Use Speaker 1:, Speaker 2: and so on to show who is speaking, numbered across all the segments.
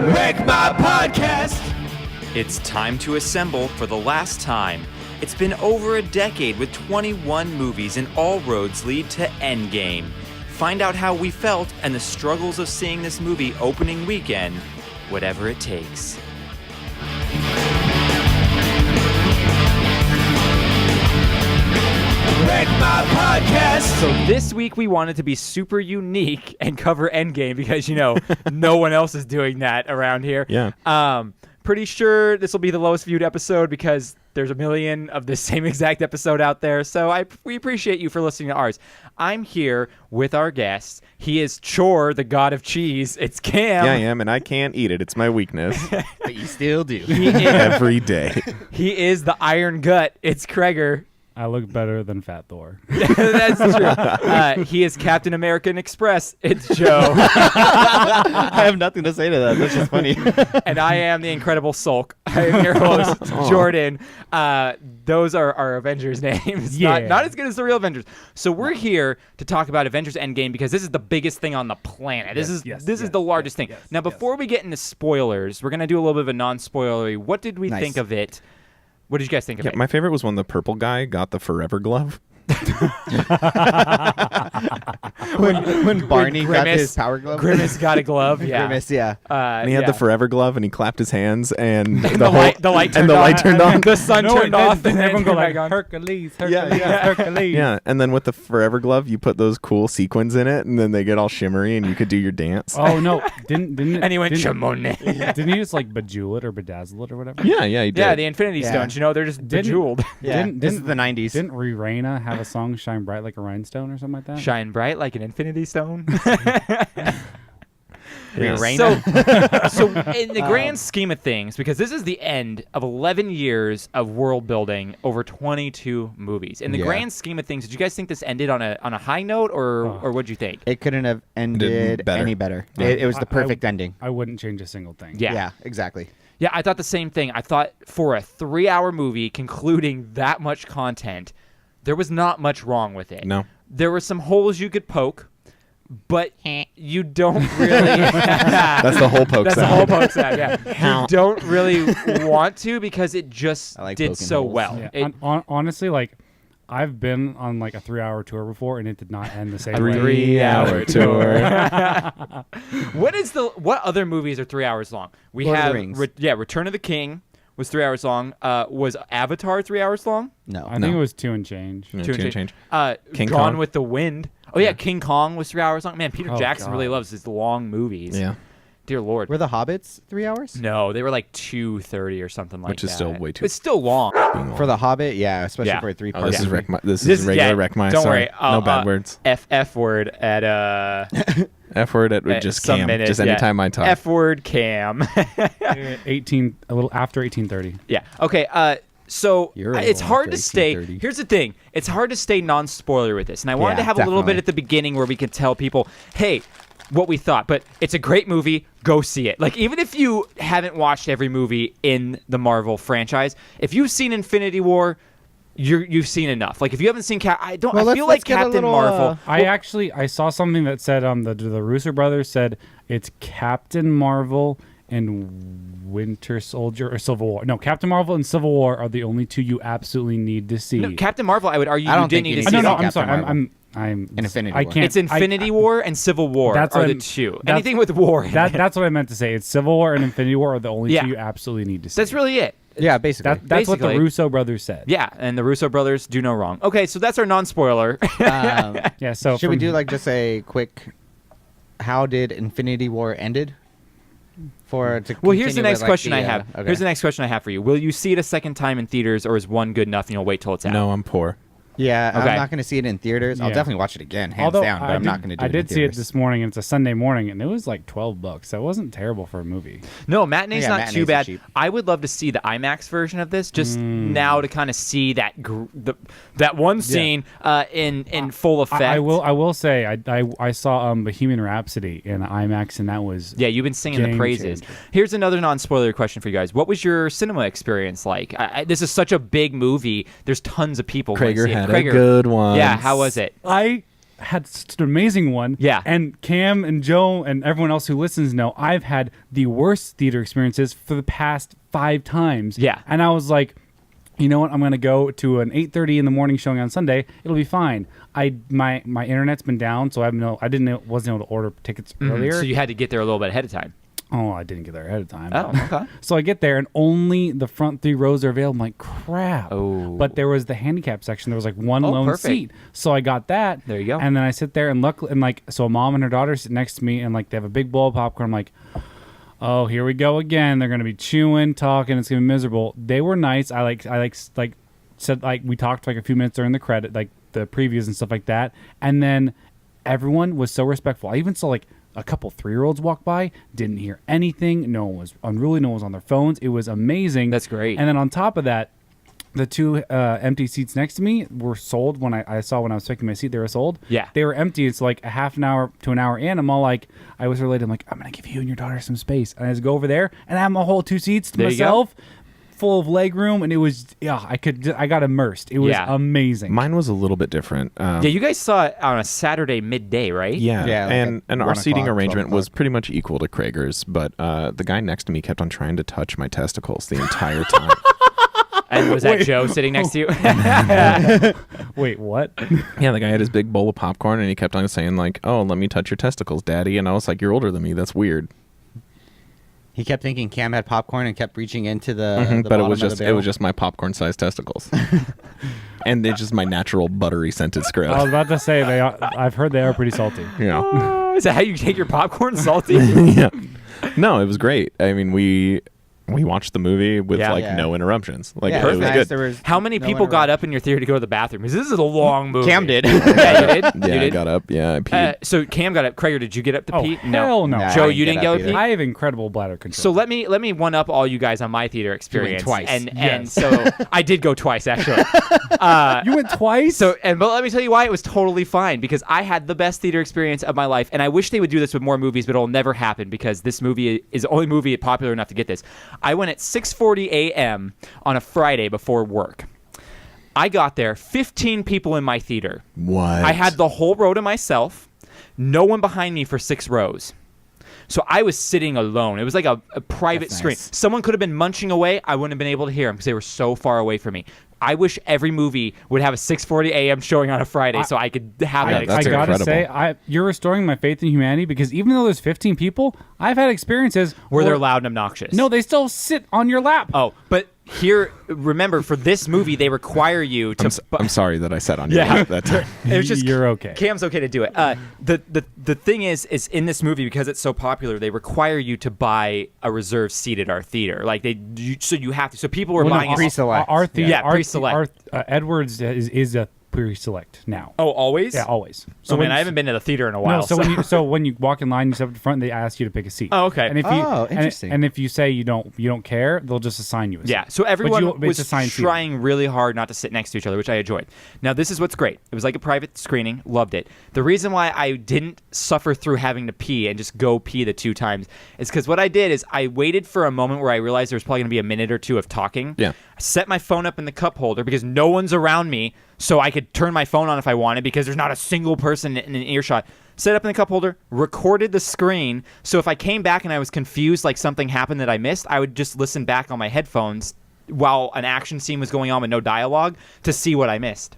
Speaker 1: Wreck My Podcast!
Speaker 2: It's time to assemble for the last time. It's been over a decade with 21 movies and all roads lead to Endgame. Find out how we felt and the struggles of seeing this movie opening weekend, whatever it takes.
Speaker 1: Wreck My Podcast!
Speaker 3: So this week we wanted to be super unique and cover Endgame because, no one else is doing that around here.
Speaker 4: Yeah.
Speaker 3: Pretty sure this will be the lowest viewed episode because there's a million of the same exact episode out there. So we appreciate you for listening to ours. I'm here with our guest. He is Chor, the god of cheese. It's Cam.
Speaker 4: Yeah, I am, and I can't eat it. It's my weakness.
Speaker 5: But you still do.
Speaker 4: Every day.
Speaker 3: He is the iron gut. It's Kreger.
Speaker 6: I look better than Fat Thor.
Speaker 3: That's true. He is Captain American Express. It's Joe.
Speaker 5: I have nothing to say to that. That's just funny.
Speaker 3: And I am the Incredible Sulk. I am your host, Jordan. Those are our Avengers names.
Speaker 6: Yeah.
Speaker 3: Not as good as the real Avengers. So we're here to talk about Avengers Endgame because this is the biggest thing on the planet. This is the largest thing. Now, before we get into spoilers, we're going to do a little bit of a non-spoilery. What did we think of it? What did you guys think of it?
Speaker 4: My favorite was when the purple guy got the forever glove.
Speaker 5: when Barney got his power glove.
Speaker 3: Grimace got a glove. Yeah.
Speaker 5: Grimace, yeah.
Speaker 4: And he had the forever glove, and he clapped his hands, and
Speaker 3: the light turned on. The sun turned off.
Speaker 6: Then everyone go like,
Speaker 3: on.
Speaker 6: Hercules,
Speaker 4: Yeah.
Speaker 6: Hercules.
Speaker 4: Yeah, and then with the forever glove, you put those cool sequins in it, and then they get all shimmery, and you could do your dance.
Speaker 6: Oh, no. Didn't
Speaker 3: And he went, Shimone.
Speaker 6: Didn't he just like bejewel it or bedazzle it or whatever?
Speaker 4: Yeah, he did.
Speaker 3: Yeah, the Infinity Stones. They're just bejeweled.
Speaker 5: Yeah. This is the 90s.
Speaker 6: Didn't Rihanna have a song, Shine Bright Like a Rhinestone or something like that?
Speaker 3: Shine bright like an infinity stone. So in the grand scheme of things, because this is the end of 11 years of world building over 22 movies. In the grand scheme of things, did you guys think this ended on a high note, or what'd you think?
Speaker 5: It couldn't have ended any better.
Speaker 4: Yeah.
Speaker 5: It was the perfect ending.
Speaker 6: I wouldn't change a single thing.
Speaker 5: Yeah, exactly.
Speaker 3: Yeah, I thought the same thing. I thought for a 3-hour movie concluding that much content, there was not much wrong with it.
Speaker 4: No.
Speaker 3: There were some holes you could poke, but you don't really...
Speaker 4: That's the whole poke
Speaker 3: That's
Speaker 4: sound.
Speaker 3: the whole poke sound, yeah. You don't really want to because it just did so
Speaker 5: holes.
Speaker 3: well.
Speaker 6: Yeah. Honestly, I've been on a 3-hour tour before, and it did not end the same way.
Speaker 3: 3-hour tour. What other movies are 3 hours long? We
Speaker 5: Lord of
Speaker 3: have
Speaker 5: the Rings.
Speaker 3: Return of the King was 3 hours long. Was Avatar 3 hours long?
Speaker 5: No.
Speaker 6: I think it was 2 and change.
Speaker 4: Yeah,
Speaker 3: Two
Speaker 4: two
Speaker 3: and
Speaker 4: and change.
Speaker 3: King
Speaker 4: Kong.
Speaker 3: Gone with the Wind. Oh yeah, King Kong was 3 hours long. Man, Peter
Speaker 6: Oh,
Speaker 3: Jackson
Speaker 6: God.
Speaker 3: really loves his long movies.
Speaker 4: Yeah.
Speaker 3: Dear Lord.
Speaker 5: Were the Hobbits 3 hours?
Speaker 3: No, they were like 2:30 or something like that.
Speaker 4: Which is still way too-
Speaker 3: It's still long.
Speaker 5: For the Hobbit, yeah, especially
Speaker 3: Yeah.
Speaker 5: for a
Speaker 4: Oh,
Speaker 5: three-part.
Speaker 4: this is
Speaker 5: movie.
Speaker 4: wreck my. This is regular wreck my.
Speaker 3: Don't
Speaker 4: Sorry.
Speaker 3: worry.
Speaker 4: No bad words.
Speaker 3: F word at
Speaker 4: F word at just
Speaker 3: some
Speaker 4: Cam.
Speaker 3: minutes,
Speaker 4: Just anytime I talk.
Speaker 3: F word Cam.
Speaker 6: 18, a little after 1830.
Speaker 3: Yeah. Okay. So
Speaker 5: You're a
Speaker 3: it's
Speaker 5: little
Speaker 3: hard
Speaker 5: after
Speaker 3: to stay.
Speaker 5: 1830.
Speaker 3: Here's the thing. It's hard to stay non-spoiler with this, and I wanted
Speaker 5: Yeah,
Speaker 3: to have a little bit
Speaker 5: definitely.
Speaker 3: at the beginning where we could tell people, hey, what we thought. But it's a great movie. Go see it. Even if you haven't watched every movie in the Marvel franchise, if you've seen Infinity War, you've seen enough. If you haven't seen I feel like
Speaker 5: let's get a
Speaker 3: Captain
Speaker 5: little,
Speaker 3: Marvel.
Speaker 6: I saw something that said the Russo brothers said it's Captain Marvel and Winter Soldier or Civil War. No, Captain Marvel and Civil War are the only two you absolutely need to see.
Speaker 3: No, Captain Marvel, I would argue
Speaker 5: I
Speaker 3: you
Speaker 5: don't
Speaker 3: didn't
Speaker 5: think
Speaker 3: need
Speaker 5: you
Speaker 3: to
Speaker 5: need
Speaker 3: see.
Speaker 5: to
Speaker 3: it
Speaker 6: no,
Speaker 3: all.
Speaker 6: I'm
Speaker 5: Captain
Speaker 6: sorry.
Speaker 5: Marvel.
Speaker 6: I'm
Speaker 5: Infinity
Speaker 6: I
Speaker 5: War.
Speaker 6: can't.
Speaker 3: It's Infinity War and Civil War
Speaker 6: That's
Speaker 3: are
Speaker 6: what
Speaker 3: the
Speaker 6: I'm-
Speaker 3: two.
Speaker 6: that's-
Speaker 3: Anything with war in it.
Speaker 6: That's what I meant to say. It's Civil War and Infinity War are the only
Speaker 3: Yeah.
Speaker 6: two you absolutely need to see.
Speaker 3: That's really it.
Speaker 5: Yeah, basically.
Speaker 6: That's what the
Speaker 3: basically-
Speaker 6: Russo brothers said.
Speaker 3: Yeah, and the Russo brothers do no wrong. Okay, so that's our non-spoiler.
Speaker 6: Yeah. So
Speaker 5: Should we
Speaker 6: from-
Speaker 5: do just a quick? How did Infinity War ended?
Speaker 3: Well, here's the
Speaker 5: continue
Speaker 3: next
Speaker 5: with,
Speaker 3: question I
Speaker 5: the,
Speaker 3: have.
Speaker 5: okay.
Speaker 3: Here's the next question I have for you. Will you see it a second time in theaters, or is one good enough and you'll wait till it's out?
Speaker 4: No, I'm poor.
Speaker 5: Yeah,
Speaker 3: Okay.
Speaker 5: I'm not going to see it in theaters. I'll
Speaker 6: Yeah.
Speaker 5: definitely watch it again, hands
Speaker 6: Although
Speaker 5: down. But I'm not going to do it.
Speaker 6: I
Speaker 5: in
Speaker 6: did see it
Speaker 5: theaters.
Speaker 6: this morning, and it's a Sunday morning, and it was like $12. So it wasn't terrible for a movie.
Speaker 3: No, matinee's
Speaker 5: Yeah,
Speaker 3: not
Speaker 5: matinees
Speaker 3: too
Speaker 5: are
Speaker 3: bad.
Speaker 5: cheap.
Speaker 3: I would love to see the IMAX version of this, just now to kind of see that that one scene in full effect.
Speaker 6: I will say I saw Bohemian Rhapsody in IMAX, and that was
Speaker 3: Yeah, you've been singing the
Speaker 6: Game
Speaker 3: praises.
Speaker 6: changer.
Speaker 3: Here's another non-spoiler question for you guys. What was your cinema experience like? This is such a big movie. There's tons of people. going to
Speaker 4: Krager
Speaker 3: see it.
Speaker 4: had a good one.
Speaker 3: Yeah, how was it?
Speaker 6: I had such an amazing one.
Speaker 3: Yeah.
Speaker 6: And Cam and Joe and everyone else who listens know I've had the worst theater experiences for the past 5 times.
Speaker 3: Yeah.
Speaker 6: And I was like, you know what? I'm going to go to an 8:30 in the morning showing on Sunday. It'll be fine. My internet's been down, so wasn't able to order tickets earlier.
Speaker 3: So you had to get there a little bit ahead of time.
Speaker 6: Oh, I didn't get there ahead of time.
Speaker 3: Oh, okay.
Speaker 6: So I get there and only the front 3 rows are available. I'm like, crap.
Speaker 3: Oh.
Speaker 6: But there was the handicap section. There was like one
Speaker 3: Oh,
Speaker 6: lone
Speaker 3: perfect.
Speaker 6: seat. So I got that.
Speaker 3: There you go.
Speaker 6: And then I sit there and luckily, and like, so a mom and her daughter sit next to me and like they have a big bowl of popcorn. I'm like, oh, here we go again. They're going to be chewing, talking. It's going to be miserable. They were nice. I said, like, we talked like a few minutes during the credit, like the previews and stuff like that. And then everyone was so respectful. I even saw like a couple 3-year-olds walk by, didn't hear anything. No one was unruly. No one was on their phones. It was amazing.
Speaker 3: That's great.
Speaker 6: And then on top of that, the 2 empty seats next to me were sold. When I saw when I was picking my seat, they were sold.
Speaker 3: Yeah.
Speaker 6: They were empty. It's like a half an hour to an hour in. I'm all like, I was related. I'm like, I'm going to give you and your daughter some space. And I just go over there and I have my whole 2 seats to
Speaker 3: There you go.
Speaker 6: myself, full of leg room. And it was, I got immersed. It was
Speaker 3: Yeah.
Speaker 6: amazing.
Speaker 4: Mine was a little bit different.
Speaker 3: Yeah, you guys saw it on a Saturday midday, right?
Speaker 4: Yeah,
Speaker 5: Yeah, like
Speaker 4: and
Speaker 5: at
Speaker 4: our
Speaker 5: 1
Speaker 4: seating
Speaker 5: o'clock,
Speaker 4: arrangement
Speaker 5: 12
Speaker 4: was
Speaker 5: o'clock.
Speaker 4: pretty much equal to Krager's, but the guy next to me kept on trying to touch my testicles the entire time.
Speaker 3: And was that Joe sitting next to you?
Speaker 6: Wait, what?
Speaker 4: Yeah, the guy had his big bowl of popcorn, and he kept on saying like, "Oh, let me touch your testicles, Daddy." And I was like, "You're older than me. That's weird."
Speaker 5: He kept thinking Cam had popcorn and kept reaching into the.
Speaker 4: Mhm,
Speaker 5: the
Speaker 4: but it
Speaker 5: bottom
Speaker 4: was
Speaker 5: of
Speaker 4: just
Speaker 5: the
Speaker 4: it
Speaker 5: barrel.
Speaker 4: was just my popcorn-sized testicles, and it's just my natural buttery scented
Speaker 6: I was
Speaker 4: scrub.
Speaker 6: about to say, I've heard they are pretty salty.
Speaker 4: You know,
Speaker 3: Is that how you take your popcorn? Salty?
Speaker 4: yeah. No, it was great. I mean, we watched the movie with
Speaker 3: Yeah.
Speaker 4: like
Speaker 5: Yeah.
Speaker 4: no interruptions. Like
Speaker 5: Yeah,
Speaker 4: it
Speaker 3: perfect.
Speaker 4: was
Speaker 5: nice.
Speaker 4: good.
Speaker 5: There was
Speaker 3: How many
Speaker 5: no
Speaker 3: people got
Speaker 5: interrupt-
Speaker 3: up in your theater to go to the bathroom? Because this is a long movie.
Speaker 5: Cam did.
Speaker 3: Yeah, you did?
Speaker 4: Yeah,
Speaker 3: You
Speaker 4: I
Speaker 3: did?
Speaker 4: got up. Yeah, I peed.
Speaker 3: So Cam got up. Krager, did you get up to
Speaker 6: Oh,
Speaker 3: pee?
Speaker 6: hell no.
Speaker 5: Nah,
Speaker 3: Joe,
Speaker 5: I
Speaker 3: you
Speaker 5: didn't
Speaker 3: didn't go
Speaker 5: get
Speaker 3: to
Speaker 5: up
Speaker 3: pee?
Speaker 5: either.
Speaker 6: I have incredible bladder control.
Speaker 3: So let me one up all you guys on my theater experience.
Speaker 5: twice.
Speaker 3: And
Speaker 6: Yes.
Speaker 3: so I did go twice actually.
Speaker 6: you went twice?
Speaker 3: But let me tell you why it was totally fine, because I had the best theater experience of my life, and I wish they would do this with more movies, but it'll never happen because this movie is the only movie popular enough to get this. I went at 6:40 a.m. on a Friday before work. I got there, 15 people in my theater.
Speaker 4: What?
Speaker 3: I had the whole row to myself, no one behind me for 6 rows. So I was sitting alone. It was like a private
Speaker 5: That's
Speaker 3: screen.
Speaker 5: nice.
Speaker 3: Someone could have been munching away. I wouldn't have been able to hear them because they were so far away from me. I wish every movie would have a 6:40 a.m. showing on a Friday so I could have that
Speaker 4: Yeah, that's
Speaker 6: I gotta
Speaker 3: experience.
Speaker 6: say, you're restoring my faith in humanity because even though there's 15 people, I've had experiences
Speaker 3: Where they're loud and obnoxious.
Speaker 6: No, they still sit on your lap.
Speaker 3: Oh, but here, remember, for this movie, they require you to...
Speaker 4: I'm sorry that I said on your
Speaker 3: Yeah.
Speaker 4: lap that time.
Speaker 3: It was just
Speaker 6: You're okay.
Speaker 3: Cam's okay to do it. The thing is in this movie, because it's so popular, they require you to buy a reserved seat at our theater. Like so you have to. So people were
Speaker 6: Well, no,
Speaker 3: buying a
Speaker 5: pre-select.
Speaker 6: Our theater,
Speaker 3: Yeah,
Speaker 6: our-
Speaker 3: pre-select.
Speaker 6: our, Edwards is a pre-select now.
Speaker 3: Oh, always?
Speaker 6: Yeah, always.
Speaker 3: So
Speaker 6: when-
Speaker 3: I haven't been to the theater in a while.
Speaker 6: No, so when you walk in line, you step up to the front, they ask you to pick a seat.
Speaker 3: Oh, okay.
Speaker 6: And if you,
Speaker 5: Oh, interesting.
Speaker 6: And if you say you don't care, they'll just assign you a seat.
Speaker 3: Yeah, so everyone
Speaker 6: it's
Speaker 3: was
Speaker 6: assigned seating.
Speaker 3: trying really hard not to sit next to each other, which I enjoyed. Now, this is what's great. It was like a private screening. Loved it. The reason why I didn't suffer through having to pee and just go pee the 2 times is because what I did is I waited for a moment where I realized there was probably going to be a minute or 2 of talking.
Speaker 4: Yeah.
Speaker 3: I set my phone up in the cup holder because no one's around me, so I could turn my phone on if I wanted because there's not a single person in an earshot. Set up in the cup holder, recorded the screen, so if I came back and I was confused, like something happened that I missed, I would just listen back on my headphones while an action scene was going on with no dialogue to see what I missed.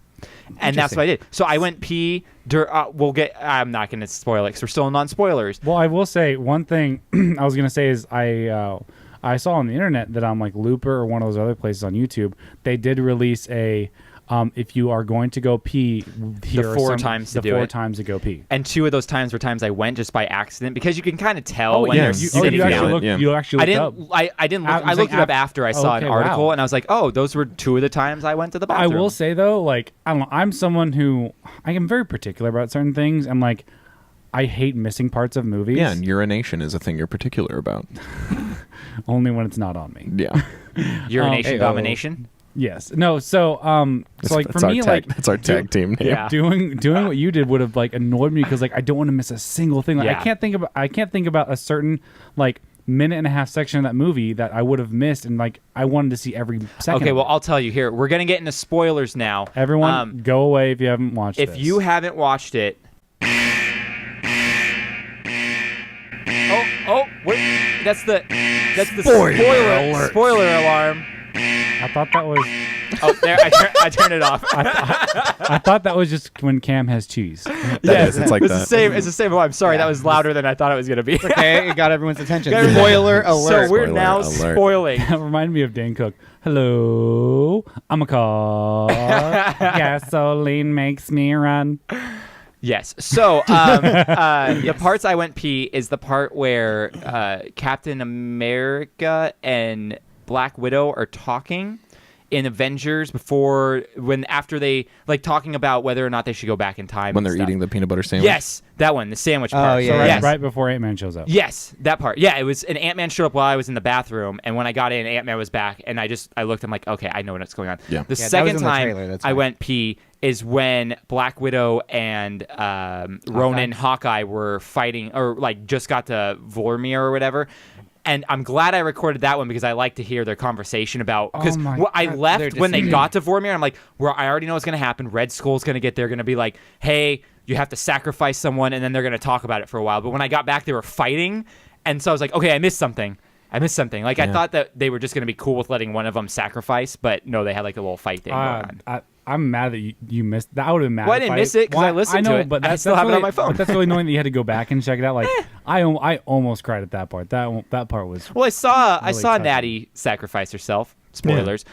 Speaker 3: And that's what I did. So I went pee. I'm not going to spoil it because we're still in non-spoilers.
Speaker 6: Well, I will say one thing I was gonna say is I saw on the internet that on like Looper or one of those other places on YouTube, they did release a if you are going to go pee, here are
Speaker 3: 4
Speaker 6: some-
Speaker 3: times to
Speaker 6: the
Speaker 3: do
Speaker 6: 4
Speaker 3: it.
Speaker 6: times to go pee.
Speaker 3: And 2 of those times were times I went just by accident because you can kind of tell when
Speaker 4: yeah.
Speaker 3: they're
Speaker 4: You-
Speaker 3: sitting
Speaker 6: you
Speaker 3: down.
Speaker 6: actually looked,
Speaker 4: Yeah.
Speaker 6: you actually
Speaker 3: I
Speaker 6: looked
Speaker 3: didn't.
Speaker 6: up.
Speaker 3: I didn't.
Speaker 6: I
Speaker 3: Look,
Speaker 6: was
Speaker 3: I looked
Speaker 6: like,
Speaker 3: it up after I saw an
Speaker 6: okay,
Speaker 3: article,
Speaker 6: wow.
Speaker 3: and I was like, "Oh, those were 2 of the times I went to the
Speaker 6: I
Speaker 3: bathroom."
Speaker 6: will say though, like I don't know, I'm someone who I am very particular about certain things, and like I hate missing parts of movies.
Speaker 4: Yeah, and urination is a thing you're particular about.
Speaker 6: only when it's not on me.
Speaker 4: Yeah.
Speaker 3: urination
Speaker 5: Ayo.
Speaker 3: domination.
Speaker 6: Yes. No. So like
Speaker 4: That's
Speaker 6: for
Speaker 4: our
Speaker 6: me,
Speaker 4: tag,
Speaker 6: like
Speaker 4: that's our tag team name.
Speaker 3: Yeah.
Speaker 6: doing what you did would have like annoyed me because like I don't want to miss a single thing. Like
Speaker 3: Yeah.
Speaker 6: I can't think about a certain like minute and a half section of that movie that I would have missed, and like I wanted to see every second.
Speaker 3: Okay,
Speaker 6: of
Speaker 3: well,
Speaker 6: it.
Speaker 3: I'll tell you here. We're gonna get into spoilers now.
Speaker 6: Everyone, go away if you haven't watched
Speaker 3: If
Speaker 6: this.
Speaker 3: you haven't watched it, Oh, that's the spoiler alarm.
Speaker 6: I thought that was.
Speaker 3: Oh, there! I turned it off.
Speaker 6: I thought that was just when Cam has cheese.
Speaker 4: Yes, it's like
Speaker 3: it's
Speaker 4: that.
Speaker 3: the same. It's the same. Oh, I'm sorry. That was louder than I thought it was gonna be.
Speaker 5: Okay, it got everyone's attention.
Speaker 3: Got everyone-
Speaker 5: Spoiler alert.
Speaker 3: So we're
Speaker 4: Spoiler
Speaker 3: now
Speaker 4: alert.
Speaker 3: spoiling.
Speaker 6: That reminded me of Dan Cook. Hello, I'm a car. Gasoline makes me run.
Speaker 3: Yes. So the parts I went pee is the part where Captain America and Black Widow are talking in Avengers after they like talking about whether or not they should go back in time
Speaker 4: When
Speaker 3: and
Speaker 4: they're
Speaker 3: stuff.
Speaker 4: eating the peanut butter sandwich.
Speaker 3: Yes, that one, the sandwich part.
Speaker 5: yeah,
Speaker 6: So
Speaker 3: yes.
Speaker 6: right before Ant-Man shows up.
Speaker 3: Yes, that part. Yeah, it was an Ant-Man showed up while I was in the bathroom, and when I got in, Ant-Man was back, and I looked, I'm like, okay, I know what's going on.
Speaker 4: Yeah.
Speaker 3: The
Speaker 5: Yeah, that
Speaker 3: second
Speaker 5: was in the
Speaker 3: time
Speaker 5: trailer, that's
Speaker 3: I
Speaker 5: fine.
Speaker 3: went pee is when Black Widow and Ronan Hawkeye were fighting, or like just got to Vormir or whatever. And I'm glad I recorded that one because I like to hear their conversation about because
Speaker 6: Oh my
Speaker 3: I
Speaker 6: God,
Speaker 3: left
Speaker 5: they're
Speaker 3: when they
Speaker 5: just-
Speaker 3: got to Vormir. I'm like, well, I already know what's going to happen. Red Skull's going to get there, going to be like, hey, you have to sacrifice someone, and then they're going to talk about it for a while. But when I got back, they were fighting, and so I was like, okay, I missed something. Like I thought that they were just going to be cool with letting one of them sacrifice, but no, they had like a little fight thing going on.
Speaker 6: I'm mad that you missed. That would have been mad.
Speaker 3: Well, I
Speaker 6: if
Speaker 3: didn't miss it 'cause I listened
Speaker 6: know,
Speaker 3: to it.
Speaker 6: But
Speaker 3: I
Speaker 6: that's,
Speaker 3: still
Speaker 6: that's
Speaker 3: have it on
Speaker 6: really-
Speaker 3: my phone.
Speaker 6: But that's really annoying that you had to go back and check it out. Like I almost cried at that part. That part was.
Speaker 3: Well, I saw
Speaker 6: touching.
Speaker 3: Natty sacrifice herself. Spoilers.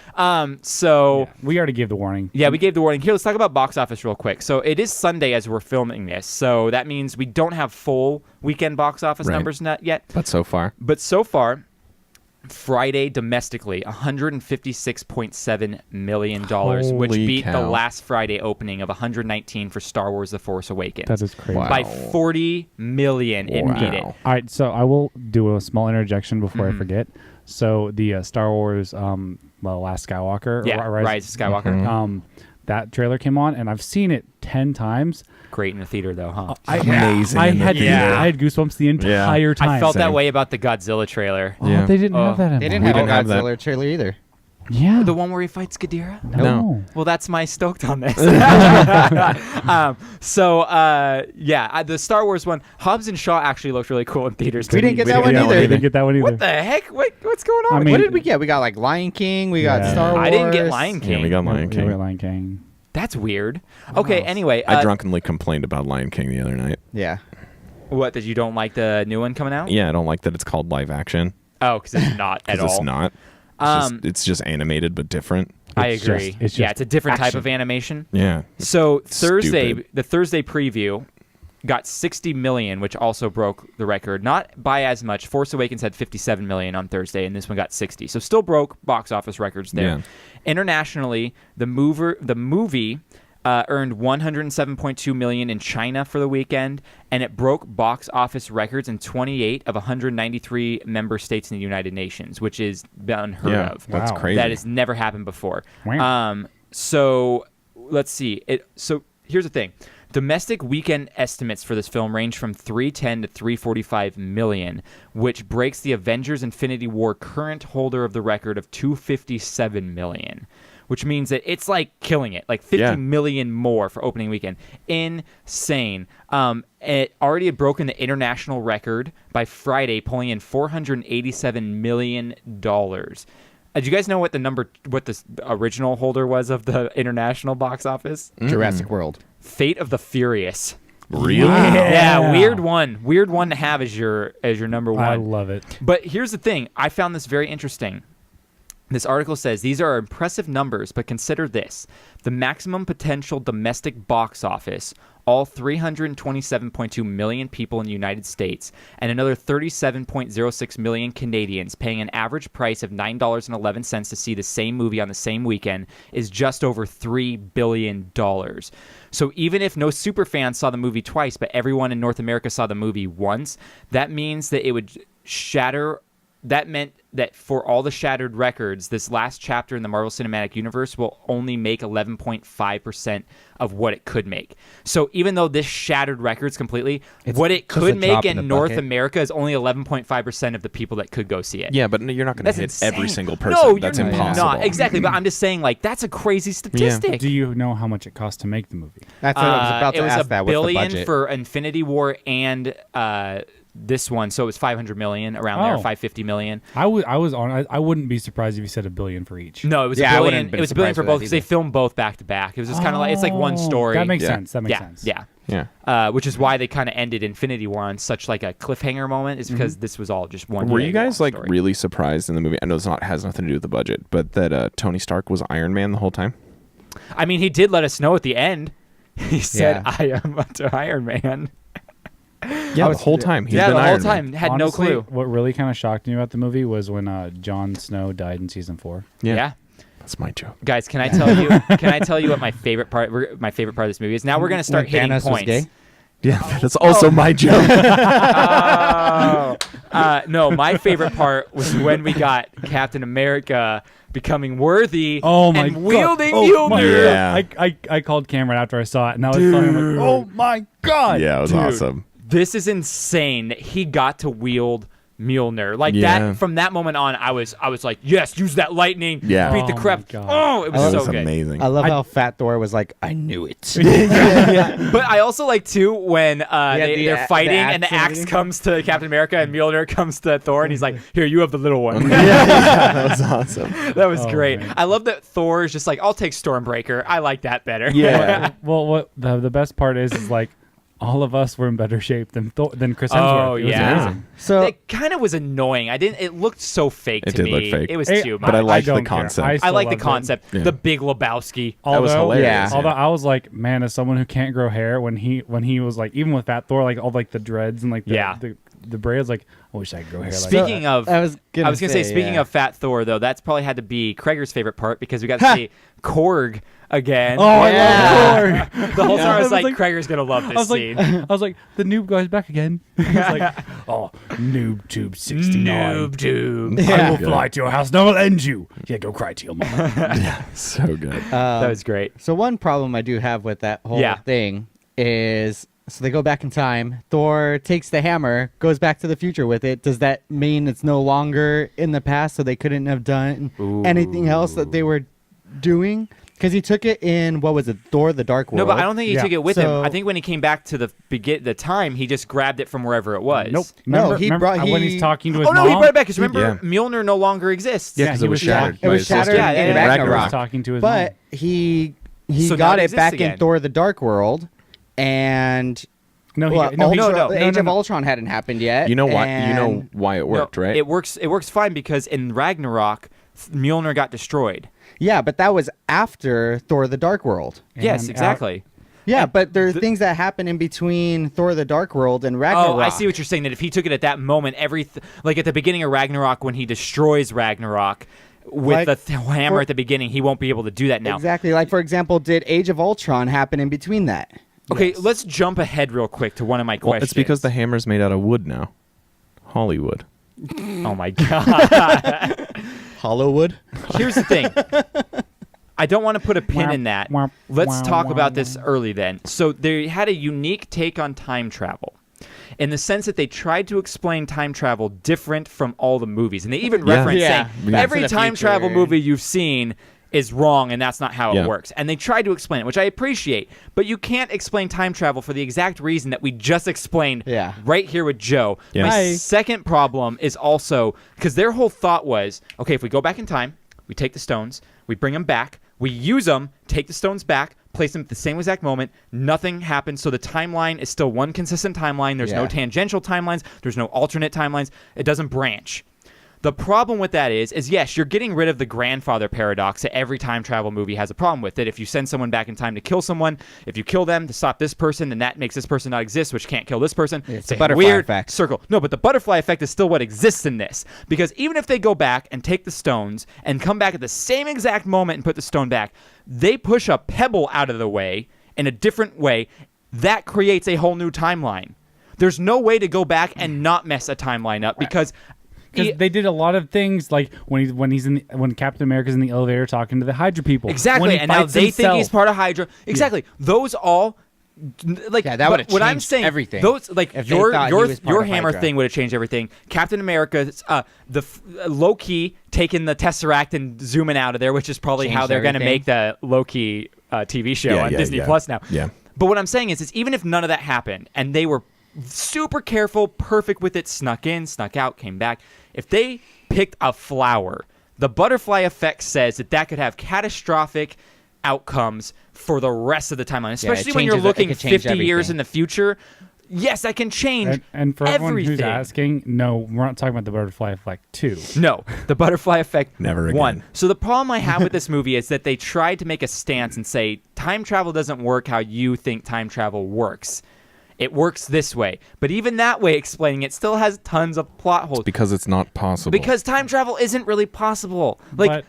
Speaker 3: So.
Speaker 6: We already gave the warning.
Speaker 3: Yeah, we gave the warning. Here, let's talk about box office real quick. So it is Sunday as we're filming this, so that means we don't have full weekend box office
Speaker 4: Right.
Speaker 3: numbers yet.
Speaker 4: But so far.
Speaker 3: But so far, Friday domestically, $156.7 million, which
Speaker 4: Holy
Speaker 3: beat the
Speaker 4: cow.
Speaker 3: last Friday opening of 119 for Star Wars: The Force Awakens.
Speaker 6: That is crazy.
Speaker 4: Wow.
Speaker 3: By 40 million, it beat it.
Speaker 4: Wow.
Speaker 6: All right, so I will do a small interjection before
Speaker 3: Mm-hmm.
Speaker 6: I forget. So the Star Wars, Last Skywalker,
Speaker 3: Yeah,
Speaker 6: or
Speaker 3: Rise of Skywalker.
Speaker 6: that trailer came on, and I've seen it 10 times.
Speaker 3: Great in the theater, though, huh?
Speaker 4: Amazing.
Speaker 6: I
Speaker 4: in the
Speaker 6: had
Speaker 4: theater.
Speaker 6: I had goosebumps the entire time.
Speaker 3: I felt that
Speaker 4: Same.
Speaker 3: way about the Godzilla trailer.
Speaker 6: Oh,
Speaker 4: Yeah.
Speaker 6: they didn't have that in
Speaker 5: They didn't
Speaker 6: there.
Speaker 5: have a
Speaker 4: didn't have that.
Speaker 5: Godzilla trailer either.
Speaker 6: Yeah.
Speaker 3: The one where he fights Ghidorah?
Speaker 4: No.
Speaker 3: Well, that's my stoked on this. The Star Wars one, Hobbs and Shaw actually looked really cool in theaters.
Speaker 5: We didn't get that one
Speaker 6: Yeah,
Speaker 5: either.
Speaker 6: we didn't get that one either.
Speaker 3: What the heck? What's going on?
Speaker 6: I mean-
Speaker 5: What did we get? We got like Lion King. We got
Speaker 6: Yeah.
Speaker 5: Star Wars.
Speaker 3: I didn't get Lion King.
Speaker 4: Yeah, we got Lion
Speaker 6: Yeah, we
Speaker 4: King.
Speaker 6: got Lion King.
Speaker 3: That's weird. Okay, anyway.
Speaker 4: I drunkenly complained about Lion King the other night.
Speaker 5: Yeah.
Speaker 3: What, that you don't like the new one coming out?
Speaker 4: Yeah, I don't like that it's called live action.
Speaker 3: Oh, because it's not at
Speaker 4: Because
Speaker 3: all.
Speaker 4: it's not. It's just animated but different.
Speaker 3: I
Speaker 6: It's
Speaker 3: agree.
Speaker 6: just
Speaker 3: It's a different type
Speaker 6: action.
Speaker 3: of animation.
Speaker 4: Yeah.
Speaker 3: So Thursday,
Speaker 4: Stupid.
Speaker 3: the Thursday preview got 60 million, which also broke the record. Not by as much. Force Awakens had 57 million on Thursday, and this one got 60. So still broke box office records there.
Speaker 4: Yeah.
Speaker 3: Internationally, the movie earned 107.2 million in China for the weekend, and it broke box office records in 28 of 193 member states in the United Nations, which is unheard
Speaker 4: Yeah,
Speaker 3: of.
Speaker 4: that's
Speaker 6: Wow.
Speaker 4: crazy.
Speaker 3: That has never happened before.
Speaker 6: Wow.
Speaker 3: So let's see. So here's the thing. Domestic weekend estimates for this film range from 310 to 345 million, which breaks the Avengers Infinity War current holder of the record of 257 million, which means that it's like killing it, like 50 million more for opening weekend. Insane. It already had broken the international record by Friday, pulling in $487 million. Do you guys know what the original holder was of the international box office?
Speaker 5: Jurassic World.
Speaker 3: Fate of the Furious.
Speaker 4: Really?
Speaker 3: Yeah, weird one to have as your number one.
Speaker 6: I love it.
Speaker 3: But here's the thing. I found this very interesting. This article says, these are impressive numbers, but consider this. The maximum potential domestic box office, all 327.2 million people in the United States, and another 37.06 million Canadians paying an average price of $9.11 to see the same movie on the same weekend, is just over $3 billion. So even if no superfans saw the movie twice, but everyone in North America saw the movie once, that means that it would shatter. That meant that for all the shattered records, this last chapter in the Marvel Cinematic Universe will only make 11.5% of what it could make. So even though this shattered records completely, what it
Speaker 5: just a
Speaker 3: could make
Speaker 5: drop in
Speaker 3: in
Speaker 5: the
Speaker 3: North
Speaker 5: bucket.
Speaker 3: America is only 11.5% of the people that could go see it.
Speaker 4: Yeah, but you're not going to
Speaker 3: That's
Speaker 4: hit
Speaker 3: insane.
Speaker 4: every single person.
Speaker 3: No,
Speaker 4: That's
Speaker 3: you're
Speaker 4: impossible.
Speaker 3: not. Exactly, but I'm just saying, like, that's a crazy statistic.
Speaker 6: Do you know how much it cost to make the movie?
Speaker 5: That's what I was about
Speaker 3: it
Speaker 5: to
Speaker 3: was
Speaker 5: ask
Speaker 3: $1
Speaker 5: that. What's the
Speaker 3: billion
Speaker 5: budget?
Speaker 3: for Infinity War and this one, so it was 500 million around there, 550 million.
Speaker 6: I wouldn't be surprised if you said $1 billion for each.
Speaker 3: No, it was
Speaker 5: Yeah, I
Speaker 3: $1
Speaker 5: wouldn't
Speaker 3: billion.
Speaker 5: have been
Speaker 3: It was $1 billion for
Speaker 5: surprised
Speaker 3: both
Speaker 5: with
Speaker 3: because
Speaker 5: that
Speaker 3: they filmed both back to back. It was just kind of like it's like one story.
Speaker 6: That makes
Speaker 4: Yeah.
Speaker 6: sense. That makes
Speaker 3: yeah,
Speaker 6: sense.
Speaker 3: yeah.
Speaker 4: Yeah.
Speaker 3: Which is why they kind of ended Infinity War on such like a cliffhanger moment, is because this was all just one.
Speaker 4: Were
Speaker 3: big
Speaker 4: you guys
Speaker 3: long
Speaker 4: like
Speaker 3: story.
Speaker 4: really surprised in the movie? I know has nothing to do with the budget, but that Tony Stark was Iron Man the whole time.
Speaker 3: I mean, he did let us know at the end. He said,
Speaker 5: Yeah.
Speaker 3: "I am to Iron Man."
Speaker 4: Yeah, the whole time. He's
Speaker 3: yeah,
Speaker 4: been
Speaker 3: the whole
Speaker 4: Iron Man.
Speaker 3: time had
Speaker 6: Honestly,
Speaker 3: no clue.
Speaker 6: What really kind of shocked me about the movie was when Jon Snow died in season 4.
Speaker 3: Yeah.
Speaker 4: That's my joke.
Speaker 3: Guys, can I tell you? Can I tell you what my favorite part? My favorite part of this movie is. Now we're gonna start
Speaker 5: When
Speaker 3: hitting
Speaker 5: Thanos was
Speaker 3: points.
Speaker 5: gay?
Speaker 4: Yeah, that's also my joke.
Speaker 3: No, my favorite part was when we got Captain America becoming worthy
Speaker 6: Oh my
Speaker 3: and
Speaker 6: god!
Speaker 3: wielding
Speaker 6: Oh my
Speaker 3: Mjolnir.
Speaker 6: god.
Speaker 4: Yeah.
Speaker 6: I called Cameron after I saw it, and I was telling him like, "Oh my god!"
Speaker 4: Yeah, it was
Speaker 3: Dude.
Speaker 4: awesome.
Speaker 3: This is insane that he got to wield Mjolnir. Like
Speaker 4: Yeah.
Speaker 3: that from that moment on, I was like, yes, use that lightning.
Speaker 4: Yeah.
Speaker 3: Beat the
Speaker 6: Oh
Speaker 3: crap.
Speaker 6: my God.
Speaker 3: Oh, it was
Speaker 4: That
Speaker 3: so
Speaker 4: was
Speaker 3: good.
Speaker 4: amazing.
Speaker 5: I love how Fat Thor was like, I knew it.
Speaker 3: But I also like too when they're
Speaker 5: the
Speaker 3: fighting
Speaker 5: axe
Speaker 3: and the
Speaker 5: and
Speaker 3: axe
Speaker 5: everything.
Speaker 3: comes to Captain America and Mjolnir comes to Thor and he's like, here, you have the little one.
Speaker 4: That was awesome.
Speaker 3: That was
Speaker 6: Oh,
Speaker 3: great.
Speaker 6: man.
Speaker 3: I love that Thor is just like, I'll take Stormbreaker. I like that better.
Speaker 4: Yeah.
Speaker 6: Well, what the best part is like all of us were in better shape than Chris Hemsworth.
Speaker 3: Oh,
Speaker 6: It was
Speaker 3: yeah.
Speaker 6: amazing.
Speaker 5: So
Speaker 3: It kind of was annoying. It looked so fake
Speaker 4: It
Speaker 3: to
Speaker 4: did
Speaker 3: me.
Speaker 4: look fake.
Speaker 3: It was
Speaker 6: Hey,
Speaker 3: too much.
Speaker 4: But I liked the
Speaker 6: don't care.
Speaker 4: concept.
Speaker 3: I
Speaker 6: still
Speaker 3: like the
Speaker 6: loved it.
Speaker 3: concept.
Speaker 4: Yeah.
Speaker 3: The Big Lebowski.
Speaker 4: That was
Speaker 6: Although-
Speaker 4: hilarious.
Speaker 6: Although I was like, man, as someone who can't grow hair, when he was like, even with Fat Thor, like all like the dreads and like the braids, like I wish I could grow hair. Like that.
Speaker 3: Speaking of,
Speaker 5: I was gonna
Speaker 3: say,
Speaker 5: say,
Speaker 3: speaking
Speaker 5: yeah.
Speaker 3: of Fat Thor, though, that's probably had to be Krager's favorite part because we got to see Korg again.
Speaker 6: Oh, I
Speaker 5: Yeah.
Speaker 6: love Thor.
Speaker 3: The whole time I was
Speaker 6: I was
Speaker 3: like, Krager's gonna love
Speaker 6: I
Speaker 3: this
Speaker 6: was like,
Speaker 3: scene.
Speaker 6: I was like, the noob guy's back again. He's like, oh, noob tube 69.
Speaker 3: Noob tube.
Speaker 6: I will
Speaker 4: Good.
Speaker 6: fly to your house and I will end you. Yeah, go cry to your mama.
Speaker 4: So good.
Speaker 3: That was great.
Speaker 5: So one problem I do have with that whole thing is, so they go back in time. Thor takes the hammer, goes back to the future with it. Does that mean it's no longer in the past, so they couldn't have done anything else that they were doing? Because he took it in, what was it, Thor: The Dark World?
Speaker 3: No, but I don't think he
Speaker 6: Yeah.
Speaker 3: took it with him.
Speaker 5: So-
Speaker 3: I think when he came back to the time, he just grabbed it from wherever it was.
Speaker 6: Nope.
Speaker 5: No,
Speaker 6: Remember,
Speaker 5: he
Speaker 6: remember
Speaker 5: brought-
Speaker 6: when
Speaker 5: he-
Speaker 6: he's talking to his
Speaker 3: Oh no,
Speaker 6: mom?
Speaker 3: he brought it back because remember
Speaker 4: Yeah.
Speaker 3: Mjolnir no longer exists.
Speaker 4: Yeah, because
Speaker 6: he
Speaker 4: it was
Speaker 6: was
Speaker 4: shattered.
Speaker 5: It was
Speaker 4: by his sister.
Speaker 5: shattered
Speaker 3: Yeah,
Speaker 5: in
Speaker 3: yeah, yeah.
Speaker 5: Ragnarok.
Speaker 6: He was talking to his
Speaker 5: But
Speaker 6: mom.
Speaker 5: he
Speaker 3: So now
Speaker 5: got
Speaker 3: it
Speaker 5: it
Speaker 3: exists
Speaker 5: back
Speaker 3: again.
Speaker 5: in Thor: The Dark World, and
Speaker 6: No,
Speaker 5: well,
Speaker 6: he, no, he,
Speaker 5: Ultron-
Speaker 3: no,
Speaker 5: the
Speaker 3: no,
Speaker 5: Age
Speaker 3: no,
Speaker 5: of
Speaker 3: no.
Speaker 5: Ultron hadn't happened yet.
Speaker 4: You know why?
Speaker 5: and-
Speaker 4: You know why it worked,
Speaker 3: No,
Speaker 4: right?
Speaker 3: It works. It works fine because in Ragnarok, Mjolnir got destroyed.
Speaker 5: Yeah, but that was after Thor: The Dark World.
Speaker 3: Yes,
Speaker 6: And
Speaker 3: exactly.
Speaker 5: Yeah, but there are things that happen in between Thor: The Dark World and Ragnarok.
Speaker 3: Oh, I see what you're saying. That if he took it at that moment, like at the beginning of Ragnarok, when he destroys Ragnarok with
Speaker 5: Like,
Speaker 3: the hammer
Speaker 5: for-
Speaker 3: at the beginning, he won't be able to do that now.
Speaker 5: Exactly. Like, for example, did Age of Ultron happen in between that?
Speaker 3: Okay, let's jump ahead real quick to one of my
Speaker 4: Well,
Speaker 3: questions.
Speaker 4: it's because the hammer's made out of wood now. Hollywood.
Speaker 3: Oh my god.
Speaker 5: Hollywood?
Speaker 3: Here's the thing. I don't want to put a pin in that.
Speaker 6: Womp,
Speaker 3: Let's
Speaker 6: womp,
Speaker 3: talk
Speaker 6: womp,
Speaker 3: about this
Speaker 6: womp.
Speaker 3: early then. So they had a unique take on time travel in the sense that they tried to explain time travel different from all the movies. And they even
Speaker 4: Yeah.
Speaker 3: referenced
Speaker 5: Yeah.
Speaker 3: saying
Speaker 5: Back
Speaker 3: every
Speaker 5: to the
Speaker 3: time
Speaker 5: Future.
Speaker 3: travel movie you've seen is wrong and that's not how
Speaker 4: Yeah.
Speaker 3: it works. And they tried to explain it, which I appreciate. But you can't explain time travel for the exact reason that we just explained
Speaker 5: Yeah.
Speaker 3: right here with Joe.
Speaker 4: Yeah.
Speaker 3: My
Speaker 6: Hi.
Speaker 3: second problem is also because their whole thought was, okay, if we go back in time, we take the stones, we bring them back, we use them, take the stones back, place them at the same exact moment, nothing happens, so the timeline is still one consistent timeline. There's no
Speaker 5: Yeah.
Speaker 3: tangential timelines, there's no alternate timelines, it doesn't branch. The problem with that is yes, you're getting rid of the grandfather paradox that every time travel movie has a problem with. That if you send someone back in time to kill someone, if you kill them to stop this person, then that makes this person not exist, which can't kill this person.
Speaker 5: It's
Speaker 3: a
Speaker 5: a butterfly
Speaker 3: weird
Speaker 5: effect.
Speaker 3: circle. No, but the butterfly effect is still what exists in this. Because even if they go back and take the stones and come back at the same exact moment and put the stone back, they push a pebble out of the way in a different way. That creates a whole new timeline. There's no way to go back and not mess a timeline up because
Speaker 6: Because they did a lot of things, like when Captain America's in the elevator talking to the Hydra people.
Speaker 3: exactly,
Speaker 6: When he
Speaker 3: and now
Speaker 6: fights
Speaker 3: they think he's
Speaker 6: himself.
Speaker 3: part of Hydra. Exactly, those all like
Speaker 5: Yeah, that would've
Speaker 3: what I'm
Speaker 5: changed
Speaker 3: saying.
Speaker 5: everything
Speaker 3: Those like
Speaker 5: if they thought he was part
Speaker 3: your
Speaker 5: of
Speaker 3: hammer
Speaker 5: Hydra.
Speaker 3: thing would have changed everything. Captain America's Loki taking the Tesseract and zooming out of there, which is probably
Speaker 5: Changed
Speaker 3: how they're going to
Speaker 5: everything.
Speaker 3: make the Loki TV show
Speaker 4: Yeah,
Speaker 3: on
Speaker 4: yeah,
Speaker 3: Disney
Speaker 4: yeah.
Speaker 3: Plus now.
Speaker 4: Yeah.
Speaker 3: But what I'm saying is even if none of that happened and they were super careful, perfect with it, snuck in, snuck out, came back. If they picked a flower, the butterfly effect says that could have catastrophic outcomes for the rest of the timeline, especially when you're looking 50 years in the future. Yes, that can change
Speaker 6: and for everyone
Speaker 3: everything.
Speaker 6: who's asking, no, we're not talking about the butterfly effect 2.
Speaker 3: No, the butterfly effect
Speaker 4: Never again.
Speaker 3: 1. So the problem I have with this movie is that they tried to make a stance and say time travel doesn't work how you think time travel works. It works this way. But even that way explaining it still has tons of plot holes.
Speaker 4: Because it's not possible.
Speaker 3: Because time travel isn't really possible.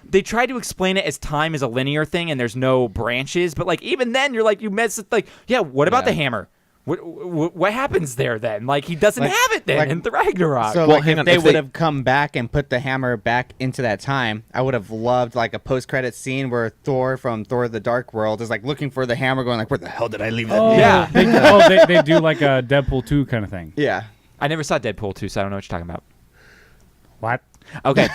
Speaker 3: They try to explain it as time is a linear thing and there's no branches, but even then you're you mess with what about the hammer? What happens there then? He doesn't have it then in the Ragnarok.
Speaker 5: So if they would have come back and put the hammer back into that time, I would have loved a post-credit scene where Thor from Thor: The Dark World is looking for the hammer, going where the hell did I leave that?
Speaker 3: Yeah.
Speaker 6: They do a Deadpool 2 kind of thing.
Speaker 5: Yeah.
Speaker 3: I never saw Deadpool 2, so I don't know what you're talking about.
Speaker 6: What?
Speaker 3: Okay,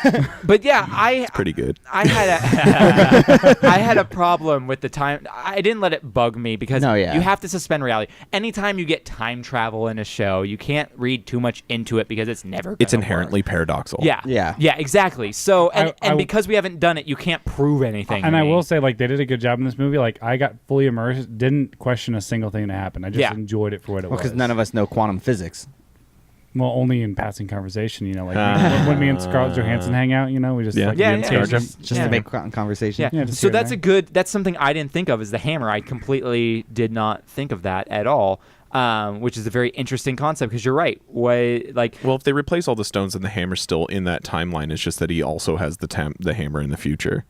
Speaker 3: but yeah,
Speaker 4: it's pretty good.
Speaker 3: I had a problem with the time. I didn't let it bug me because you have to suspend reality. Anytime you get time travel in a show, you can't read too much into it because it's never.
Speaker 4: It's inherently
Speaker 3: work.
Speaker 4: paradoxical.
Speaker 3: Yeah, exactly. So and because we haven't done it, you can't prove anything.
Speaker 6: And I will say, they did a good job in this movie. I got fully immersed, didn't question a single thing that happened. I just enjoyed it for what it was.
Speaker 5: Because none of us know quantum physics.
Speaker 6: Well, only in passing conversation, when me and Scarlett Johansson hang out, we just
Speaker 5: just to make conversation.
Speaker 3: Yeah, so that's something I didn't think of as the hammer. I completely did not think of that at all, which is a very interesting concept because you're right.
Speaker 4: Well, if they replace all the stones and the hammer's still in that timeline, it's just that he also has the hammer in the future.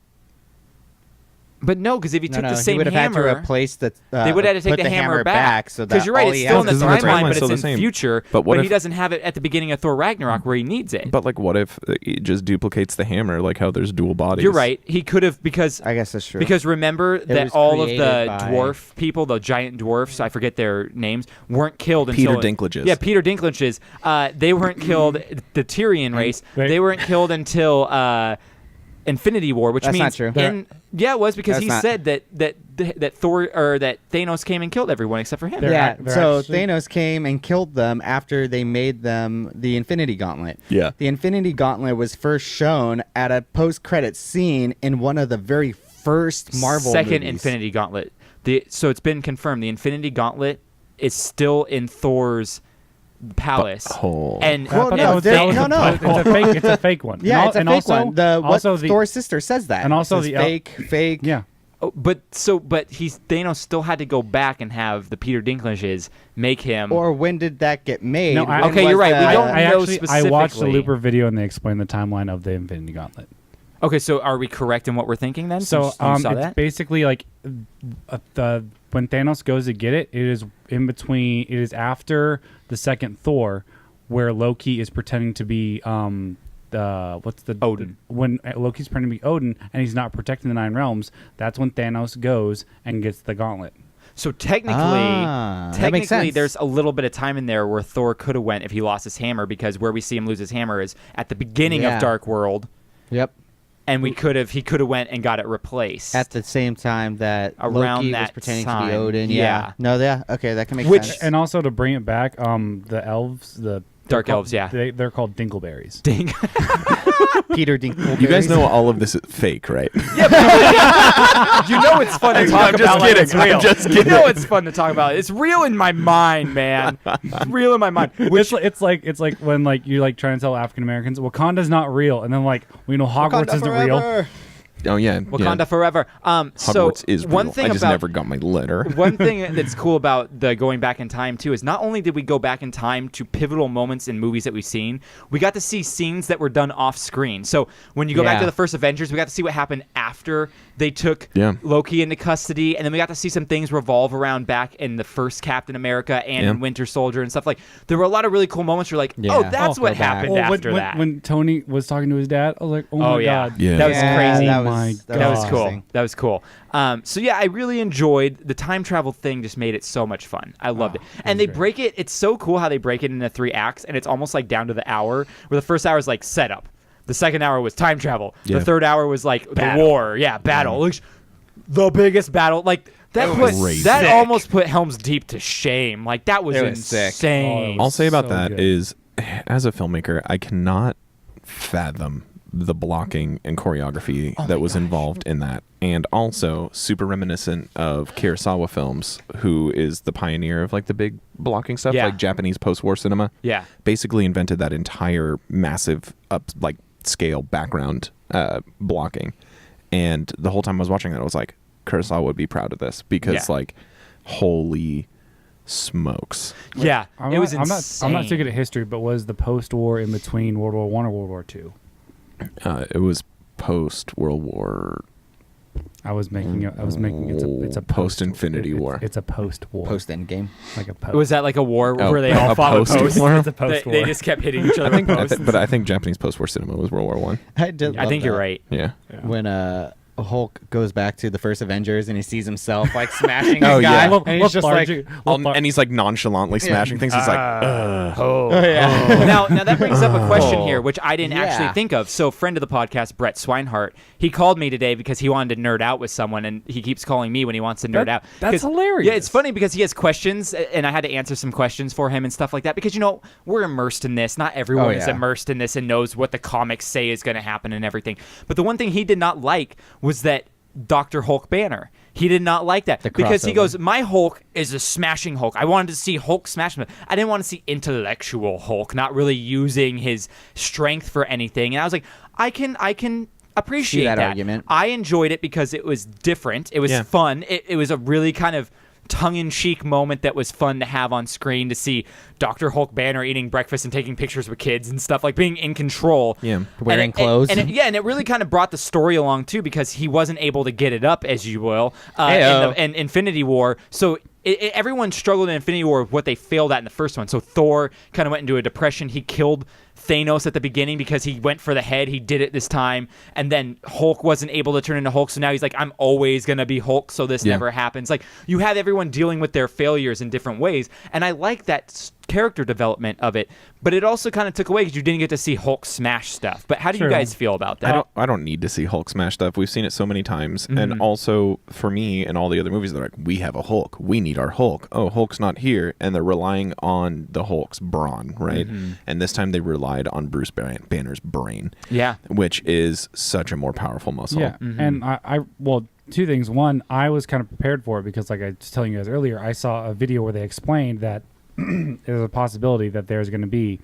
Speaker 3: But no, because if you took the same
Speaker 5: hammer,
Speaker 3: had to
Speaker 5: replace the.
Speaker 3: They would have to take the hammer back. Because you're right, it's still in the timeline, but it's in the future. But he doesn't have it at the beginning of Thor Ragnarok where he needs it.
Speaker 4: But what if it just duplicates the hammer, how there's dual bodies?
Speaker 3: You're right. He could have because
Speaker 5: I guess that's true.
Speaker 3: Because remember that all of the dwarf people, the giant dwarfs, I forget their names, weren't killed until
Speaker 4: Peter Dinklages.
Speaker 3: Yeah, Peter Dinklages. They weren't killed. The Tyrion race. They weren't killed until. Infinity War, which
Speaker 5: that's
Speaker 3: means
Speaker 5: not true.
Speaker 3: It was because he said that Thor or that Thanos came and killed everyone except for him.
Speaker 5: Thanos came and killed them after they made them the Infinity Gauntlet.
Speaker 4: Yeah,
Speaker 5: the Infinity Gauntlet was first shown at a post-credit scene in one of the very first Marvel
Speaker 3: second
Speaker 5: movies.
Speaker 3: Infinity Gauntlet. So it's been confirmed the Infinity Gauntlet is still in Thor's palace.
Speaker 6: And it's a fake one.
Speaker 5: Yeah, it's a fake one. Thor's sister says that.
Speaker 6: And also
Speaker 5: fake.
Speaker 6: Yeah.
Speaker 3: But Thanos still had to go back and have the Peter Dinklages make him.
Speaker 5: Or when did that get made?
Speaker 3: No, you're right. We don't know specifically.
Speaker 6: I watched the Looper video and they explained the timeline of the Infinity Gauntlet.
Speaker 3: Okay, so are we correct in what we're thinking then?
Speaker 6: So it's basically when Thanos goes to get it, it is in between. It is after the second Thor, where Loki is pretending to be
Speaker 3: Odin.
Speaker 6: When Loki's pretending to be Odin and he's not protecting the Nine Realms, that's when Thanos goes and gets the gauntlet.
Speaker 3: So technically, there's a little bit of time in there where Thor could have went if he lost his hammer, because where we see him lose his hammer is at the beginning of Dark World.
Speaker 5: Yep.
Speaker 3: And he could have went and got it replaced
Speaker 5: at the same time that
Speaker 3: around
Speaker 5: Loki
Speaker 3: that
Speaker 5: was pretending
Speaker 3: time.
Speaker 5: to be Odin.
Speaker 3: Yeah.
Speaker 5: No, okay, that can make sense.
Speaker 6: And also to bring it back, the elves, the
Speaker 3: Dark Elves,
Speaker 6: they're called Dinkleberries.
Speaker 5: Peter Dinklage.
Speaker 4: You guys know all of this is fake, right?
Speaker 3: Yeah, you know it's fun to talk about.
Speaker 4: Like it's real.
Speaker 3: I'm just kidding. You know it's fun to talk about. It's real in my mind, man. It's real in my mind.
Speaker 6: It's like when you try and tell African Americans Wakanda's not real, and then we know Hogwarts isn't real.
Speaker 4: Oh yeah,
Speaker 3: Wakanda forever.
Speaker 4: Hogwarts is real.
Speaker 3: One thing
Speaker 4: I just never got my letter.
Speaker 3: One thing that's cool about the going back in time too is not only did we go back in time to pivotal moments in movies that we've seen, we got to see scenes that were done off screen. So when you go back to the first Avengers, we got to see what happened after they took Loki into custody, and then we got to see some things revolve around back in the first Captain America and in Winter Soldier and stuff. There were a lot of really cool moments where oh, that's what happened after that.
Speaker 6: When Tony was talking to his dad, I was like, oh my god,
Speaker 3: that was crazy.
Speaker 5: That was
Speaker 3: cool. That was cool. So yeah, I really enjoyed the time travel thing. Just made it so much fun. I loved it. And they break it. It's so cool how they break it into 3 acts, and it's almost down to the hour. Where the first hour is setup, the second hour was time travel, the third hour was the war. Yeah, battle. The biggest battle. That almost put Helm's Deep to shame. Like that was
Speaker 5: It was sick.
Speaker 3: insane.
Speaker 6: Oh,
Speaker 4: I'll say about
Speaker 6: so
Speaker 4: that
Speaker 6: good.
Speaker 4: is, as a filmmaker, I cannot fathom the blocking and choreography that was involved in that. And also super reminiscent of Kurosawa films, who is the pioneer of like the big blocking stuff,
Speaker 3: Yeah.
Speaker 4: like Japanese post-war cinema.
Speaker 3: Yeah.
Speaker 4: Basically invented that entire massive like scale background blocking. And the whole time I was watching that, I was like, Kurosawa would be proud of this because like, holy smokes.
Speaker 3: Yeah,
Speaker 6: I'm
Speaker 3: it was
Speaker 6: not,
Speaker 3: insane.
Speaker 6: I'm not too good at history, but was the post-war in between World War I or World War II?
Speaker 4: It was post World War.
Speaker 6: I was making it's a
Speaker 4: Post-Infinity War.
Speaker 6: It's a post-war.
Speaker 5: Post Endgame.
Speaker 6: Like a post.
Speaker 3: Was that like a war
Speaker 4: Oh,
Speaker 3: where they all
Speaker 4: a
Speaker 3: fought with posts?
Speaker 4: post-war?
Speaker 6: It's a
Speaker 3: They,
Speaker 6: post-war.
Speaker 3: they just kept hitting each other with posts.
Speaker 4: But I think Japanese post-war cinema was World War One.
Speaker 5: I did.
Speaker 3: I
Speaker 5: love
Speaker 3: think you're
Speaker 5: that.
Speaker 3: right.
Speaker 4: Yeah.
Speaker 5: When Hulk goes back to the first Avengers and he sees himself like smashing
Speaker 4: Oh,
Speaker 5: a guy,
Speaker 4: yeah.
Speaker 5: and he's just like,
Speaker 4: And he's like nonchalantly smashing things. He's like,
Speaker 3: Now that brings up a question here, which I didn't
Speaker 5: Yeah.
Speaker 3: actually think of. So, friend of the podcast, Brett Swinehart, he called me today because he wanted to nerd out with someone, and he keeps calling me when he wants to nerd out.
Speaker 6: That's
Speaker 3: 'Cause-
Speaker 6: hilarious.
Speaker 3: Yeah, it's funny because he has questions, and I had to answer some questions for him and stuff like that. Because we're immersed in this. Not everyone is
Speaker 5: yeah.
Speaker 3: immersed in this and knows what the comics say is going to happen and everything. But the one thing he did not like was that Dr. Hulk banner. He did not like that because he
Speaker 5: crossover.
Speaker 3: goes, my Hulk is a smashing Hulk. I wanted to see Hulk smash him. I didn't want to see intellectual Hulk, not really using his strength for anything. And I was like, I can appreciate
Speaker 5: See that
Speaker 3: that.
Speaker 5: argument.
Speaker 3: I enjoyed it because it was different. It was
Speaker 4: Yeah.
Speaker 3: fun. It was a really kind of tongue-in-cheek moment that was fun to have on screen, to see Dr. Hulk Banner eating breakfast and taking pictures with kids and stuff, like being in control.
Speaker 4: Yeah.
Speaker 5: Wearing clothes.
Speaker 3: And it really kind of brought the story along too, because he wasn't able to get it up, as you will,
Speaker 5: Heyo.
Speaker 3: in Infinity War. So everyone struggled in Infinity War with what they failed at in the first one. So Thor kind of went into a depression. He killed Thanos at the beginning because he went for the head. He did it this time. And then Hulk wasn't able to turn into Hulk. So now he's like, I'm always going to be Hulk, so this never happens. Like, you have everyone dealing with their failures in different ways. And I like that character development of it. But it also kind of took away because you didn't get to see Hulk smash stuff. But how do you
Speaker 6: True.
Speaker 3: guys feel about that?
Speaker 4: I don't need to see Hulk smash stuff. We've seen it so many times.
Speaker 3: Mm-hmm.
Speaker 4: And also, for me and all the other movies, they're like, we have a Hulk. We need our Hulk. Oh, Hulk's not here. And they're relying on the Hulk's brawn, right?
Speaker 3: Mm-hmm.
Speaker 4: And this time they relied on Bruce Banner's brain.
Speaker 3: Yeah.
Speaker 4: Which is such a more powerful muscle.
Speaker 6: Yeah, and well, two things. One, I was kind of prepared for it because, like I was telling you guys earlier, I saw a video where they explained that there's a possibility that there's going to be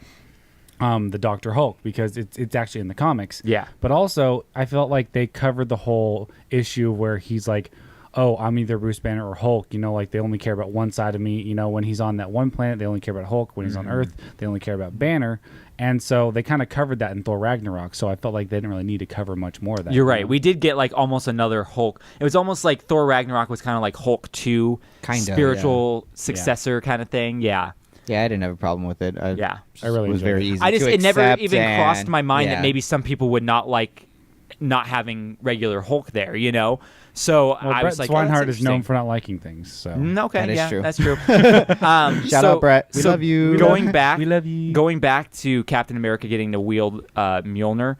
Speaker 6: the Dr. Hulk, because it's actually in the comics.
Speaker 3: Yeah.
Speaker 6: But also, I felt like they covered the whole issue where he's like, oh, I'm either Bruce Banner or Hulk. Like they only care about one side of me. When he's on that one planet, they only care about Hulk. When he's on Earth, they only care about Banner. And so they kind of covered that in Thor Ragnarok. So I felt like they didn't really need to cover much more of that.
Speaker 3: You're right. We did get like almost another Hulk. It was almost like Thor Ragnarok was kind of like Hulk 2,
Speaker 5: Kinda,
Speaker 3: spiritual successor kind of thing. Yeah.
Speaker 5: Yeah, I didn't have a problem with it.
Speaker 3: Yeah.
Speaker 6: I really
Speaker 5: was
Speaker 6: enjoyed
Speaker 5: very
Speaker 6: it.
Speaker 5: easy.
Speaker 3: It never
Speaker 5: accept
Speaker 3: even crossed
Speaker 5: and-
Speaker 3: my mind
Speaker 5: yeah.
Speaker 3: that maybe some people would not like not having regular Hulk there, So
Speaker 6: Well,
Speaker 3: I
Speaker 6: Brett
Speaker 3: was like, oh, that's
Speaker 6: Swinehart is known
Speaker 3: interesting.
Speaker 6: for not liking things. So
Speaker 3: Okay,
Speaker 5: That is
Speaker 3: yeah,
Speaker 5: true.
Speaker 3: that's true.
Speaker 5: Shout out, Brett. We love you.
Speaker 3: Going back,
Speaker 6: We love you.
Speaker 3: Going back to Captain America getting to wield Mjolnir.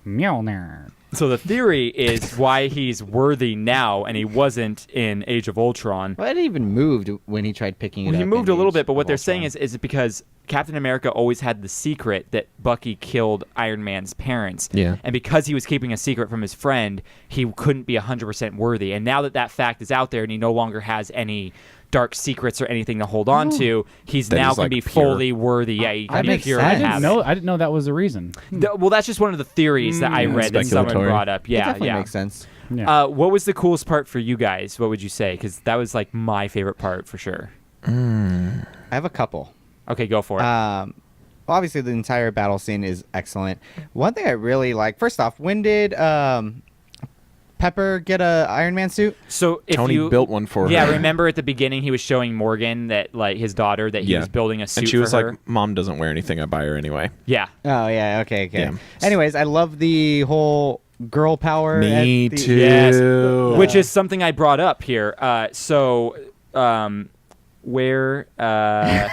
Speaker 6: Mjolnir.
Speaker 3: So the theory is why he's worthy now and he wasn't in Age of Ultron.
Speaker 5: Well, it even moved when he tried picking it
Speaker 3: Well,
Speaker 5: up.
Speaker 3: he moved
Speaker 5: in
Speaker 3: a little
Speaker 5: Age
Speaker 3: bit, but what
Speaker 5: of
Speaker 3: they're saying
Speaker 5: Ultron.
Speaker 3: is it because Captain America always had the secret that Bucky killed Iron Man's parents.
Speaker 4: Yeah.
Speaker 3: And because he was keeping a secret from his friend, he couldn't be 100% worthy. And now that fact is out there and he no longer has any dark secrets or anything to hold on to, he's
Speaker 4: That
Speaker 3: now
Speaker 4: he's,
Speaker 3: going
Speaker 4: like,
Speaker 3: to be
Speaker 4: pure.
Speaker 3: fully worthy. Yeah, he
Speaker 5: I
Speaker 3: can be
Speaker 5: makes
Speaker 3: pure
Speaker 5: sense.
Speaker 3: and
Speaker 6: I
Speaker 3: have
Speaker 6: didn't know that was the reason.
Speaker 3: Well, that's just one of the theories that I read that someone
Speaker 4: Speculatory.
Speaker 3: brought up.
Speaker 5: It
Speaker 3: Yeah,
Speaker 5: definitely
Speaker 3: yeah.
Speaker 5: makes sense.
Speaker 6: Yeah.
Speaker 3: What was the coolest part for you guys? What would you say? Because that was like my favorite part for sure.
Speaker 5: I have a couple.
Speaker 3: Okay, go for it.
Speaker 5: Obviously, the entire battle scene is excellent. One thing I really like, first off, when did Pepper get a Iron Man suit?
Speaker 3: So if
Speaker 4: Tony
Speaker 3: you
Speaker 4: built one for her.
Speaker 3: Yeah, remember at the beginning he was showing Morgan that like his daughter that he
Speaker 4: Yeah.
Speaker 3: was building a suit
Speaker 4: And she
Speaker 3: for
Speaker 4: was
Speaker 3: her.
Speaker 4: like, Mom doesn't wear anything. I buy her anyway.
Speaker 3: Yeah.
Speaker 5: Oh, yeah, okay.
Speaker 4: Yeah.
Speaker 5: Anyways, I love the whole girl power.
Speaker 4: Me
Speaker 5: at the-
Speaker 4: too.
Speaker 3: Yes. Which is something I brought up here. where I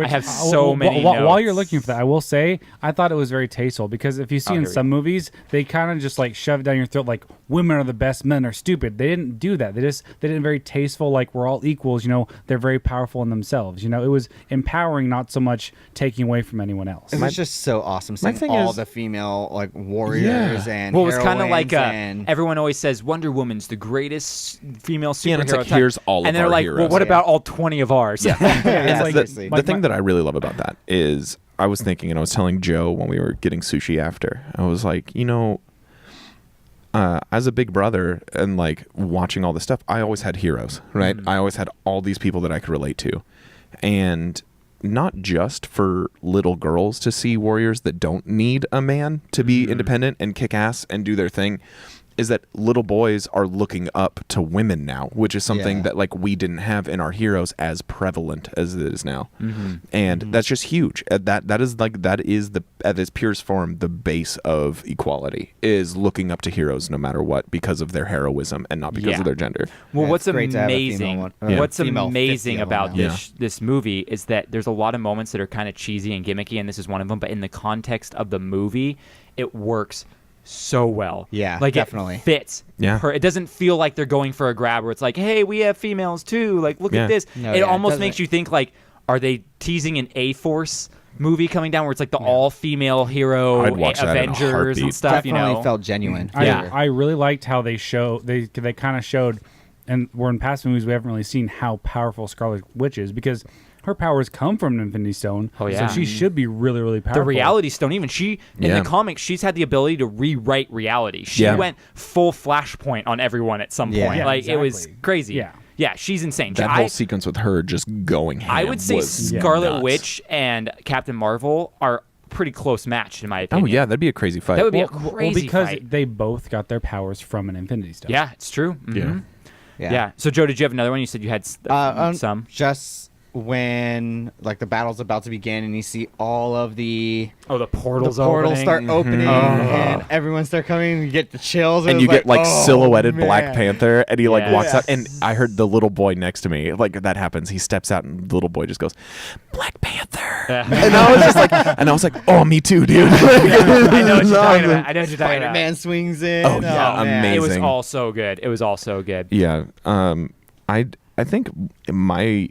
Speaker 3: have so many notes.
Speaker 6: While you're looking for that, I will say I thought it was very tasteful because if you see in some movies, they kind of just like shove it down your throat like women are the best, men are stupid. They didn't do that. They did very tasteful, like we're all equals. They're very powerful in themselves. It was empowering, not so much taking away from anyone else.
Speaker 7: It was just so awesome seeing all the female like warriors and
Speaker 3: well, it was kind of like
Speaker 7: and
Speaker 3: everyone always says Wonder Woman's the greatest female superhero.
Speaker 4: Yeah, and it's like, here's all
Speaker 3: and
Speaker 4: of our
Speaker 3: they're like,
Speaker 4: heroes.
Speaker 3: well, what about all 20 of ours?
Speaker 4: Yeah.
Speaker 7: Yeah,
Speaker 4: the thing that I really love about that is I was thinking, and I was telling Joe when we were getting sushi after, I was like, as a big brother and like watching all this stuff, I always had heroes, right? I always had all these people that I could relate to. And not just for little girls to see warriors that don't need a man to be independent and kick ass and do their thing, is that little boys are looking up to women now, which is something that like we didn't have in our heroes as prevalent as it is now. And that's just huge. That is at its purest form the base of equality, is looking up to heroes no matter what, because of their heroism and not because of their gender.
Speaker 3: Well,
Speaker 7: Yeah,
Speaker 3: what's
Speaker 7: it's great to have a
Speaker 3: amazing
Speaker 7: female
Speaker 3: what's
Speaker 7: female
Speaker 3: amazing
Speaker 7: 50 of them
Speaker 3: about
Speaker 7: now.
Speaker 3: this movie is that there's a lot of moments that are kind of cheesy and gimmicky, and this is one of them, but in the context of the movie it works so well.
Speaker 7: Yeah,
Speaker 3: like
Speaker 7: definitely.
Speaker 3: it fits.
Speaker 4: Yeah.
Speaker 3: It doesn't feel like they're going for a grab where it's like, hey, we have females too, like look
Speaker 4: Yeah.
Speaker 3: at this.
Speaker 7: No,
Speaker 3: it
Speaker 7: yeah, it
Speaker 3: almost
Speaker 7: doesn't.
Speaker 3: makes you think like, are they teasing an A-Force movie coming down where it's like the all-female hero
Speaker 4: I'd watch that in a
Speaker 3: Avengers
Speaker 4: heartbeat.
Speaker 3: and stuff,
Speaker 7: Definitely felt genuine.
Speaker 6: I really liked how they kind of showed, and we're in past movies we haven't really seen how powerful Scarlet Witch is, because her powers come from an Infinity Stone.
Speaker 3: Oh, yeah.
Speaker 6: So she should be really, really powerful.
Speaker 3: The Reality Stone, even in
Speaker 4: Yeah.
Speaker 3: the comics, she's had the ability to rewrite reality. She
Speaker 4: Yeah.
Speaker 3: went full Flashpoint on everyone at some
Speaker 7: Yeah.
Speaker 3: point.
Speaker 6: Yeah,
Speaker 3: Like it was
Speaker 6: exactly.
Speaker 3: crazy.
Speaker 6: Yeah.
Speaker 3: Yeah, she's insane.
Speaker 4: That whole sequence with her just going ham
Speaker 3: I would say
Speaker 4: was
Speaker 3: Scarlet
Speaker 4: nuts.
Speaker 3: Witch and Captain Marvel are pretty close matched in my
Speaker 4: Oh
Speaker 3: opinion.
Speaker 4: yeah, that'd be a crazy fight.
Speaker 3: That would be a
Speaker 6: Well,
Speaker 3: crazy
Speaker 6: because
Speaker 3: fight.
Speaker 6: they both got their powers from an Infinity Stone.
Speaker 3: Yeah, it's true. Mhm. Yeah. So Joe, did you have another one? You said you had some.
Speaker 7: Just when like the battle's about to begin and you see all of the
Speaker 3: Oh, the portals
Speaker 7: portals
Speaker 3: opening.
Speaker 7: start opening and everyone start coming, you get the chills,
Speaker 4: and
Speaker 7: it's
Speaker 4: you get like
Speaker 7: oh,
Speaker 4: silhouetted Black
Speaker 7: man.
Speaker 4: Panther, and he like walks
Speaker 3: Yes.
Speaker 4: out, and I heard the little boy next to me, like that happens. He steps out, and the little boy just goes, "Black Panther," and I was like, "Oh, me too, dude."
Speaker 3: I know what you're talking about. I know what you're talking about.
Speaker 7: Spider-Man swings in.
Speaker 4: Oh, yeah,
Speaker 7: man.
Speaker 4: amazing.
Speaker 3: It was all so good. It was all so good.
Speaker 4: Yeah. I think my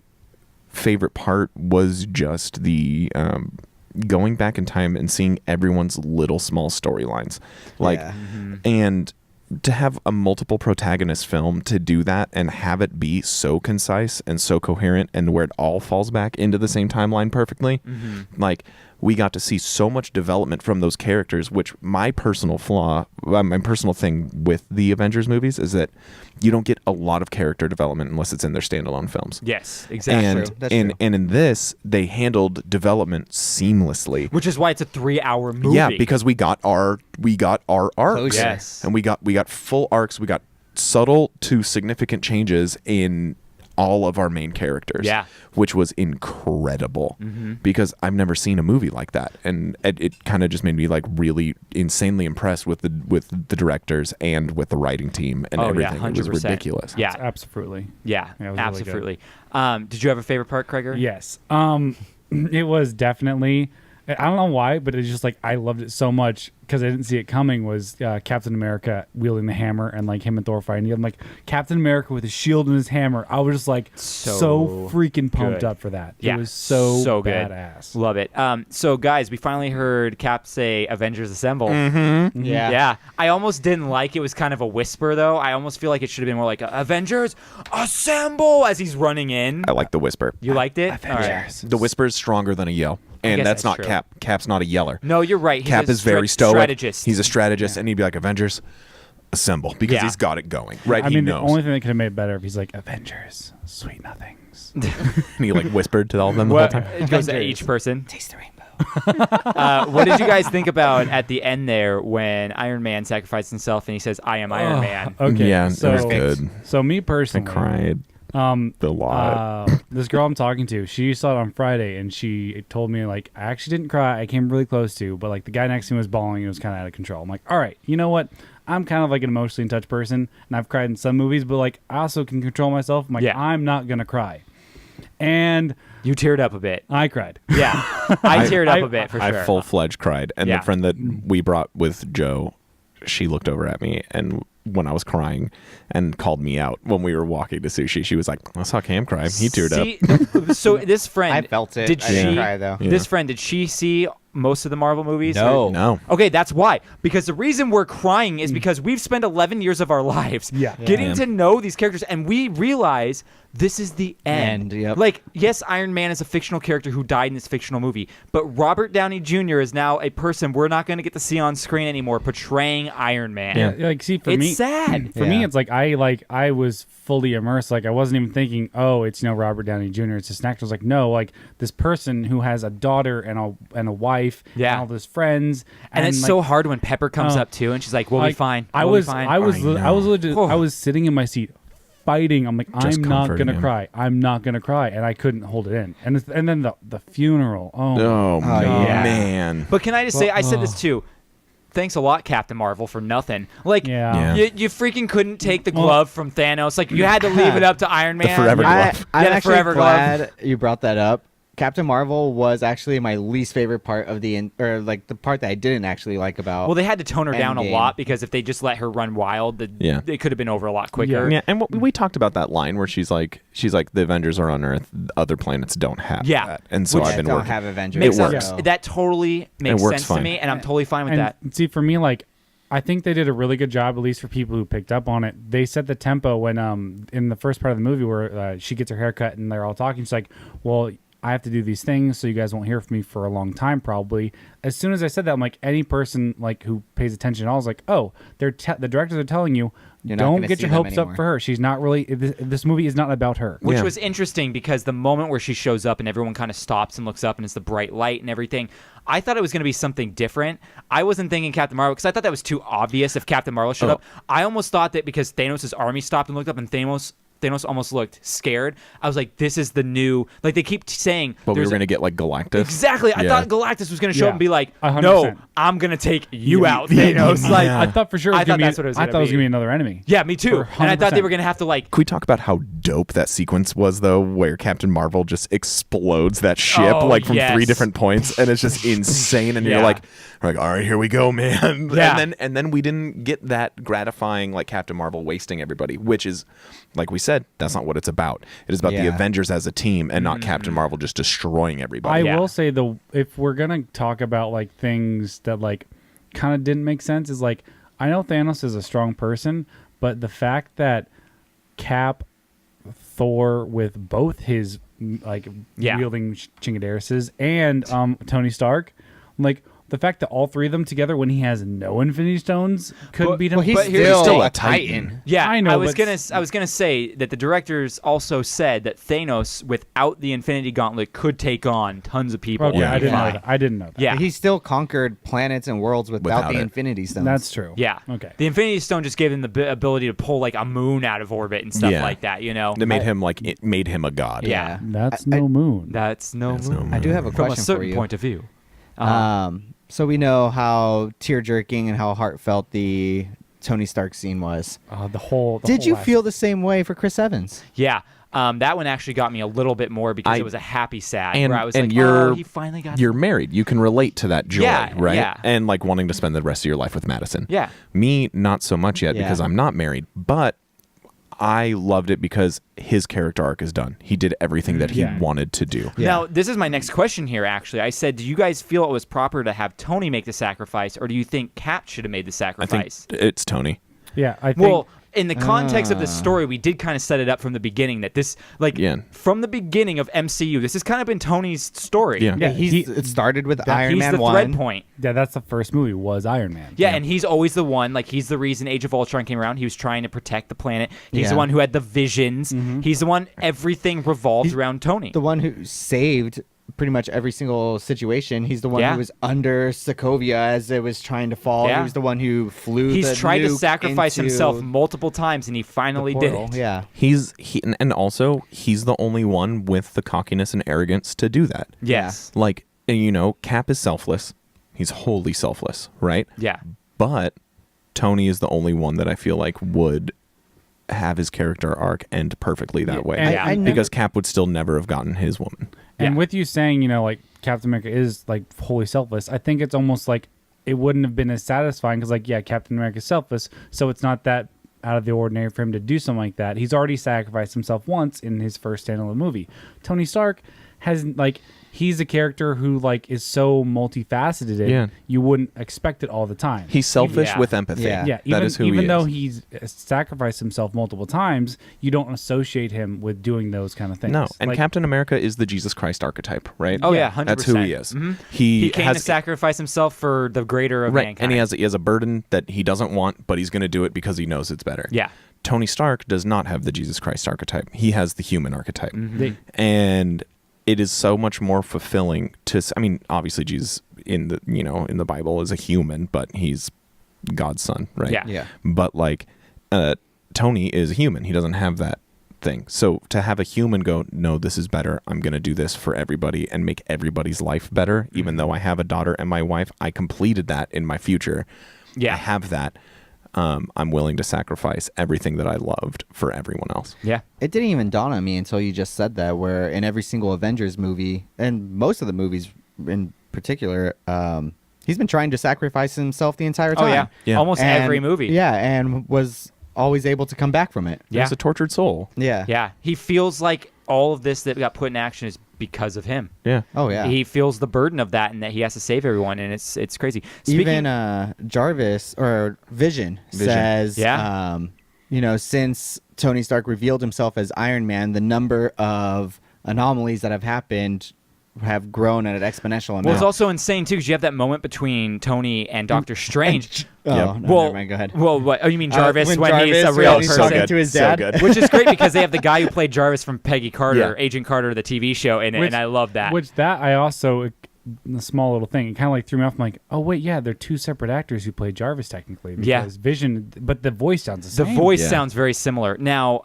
Speaker 4: favorite part was just the going back in time and seeing everyone's little small storylines, like,
Speaker 7: Yeah.
Speaker 4: and to have a multiple protagonist film to do that and have it be so concise and so coherent and where it all falls back into the same timeline perfectly, like we got to see so much development from those characters, which my personal thing with the Avengers movies is that you don't get a lot of character development unless it's in their standalone films.
Speaker 3: Yes, exactly.
Speaker 4: And
Speaker 7: True. That's
Speaker 4: and
Speaker 7: true.
Speaker 4: and in this, they handled development seamlessly.
Speaker 3: Which is why it's a 3-hour movie.
Speaker 4: Yeah, because we got our arcs.
Speaker 3: Yes.
Speaker 4: And we got full arcs. We got subtle to significant changes in all of our main characters.
Speaker 3: Yeah.
Speaker 4: Which was incredible because I've never seen a movie like that, and it kind of just made me like really insanely impressed with the directors and with the writing team and
Speaker 3: Oh, yeah,
Speaker 4: everything. It was
Speaker 3: 100%.
Speaker 4: ridiculous.
Speaker 3: Yeah.
Speaker 6: Absolutely.
Speaker 3: Yeah,
Speaker 6: Yeah, it was really
Speaker 3: absolutely. Did you have a favorite part, Krager?
Speaker 6: Yes. It was definitely, I don't know why, but it's just like I loved it so much because I didn't see it coming, was Captain America wielding the hammer and like him and Thor fighting. I'm like, Captain America with his shield and his hammer. I was just like so freaking pumped
Speaker 3: good.
Speaker 6: up for that.
Speaker 3: Yeah,
Speaker 6: It was so
Speaker 3: good.
Speaker 6: badass.
Speaker 3: Love it. So guys, we finally heard Cap say Avengers Assemble.
Speaker 7: Yeah.
Speaker 3: Yeah. I almost didn't like it. Was kind of a whisper though. I almost feel like it should have been more like Avengers Assemble as he's running in.
Speaker 4: I like the whisper.
Speaker 3: You liked it? All right.
Speaker 6: Avengers.
Speaker 4: The whisper is stronger than a yell, and
Speaker 3: guess
Speaker 4: that's
Speaker 3: that's
Speaker 4: not
Speaker 3: true.
Speaker 4: Cap. Cap's not a yeller.
Speaker 3: No, you're right. He's
Speaker 4: Cap
Speaker 3: a
Speaker 4: is very stoic.
Speaker 3: strategist.
Speaker 4: He's a strategist, and he'd be like, Avengers, assemble, because
Speaker 3: Yeah.
Speaker 4: he's got it going. Right?
Speaker 6: I
Speaker 4: he
Speaker 6: mean,
Speaker 4: knows.
Speaker 6: the only thing that could have made it better if he's like, Avengers, sweet nothings.
Speaker 4: and he like whispered to all of them the whole time.
Speaker 3: It goes to each person.
Speaker 7: Taste the rainbow.
Speaker 3: What did you guys think about at the end there when Iron Man sacrificed himself and he says, "I am Iron Man"?
Speaker 6: Okay.
Speaker 4: Yeah,
Speaker 6: so,
Speaker 4: it was good.
Speaker 6: So me
Speaker 4: I
Speaker 6: personally,
Speaker 4: cried a lot.
Speaker 6: this girl I'm talking to, she saw it on Friday, and she told me, like, I actually didn't cry. I came really close to, but, like, the guy next to me was bawling, and it was kind of out of control. I'm like, all right, you know what? I'm kind of, like, an emotionally in touch person, and I've cried in some movies, but, like, I also can control myself. I'm like,
Speaker 3: Yeah.
Speaker 6: I'm not going to cry. And
Speaker 3: You teared up a bit.
Speaker 6: I cried.
Speaker 3: Yeah, I teared up a bit for sure.
Speaker 4: I full-fledged cried. And
Speaker 3: Yeah.
Speaker 4: the friend that we brought with Joe, she looked over at me and when I was crying and called me out when we were walking to sushi. She was like, I saw Cam cry. He teared up.
Speaker 3: So this friend,
Speaker 7: I felt it.
Speaker 3: Did
Speaker 7: I
Speaker 3: she?
Speaker 7: didn't cry, though.
Speaker 4: Yeah.
Speaker 3: This friend, did she see most of the Marvel movies?
Speaker 7: No.
Speaker 3: or-
Speaker 4: No.
Speaker 3: Okay, that's why. Because the reason we're crying is because we've spent 11 years of our lives getting
Speaker 4: Yeah.
Speaker 3: to know these characters, and we realize this is the end.
Speaker 7: Yep.
Speaker 3: Like, yes, Iron Man is a fictional character who died in this fictional movie, but Robert Downey Jr. is now a person we're not going to get to see on screen anymore portraying Iron Man.
Speaker 6: Yeah, like see for
Speaker 3: It's
Speaker 6: me,
Speaker 3: sad.
Speaker 6: For me, it's like I was fully immersed. Like I wasn't even thinking, oh, it's Robert Downey Jr. It's just an actor. I was like, no, like this person who has a daughter and a wife,
Speaker 3: Yeah.
Speaker 6: and all those friends,
Speaker 3: And it's
Speaker 6: like,
Speaker 3: so hard when Pepper comes
Speaker 6: Oh.
Speaker 3: up too, and she's like, "We'll be
Speaker 6: like,
Speaker 3: fine."
Speaker 6: I
Speaker 3: We'll be
Speaker 6: was
Speaker 3: fine.
Speaker 6: I was
Speaker 4: I know.
Speaker 6: legit, I was sitting in my seat fighting. I'm like,
Speaker 4: Just
Speaker 6: I'm not
Speaker 4: comforting
Speaker 6: gonna
Speaker 4: him.
Speaker 6: cry. I'm not gonna cry, and I couldn't hold it in. And then the funeral. Oh,
Speaker 4: Oh,
Speaker 3: yeah.
Speaker 4: man.
Speaker 3: But can I just say, I said this too. Thanks a lot, Captain Marvel, for nothing. Like,
Speaker 6: Yeah.
Speaker 3: you freaking couldn't take the glove from Thanos. Like, you had to leave it up to Iron Man.
Speaker 4: forever glove.
Speaker 7: I'm
Speaker 3: Yeah, the
Speaker 7: actually
Speaker 3: forever glove.
Speaker 7: glad you brought that up. Captain Marvel was actually my least favorite part of the part that I didn't actually like about.
Speaker 3: Well, they had to tone her down a
Speaker 7: Endgame.
Speaker 3: lot because if they just let her run wild, it could have been over a lot quicker.
Speaker 4: Yeah, and we talked about that line where she's like, the Avengers are on Earth, other planets don't have
Speaker 3: Yeah.
Speaker 4: that, and so
Speaker 3: Which
Speaker 4: I've been
Speaker 7: don't
Speaker 4: working.
Speaker 7: have Avengers.
Speaker 3: Makes
Speaker 4: It
Speaker 3: sense.
Speaker 4: works.
Speaker 3: That totally makes
Speaker 4: works
Speaker 3: sense to
Speaker 4: fine.
Speaker 3: me, and I'm totally fine with
Speaker 6: and
Speaker 3: that.
Speaker 6: see, for me, like, I think they did a really good job, at least for people who picked up on it. They set the tempo when, in the first part of the movie where she gets her haircut and they're all talking. She's like, well, I have to do these things, so you guys won't hear from me for a long time, probably. As soon as I said that, I'm like, any person like who pays attention at all is like, oh, the directors are telling you,
Speaker 7: You're not
Speaker 6: don't
Speaker 7: gonna
Speaker 6: get
Speaker 7: see
Speaker 6: your
Speaker 7: them
Speaker 6: hopes up
Speaker 7: anymore.
Speaker 6: for her. She's not really. This movie is not about her.
Speaker 3: Which
Speaker 4: Yeah.
Speaker 3: was interesting because the moment where she shows up and everyone kind of stops and looks up and it's the bright light and everything, I thought it was going to be something different. I wasn't thinking Captain Marvel because I thought that was too obvious if Captain Marvel showed up. I almost thought that because Thanos' army stopped and looked up and Thanos almost looked scared. I was like, this is the new... Like, they keep saying...
Speaker 4: But we
Speaker 3: there's
Speaker 4: were going to get like Galactus.
Speaker 3: Exactly. I
Speaker 4: Yeah.
Speaker 3: thought Galactus was going to show up
Speaker 6: Yeah.
Speaker 3: and be like,
Speaker 6: 100%.
Speaker 3: no, I'm going to take you out, Thanos. Like,
Speaker 6: I thought for sure.
Speaker 3: I thought that's what it was
Speaker 6: I
Speaker 3: gonna
Speaker 6: thought it was
Speaker 3: be.
Speaker 6: gonna be another enemy.
Speaker 3: yeah, me too.
Speaker 6: For
Speaker 3: And I thought they
Speaker 6: 100%.
Speaker 3: were going to have to, like...
Speaker 4: Can we talk about how dope that sequence was, though, where Captain Marvel just explodes that ship
Speaker 3: Oh,
Speaker 4: like from
Speaker 3: yes.
Speaker 4: 3 different points, and it's just insane. And
Speaker 3: Yeah.
Speaker 4: you're like, all right, here we go, man.
Speaker 3: Yeah.
Speaker 4: And then we didn't get that gratifying like Captain Marvel wasting everybody, which is, like we said, that's not what it's about. It is about the
Speaker 7: Yeah.
Speaker 4: Avengers as a team, and not Captain Marvel just destroying
Speaker 6: I
Speaker 4: everybody.
Speaker 3: Yeah.
Speaker 6: will say though, if we're gonna talk about like things that like kind of didn't make sense, is like I know Thanos is a strong person, but the fact that Cap, Thor with both his like wielding Chingadarises and Tony Stark, like the fact that all 3 of them together when he has no Infinity Stones couldn't beat him.
Speaker 7: Well, he's
Speaker 3: But here's
Speaker 7: still,
Speaker 3: the
Speaker 7: a
Speaker 3: thing.
Speaker 7: Titan.
Speaker 3: Yeah,
Speaker 6: I know,
Speaker 3: I was
Speaker 6: but
Speaker 3: gonna say that the directors also said that Thanos, without the Infinity Gauntlet, could take on tons of people.
Speaker 6: Okay,
Speaker 4: Yeah.
Speaker 6: I didn't know
Speaker 3: Fine.
Speaker 6: that. I didn't know that.
Speaker 3: Yeah,
Speaker 7: He still conquered planets and worlds without
Speaker 4: Without
Speaker 7: the
Speaker 4: it.
Speaker 7: Infinity Stones.
Speaker 6: That's true.
Speaker 3: yeah.
Speaker 6: Okay.
Speaker 3: The Infinity Stone just gave him the ability to pull like a moon out of orbit and stuff
Speaker 4: Yeah.
Speaker 3: like that. You know,
Speaker 4: It made him like it made him a god.
Speaker 3: Yeah.
Speaker 6: That's no moon.
Speaker 3: that's no
Speaker 4: That's no
Speaker 3: moon.
Speaker 4: moon.
Speaker 7: I do have a
Speaker 3: From a
Speaker 7: question for
Speaker 3: certain
Speaker 7: you.
Speaker 3: point of view.
Speaker 7: So we know how tear-jerking and how heartfelt the Tony Stark scene was.
Speaker 6: The whole.
Speaker 7: Did you feel the same way for Chris Evans?
Speaker 3: Yeah. That one actually got me a little bit more because it was a happy sad.
Speaker 4: And,
Speaker 3: where I was
Speaker 4: and
Speaker 3: like,
Speaker 4: you're
Speaker 3: oh, he finally got
Speaker 4: you're married. You can relate to that joy,
Speaker 3: Yeah,
Speaker 4: right?
Speaker 3: yeah.
Speaker 4: And like wanting to spend the rest of your life with Madison.
Speaker 3: Yeah.
Speaker 4: Me, not so much yet
Speaker 7: Yeah.
Speaker 4: because I'm not married, but I loved it because his character arc is done. He did everything that he
Speaker 6: Yeah.
Speaker 4: wanted to do.
Speaker 7: Yeah.
Speaker 3: Now, this is my next question here, actually. I said, do you guys feel it was proper to have Tony make the sacrifice, or do you think Cap should have made the
Speaker 4: I think
Speaker 3: sacrifice?
Speaker 4: it's Tony.
Speaker 6: Yeah, I think.
Speaker 3: Well, in the context of this story, we did kind of set it up from the beginning that this, like,
Speaker 4: Yeah.
Speaker 3: from the beginning of MCU, this has kind of been Tony's story.
Speaker 4: Yeah.
Speaker 6: Yeah,
Speaker 7: It started with Iron
Speaker 3: He's
Speaker 7: Man
Speaker 3: the
Speaker 7: 1.
Speaker 3: thread point.
Speaker 6: yeah, that's the first movie was Iron Man.
Speaker 3: Yeah, and he's always the one, like, he's the reason Age of Ultron came around. He was trying to protect the planet. He's the
Speaker 7: Yeah.
Speaker 3: one who had the visions. He's the one, everything revolved around Tony.
Speaker 7: The one who saved pretty much every single situation. He's the one
Speaker 3: Yeah.
Speaker 7: who was under Sokovia as it was trying to fall.
Speaker 3: Yeah.
Speaker 7: He was the one who flew
Speaker 3: He's
Speaker 7: the
Speaker 3: tried to
Speaker 7: nuke
Speaker 3: sacrifice
Speaker 7: into
Speaker 3: himself multiple times, and he finally
Speaker 7: the
Speaker 3: did
Speaker 7: portal.
Speaker 3: it.
Speaker 7: Yeah.
Speaker 4: And also he's the only one with the cockiness and arrogance to do that.
Speaker 3: Yes.
Speaker 4: Like, you know, Cap is selfless. He's wholly selfless, right?
Speaker 3: Yeah.
Speaker 4: But Tony is the only one that I feel like would have his character arc end perfectly that way.
Speaker 6: and
Speaker 5: I
Speaker 4: because Cap would still never have gotten his woman.
Speaker 6: And with you saying, like Captain America is like wholly selfless, I think it's almost like it wouldn't have been as satisfying because, like, Captain America is selfless, so it's not that out of the ordinary for him to do something like that. He's already sacrificed himself once in his first standalone movie. Tony Stark has he's a character who is so multifaceted.
Speaker 4: Yeah.
Speaker 6: You wouldn't expect it all the time.
Speaker 4: He's selfish
Speaker 3: Yeah.
Speaker 4: with empathy.
Speaker 5: Yeah.
Speaker 6: Yeah,
Speaker 4: That is who he
Speaker 6: even
Speaker 4: is.
Speaker 6: though he's sacrificed himself multiple times, you don't associate him with doing those kind of things.
Speaker 4: No, and Captain America is the Jesus Christ archetype, right?
Speaker 3: Oh yeah, 100%.
Speaker 4: That's who he is.
Speaker 3: Mhm.
Speaker 4: He
Speaker 3: He came
Speaker 4: has
Speaker 3: to sacrifice himself for the greater of
Speaker 4: right,
Speaker 3: mankind.
Speaker 4: and he has a burden that he doesn't want, but he's going to do it because he knows it's better.
Speaker 3: Yeah.
Speaker 4: Tony Stark does not have the Jesus Christ archetype. He has the human archetype,
Speaker 3: Mm-hmm.
Speaker 4: and it is so much more fulfilling to. I mean, obviously, Jesus in the Bible is a human, but he's God's son, right?
Speaker 3: Yeah.
Speaker 5: Yeah.
Speaker 4: But Tony is a human. He doesn't have that thing. So to have a human go, no, this is better. I'm going to do this for everybody and make everybody's life better. Even though I have a daughter and my wife, I completed that in my future.
Speaker 3: Yeah.
Speaker 4: I have that. I'm willing to sacrifice everything that I loved for everyone else.
Speaker 3: Yeah.
Speaker 5: It didn't even dawn on me until you just said that, where in every single Avengers movie, and most of the movies in particular, he's been trying to sacrifice himself the entire time.
Speaker 3: Oh yeah.
Speaker 4: Yeah.
Speaker 3: Almost
Speaker 5: And-
Speaker 3: every movie.
Speaker 5: Yeah, and was always able to come back from it.
Speaker 3: Yeah.
Speaker 4: He's a tortured soul.
Speaker 5: Yeah.
Speaker 3: Yeah. He feels like all of this that got put in action is because of him.
Speaker 4: Yeah.
Speaker 5: Oh yeah.
Speaker 3: He feels the burden of that and that he has to save everyone, and it's crazy.
Speaker 5: Even Jarvis or Vision says,
Speaker 3: Yeah.
Speaker 5: Since Tony Stark revealed himself as Iron Man, the number of anomalies that have happened have grown at an exponential amount.
Speaker 3: Well, it's also insane too because you have that moment between Tony and Doctor Strange.
Speaker 5: Oh,
Speaker 4: Yep.
Speaker 5: no,
Speaker 3: well,
Speaker 5: never mind, go ahead.
Speaker 3: Well, what? Oh, you mean Jarvis
Speaker 5: when
Speaker 3: when he's a
Speaker 5: Jarvis,
Speaker 3: real
Speaker 5: when he's
Speaker 3: person?
Speaker 5: talking to his
Speaker 4: So
Speaker 5: dad.
Speaker 4: good.
Speaker 3: Which is great because they have the guy who played Jarvis from Peggy Carter,
Speaker 4: Yeah.
Speaker 3: Agent Carter, the TV show, in it, and I love that.
Speaker 6: Which I also, a small little thing, it kind of threw me off. I'm like, oh wait, yeah, they're two separate actors who play Jarvis technically. Because
Speaker 3: Yeah.
Speaker 6: Vision, but the voice sounds the
Speaker 3: The
Speaker 6: same.
Speaker 3: voice
Speaker 4: Yeah.
Speaker 3: sounds very similar. Now,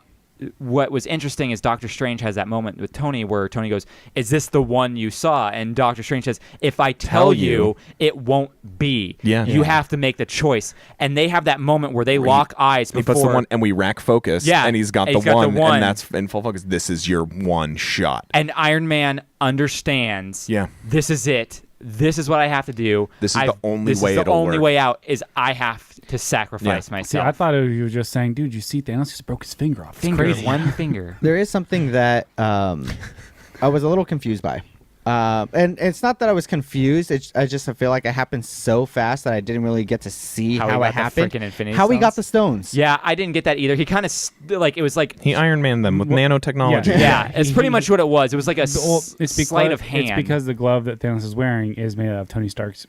Speaker 3: what was interesting is Doctor Strange has that moment with Tony where Tony goes, "Is this the one you saw?" And Doctor Strange says, "If I tell you, it won't be.
Speaker 4: Yeah.
Speaker 3: You
Speaker 4: Yeah.
Speaker 3: have to make the choice." And they have that moment where they lock eyes
Speaker 4: He
Speaker 3: before.
Speaker 4: puts the one, and we rack focus.
Speaker 3: Yeah,
Speaker 4: and he's got,
Speaker 3: and
Speaker 4: the,
Speaker 3: he's got the
Speaker 4: one,
Speaker 3: one.
Speaker 4: and that's in full focus. This is your one shot.
Speaker 3: And Iron Man understands.
Speaker 4: Yeah.
Speaker 3: This is it. This is what I have to do.
Speaker 4: This is the only way
Speaker 3: the
Speaker 4: it'll
Speaker 3: only
Speaker 4: work.
Speaker 3: way out is I have to sacrifice
Speaker 6: See,
Speaker 3: myself.
Speaker 6: I thought you were just saying, dude, you see Thanos just broke his finger off. It's
Speaker 3: finger,
Speaker 6: crazy.
Speaker 3: one finger.
Speaker 5: There is something that I was a little confused by. And it's not that I was confused. I just feel like it happened so fast that I didn't really get to see
Speaker 3: How he
Speaker 5: how
Speaker 3: got
Speaker 5: it
Speaker 3: the
Speaker 5: happened.
Speaker 3: frickin' Infinity
Speaker 5: How he got
Speaker 3: Stones?
Speaker 5: the stones.
Speaker 3: Yeah, I didn't get that either. He kind of it was like
Speaker 4: He Iron Man them with nanotechnology.
Speaker 3: yeah, it's pretty much what it was. It was like a
Speaker 6: It's
Speaker 3: sleight of hand.
Speaker 6: It's because the glove that Thanos is wearing is made out of Tony Stark's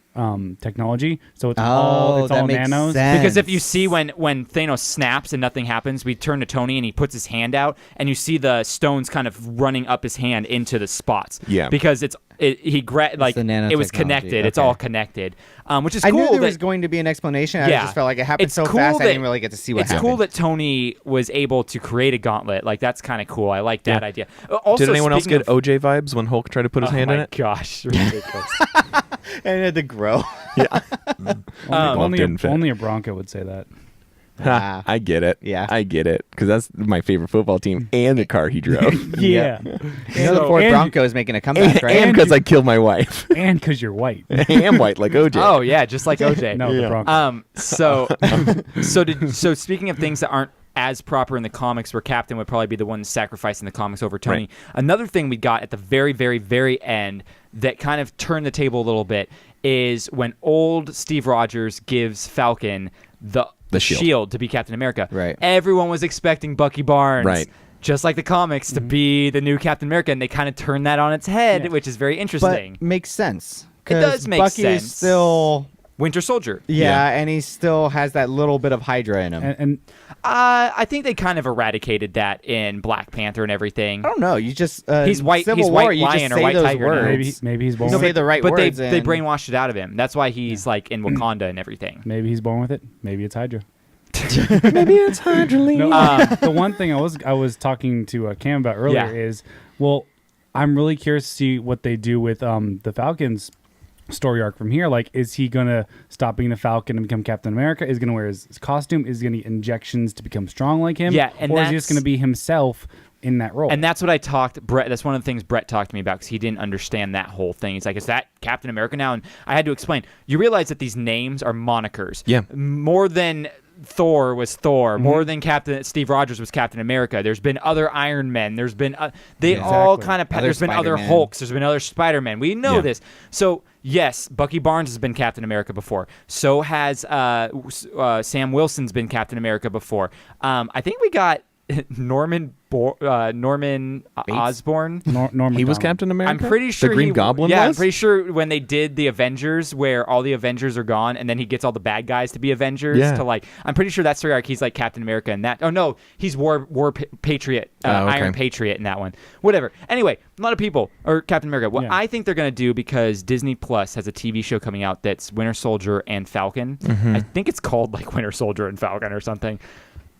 Speaker 6: technology, so it's
Speaker 5: Oh,
Speaker 6: all
Speaker 5: that makes
Speaker 6: nanos.
Speaker 5: sense.
Speaker 3: Because if you see when Thanos snaps and nothing happens, we turn to Tony and he puts his hand out, and you see the stones kind of running up his hand into the spots.
Speaker 4: Yeah.
Speaker 3: Because it
Speaker 5: the
Speaker 3: it was
Speaker 5: nanotechnology.
Speaker 3: connected. It's
Speaker 5: Okay.
Speaker 3: all connected, which is
Speaker 5: I
Speaker 3: cool.
Speaker 5: knew there
Speaker 3: that-
Speaker 5: was going to be an explanation. I
Speaker 3: Yeah.
Speaker 5: just felt like it happened
Speaker 3: It's
Speaker 5: so
Speaker 3: cool
Speaker 5: fast I
Speaker 3: that-
Speaker 5: didn't really get to see what
Speaker 3: it's
Speaker 5: happened.
Speaker 3: cool that Tony was able to create a gauntlet. Like that's kind of cool. I like that
Speaker 4: Yeah.
Speaker 3: idea. Also,
Speaker 4: Did anyone else
Speaker 3: speaking
Speaker 4: get
Speaker 3: of-
Speaker 4: OJ vibes when Hulk tried to put his hand
Speaker 3: oh
Speaker 4: in
Speaker 3: my
Speaker 4: it?
Speaker 3: gosh, ridiculous.
Speaker 5: And it had to grow.
Speaker 6: Only,
Speaker 4: didn't fit.
Speaker 6: only a Bronco would say that.
Speaker 5: Ah.
Speaker 4: I get it.
Speaker 5: Yeah.
Speaker 4: I get it. Because that's my favorite football team and the car he drove.
Speaker 6: Yeah,
Speaker 5: You know the Ford
Speaker 6: and-
Speaker 5: Bronco is making a comeback, right?
Speaker 4: and because I killed my wife.
Speaker 6: and because you're white.
Speaker 4: I am white like OJ.
Speaker 3: Oh yeah, just like OJ.
Speaker 6: No, the Bronco.
Speaker 3: So speaking of things that aren't as proper in the comics, where Captain would probably be the one sacrificing the comics over Tony.
Speaker 4: Right.
Speaker 3: Another thing we got at the very, very, very end that kind of turned the table a little bit is when old Steve Rogers gives Falcon the shield to be Captain America.
Speaker 5: Right.
Speaker 3: Everyone was expecting Bucky Barnes.
Speaker 4: Right.
Speaker 3: Just like the comics, to be the new Captain America, and they kind of turned that on its head,
Speaker 6: Yeah.
Speaker 3: which is very interesting.
Speaker 5: But makes sense.
Speaker 3: It does
Speaker 5: 'Cause
Speaker 3: make
Speaker 5: Bucky
Speaker 3: sense.
Speaker 5: is still...
Speaker 3: Winter Soldier.
Speaker 5: Yeah, and he still has that little bit of Hydra in him.
Speaker 6: and
Speaker 3: I think they kind of eradicated that in Black Panther and everything.
Speaker 5: I don't know. You just
Speaker 3: He's white.
Speaker 5: Civil
Speaker 3: He's
Speaker 5: War,
Speaker 3: white
Speaker 5: you just
Speaker 3: lion or
Speaker 5: say
Speaker 3: white
Speaker 5: those
Speaker 3: tiger now.
Speaker 5: words.
Speaker 6: maybe he's born
Speaker 5: You
Speaker 6: with
Speaker 5: say
Speaker 6: it.
Speaker 5: the right
Speaker 3: But
Speaker 5: words.
Speaker 3: they
Speaker 5: and-
Speaker 3: brainwashed it out of him. That's why he's like in Wakanda and everything.
Speaker 6: Maybe he's born with it. Maybe it's Hydra.
Speaker 4: Maybe it's hydrogen.
Speaker 6: No, the one thing I was talking to Cam about earlier
Speaker 3: Yeah.
Speaker 6: is, well, I'm really curious to see what they do with the Falcons story arc from here. Like, is he gonna stop being the Falcon and become Captain America? Is he gonna wear his costume? Is he gonna get injections to become strong like him?
Speaker 3: Yeah, and
Speaker 6: or is he just gonna be himself in that role?
Speaker 3: And that's what Brett, that's one of the things Brett talked to me about, because he didn't understand that whole thing. He's like, is that Captain America now? And I had to explain. You realize that these names are monikers.
Speaker 4: Yeah.
Speaker 3: More than Thor was Thor, more than Steve Rogers was Captain America. There's been other Iron Men. There's been all kind of there's been other
Speaker 7: Spider-Man.
Speaker 3: Hulks. There's been other Spider-Men. We know
Speaker 4: Yeah.
Speaker 3: this. So yes, Bucky Barnes has been Captain America before. So has Sam Wilson's been Captain America before. I think we got Norman Osborn.
Speaker 6: Norman
Speaker 4: He was
Speaker 6: Donald.
Speaker 4: Captain America.
Speaker 3: I'm pretty sure
Speaker 4: the Green Goblin.
Speaker 3: Yeah, I'm
Speaker 4: was?
Speaker 3: pretty sure when they did the Avengers, where all the Avengers are gone, and then he gets all the bad guys to be Avengers.
Speaker 4: Yeah.
Speaker 3: To like, I'm pretty sure that's story arc. He's like Captain America in that. Oh no, he's Patriot,
Speaker 4: Oh, okay.
Speaker 3: Iron Patriot in that one. Whatever. Anyway, a lot of people or Captain America. What
Speaker 6: Yeah.
Speaker 3: I think they're gonna do, because Disney Plus has a TV show coming out that's Winter Soldier and Falcon. I think it's called like Winter Soldier and Falcon or something.